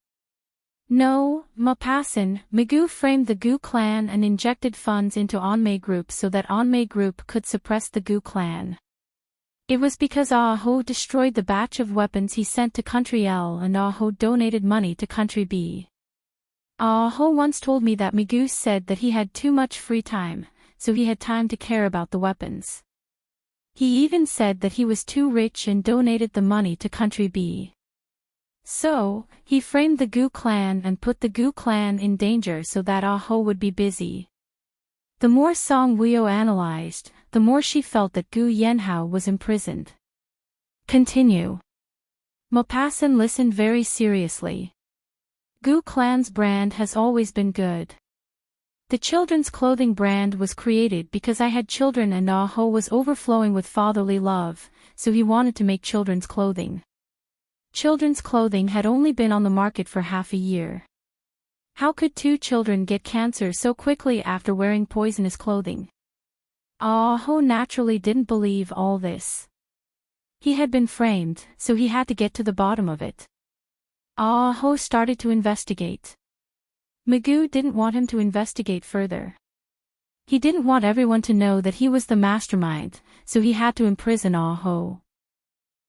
No, Maupassant, Migu framed the Gu clan and injected funds into Anmei Group so that Anmei Group could suppress the Gu clan. It was because Ah Ho destroyed the batch of weapons he sent to Country L and Ah Ho donated money to Country B. Ah Ho once told me that Migu said that he had too much free time, so he had time to care about the weapons. He even said that he was too rich and donated the money to Country B. So, he framed the Gu clan and put the Gu clan in danger so that Ah Ho would be busy. The more Song Wuyo analyzed, the more she felt that Gu Yanhao was imprisoned. Continue. Maupassant listened very seriously. Gu clan's brand has always been good. The children's clothing brand was created because I had children and Ah Ho was overflowing with fatherly love, so he wanted to make children's clothing. Children's clothing had only been on the market for half a year. How could 2 children get cancer so quickly after wearing poisonous clothing? Ah Ho naturally didn't believe all this. He had been framed, so he had to get to the bottom of it. Ah Ho started to investigate. Migu didn't want him to investigate further. He didn't want everyone to know that he was the mastermind, so he had to imprison Ah Ho.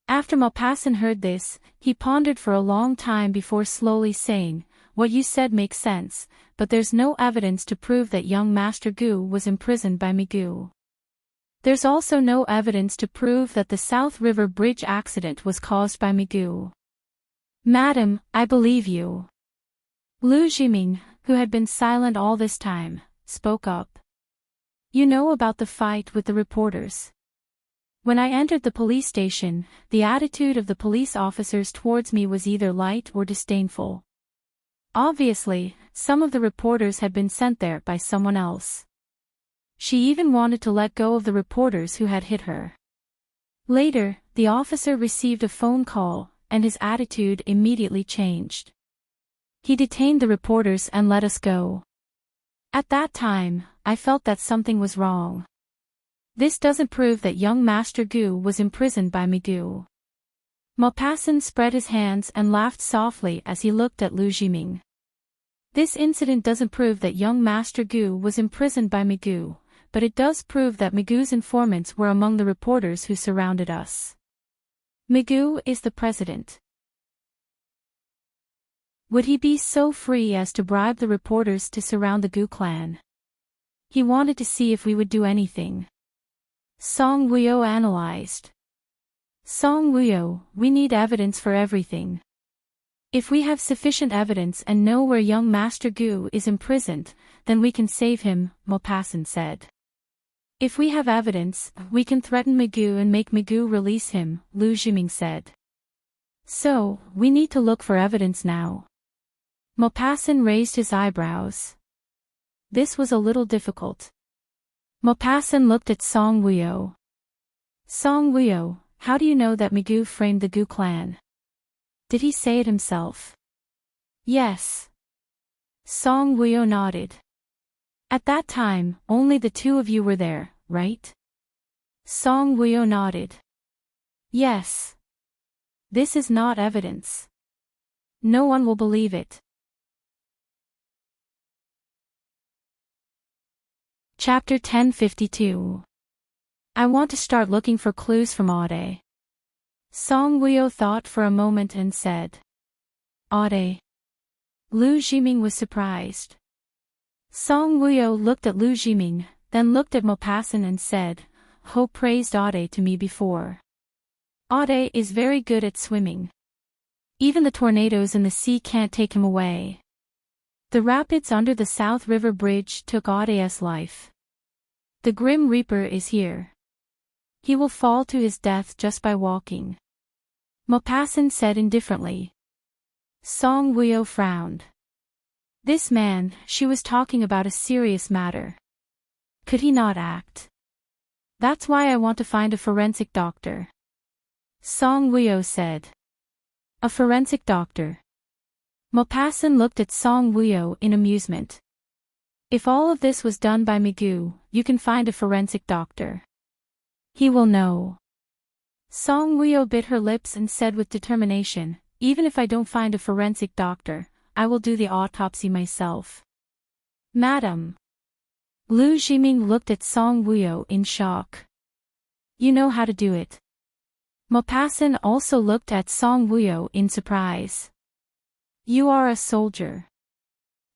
After Maupassant heard this, he pondered for a long time before slowly saying, "What you said makes sense, but there's no evidence to prove that young Master Gu was imprisoned by Migu. There's also no evidence to prove that the South River Bridge accident was caused by Migu." "Madam, I believe you." Lu Jiming, who had been silent all this time, spoke up. "You know about the fight with the reporters. When I entered the police station, the attitude of the police officers towards me was either light or disdainful. Obviously, some of the reporters had been sent there by someone else. She even wanted to let go of the reporters who had hit her. Later, the officer received a phone call, and his attitude immediately changed. He detained the reporters and let us go. At that time, I felt that something was wrong. This doesn't prove that young Master Gu was imprisoned by Migu." Maupassant spread his hands and laughed softly as he looked at Lu Jiming. "This incident doesn't prove that young Master Gu was imprisoned by Migu, but it does prove that Migu's informants were among the reporters who surrounded us. Migu is the president. Would he be so free as to bribe the reporters to surround the Gu clan? He wanted to see if we would do anything." Song Wuyo analyzed. "Song Wuyo, we need evidence for everything. If we have sufficient evidence and know where young Master Gu is imprisoned, then we can save him," Maupassant said. "If we have evidence, we can threaten Migu and make Migu release him," Lu Jiming said. "So, we need to look for evidence now." Maupassant raised his eyebrows. This was a little difficult. Maupassant looked at Song Wuyo. Song Wuyo, how do you know that Migu framed the Gu clan? Did he say it himself? Yes. Song Wuyo nodded. At that time, only the two of you were there, right? Song Wuyo nodded. Yes. This is not evidence. No one will believe it. Chapter 1052. I want to start looking for clues from Ade. Song Wuyo thought for a moment and said. Ade. Lu Jiming was surprised. Song Wuyo looked at Lu Jiming, then looked at Maupassant and said, Ho praised Ade to me before. Ade is very good at swimming. Even the tornadoes in the sea can't take him away. The rapids under the South River Bridge took Ade's life. The Grim Reaper is here. He will fall to his death just by walking. Maupassant said indifferently. Song Wuyo frowned. This man, she was talking about a serious matter. Could he not act? That's why I want to find a forensic doctor. Song Wuyo said. A forensic doctor. Maupassant looked at Song Wuyo in amusement. If all of this was done by Migu, you can find a forensic doctor. He will know. Song Wuyo bit her lips and said with determination, even if I don't find a forensic doctor, I will do the autopsy myself. Madam. Lu Jiming looked at Song Wuyo in shock. You know how to do it. Maupassant also looked at Song Wuyo in surprise. You are a soldier.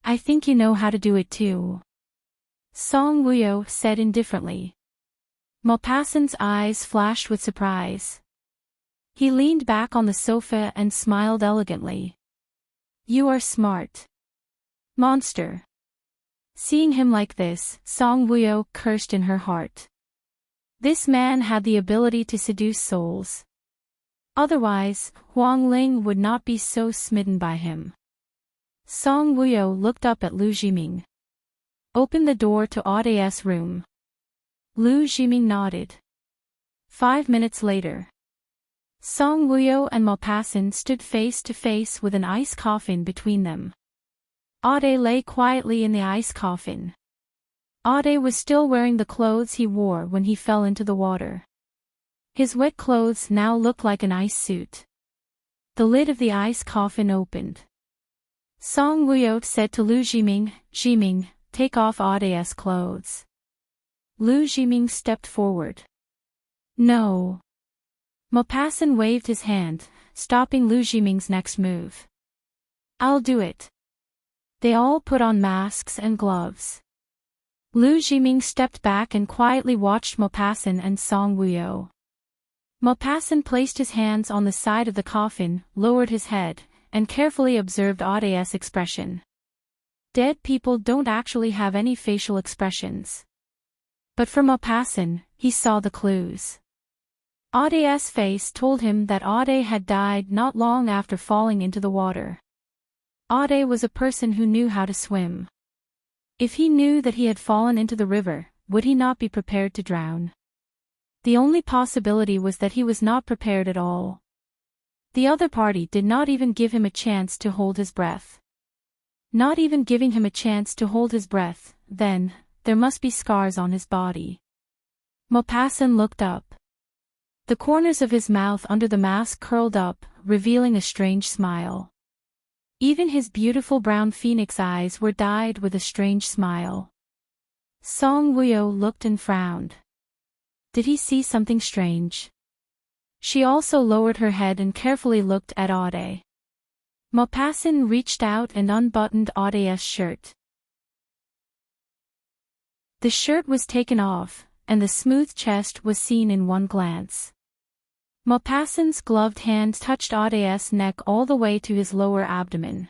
I think you know how to do it too. Song Wuyo said indifferently. Maupassant's eyes flashed with surprise. He leaned back on the sofa and smiled elegantly. You are smart. Monster. Seeing him like this, Song Wuyo cursed in her heart. This man had the ability to seduce souls. Otherwise, Huang Ling would not be so smitten by him. Song Wuyo looked up at Lu Jiming. Open the door to Ade's room. Lu Jiming nodded. 5 minutes later. Song Wuyo and Maupassant stood face to face with an ice coffin between them. Ade lay quietly in the ice coffin. Ade was still wearing the clothes he wore when he fell into the water. His wet clothes now looked like an ice suit. The lid of the ice coffin opened. Song Wuyo said to Lu Jiming, Jiming, take off Ade's clothes. Lu Jiming stepped forward. No. Maupassant waved his hand, stopping Lu Jiming's next move. I'll do it. They all put on masks and gloves. Lu Jiming stepped back and quietly watched Maupassant and Song Wuyo. Maupassant placed his hands on the side of the coffin, lowered his head, and carefully observed Ade's expression. Dead people don't actually have any facial expressions. But for Maupassant, he saw the clues. Ade's face told him that Ade had died not long after falling into the water. Ade was a person who knew how to swim. If he knew that he had fallen into the river, would he not be prepared to drown? The only possibility was that he was not prepared at all. The other party did not even give him a chance to hold his breath. Not even giving him a chance to hold his breath, then, there must be scars on his body. Maupassant looked up. The corners of his mouth under the mask curled up, revealing a strange smile. Even his beautiful brown phoenix eyes were dyed with a strange smile. Song Wuyo looked and frowned. Did he see something strange? She also lowered her head and carefully looked at Ade. Maupassant reached out and unbuttoned Ade's shirt. The shirt was taken off, and the smooth chest was seen in one glance. Maupassant's gloved hand touched Ade's neck all the way to his lower abdomen.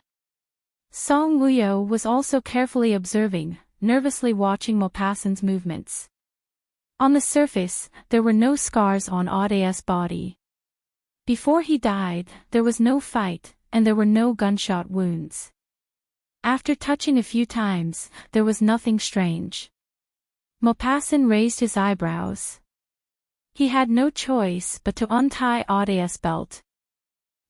Song Wuyo was also carefully observing, nervously watching Maupassant's movements. On the surface, there were no scars on Ade's body. Before he died, there was no fight, and there were no gunshot wounds. After touching a few times, there was nothing strange. Maupassant raised his eyebrows. He had no choice but to untie Aude's belt.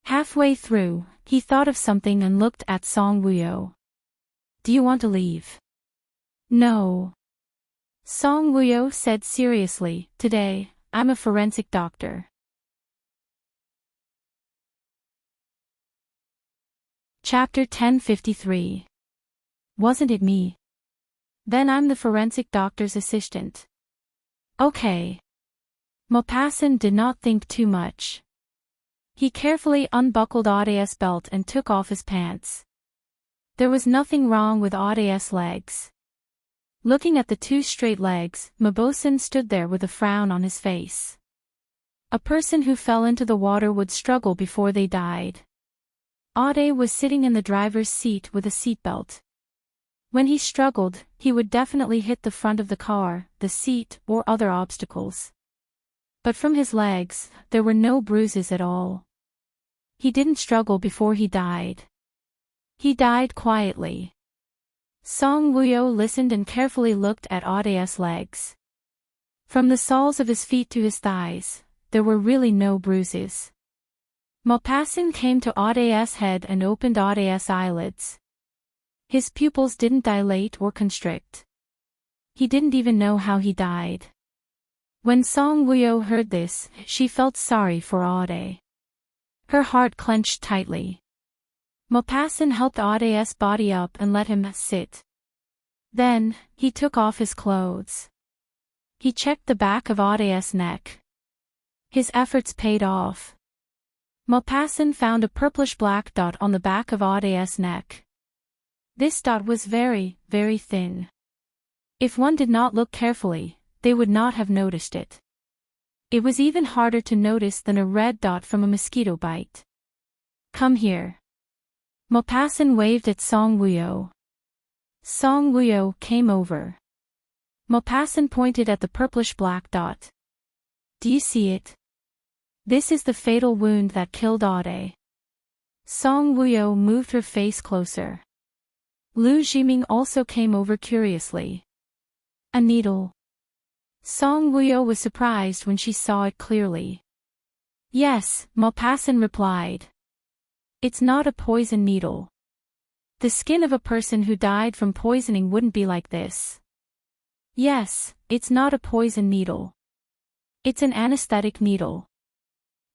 Halfway through, he thought of something and looked at Song Wuyo. Do you want to leave? No. Song Wuyo said seriously, today, I'm a forensic doctor. Chapter 1053. Wasn't it me? Then I'm the forensic doctor's assistant. Okay. Maupassant did not think too much. He carefully unbuckled Aude's belt and took off his pants. There was nothing wrong with Aude's legs. Looking at the two straight legs, Maupassant stood there with a frown on his face. A person who fell into the water would struggle before they died. Aude was sitting in the driver's seat with a seatbelt. When he struggled, he would definitely hit the front of the car, the seat, or other obstacles. But from his legs, there were no bruises at all. He didn't struggle before he died. He died quietly. Song Wuyo listened and carefully looked at Aude's legs. From the soles of his feet to his thighs, there were really no bruises. Maupassant came to Aude's head and opened Aude's eyelids. His pupils didn't dilate or constrict. He didn't even know how he died. When Song Wuyo heard this, she felt sorry for Aude. Her heart clenched tightly. Maupassant helped Aude's body up and let him sit. Then, he took off his clothes. He checked the back of Aude's neck. His efforts paid off. Maupassant found a purplish-black dot on the back of Aude's neck. This dot was very, very thin. If one did not look carefully, they would not have noticed it. It was even harder to notice than a red dot from a mosquito bite. Come here. Maupassant waved at Song Wuyo. Song Wuyo came over. Maupassant pointed at the purplish-black dot. Do you see it? This is the fatal wound that killed Aude. Song Wuyo moved her face closer. Lu Jiming also came over curiously. A needle. Song Wuyo was surprised when she saw it clearly. Yes, Maupassant replied. It's not a poison needle. The skin of a person who died from poisoning wouldn't be like this. Yes, it's not a poison needle. It's an anesthetic needle.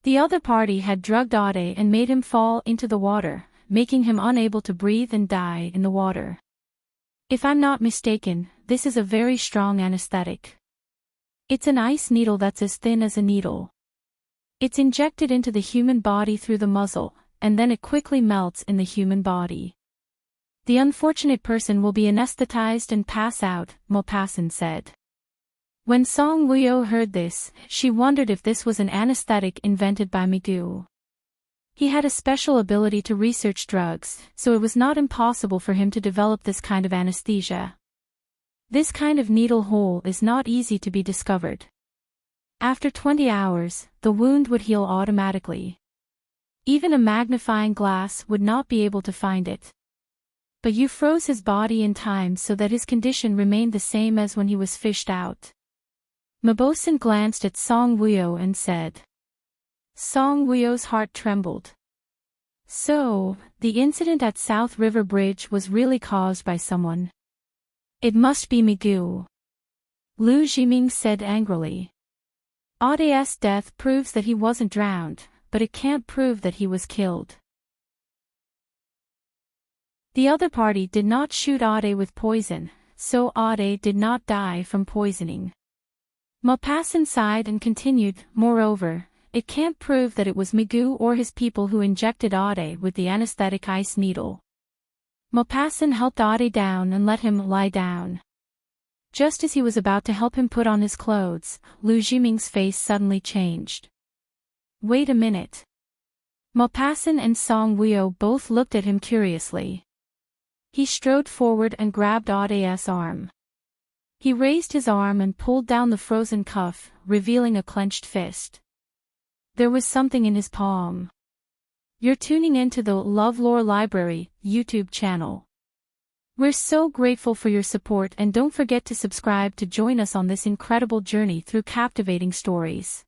The other party had drugged Aude and made him fall into the water, making him unable to breathe and die in the water. If I'm not mistaken, this is a very strong anesthetic. It's an ice needle that's as thin as a needle. It's injected into the human body through the muzzle, and then it quickly melts in the human body. The unfortunate person will be anesthetized and pass out, Maupassant said. When Song Wuyo heard this, she wondered if this was an anesthetic invented by Migu. He had a special ability to research drugs, so it was not impossible for him to develop this kind of anesthesia. This kind of needle hole is not easy to be discovered. After 20 hours, the wound would heal automatically. Even a magnifying glass would not be able to find it. But you froze his body in time so that his condition remained the same as when he was fished out. Maupassant glanced at Song Wuyo and said. Song Wuyo's heart trembled. So, the incident at South River Bridge was really caused by someone. It must be Migu. Lu Jiming said angrily. Aude's death proves that he wasn't drowned, but it can't prove that he was killed. The other party did not shoot Aude with poison, so Aude did not die from poisoning. Maupassant sighed and continued, moreover, it can't prove that it was Migu or his people who injected Aude with the anesthetic ice needle. Maupassant helped Aude down and let him lie down. Just as he was about to help him put on his clothes, Lu Jiming's face suddenly changed. Wait a minute. Maupassant and Song Wuyo both looked at him curiously. He strode forward and grabbed Aude's arm. He raised his arm and pulled down the frozen cuff, revealing a clenched fist. There was something in his palm. You're tuning into the LoveLore Library YouTube channel. We're so grateful for your support, and don't forget to subscribe to join us on this incredible journey through captivating stories.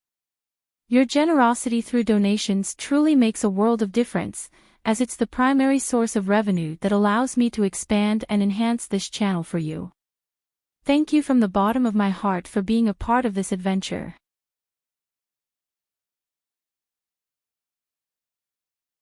Your generosity through donations truly makes a world of difference, as it's the primary source of revenue that allows me to expand and enhance this channel for you. Thank you from the bottom of my heart for being a part of this adventure.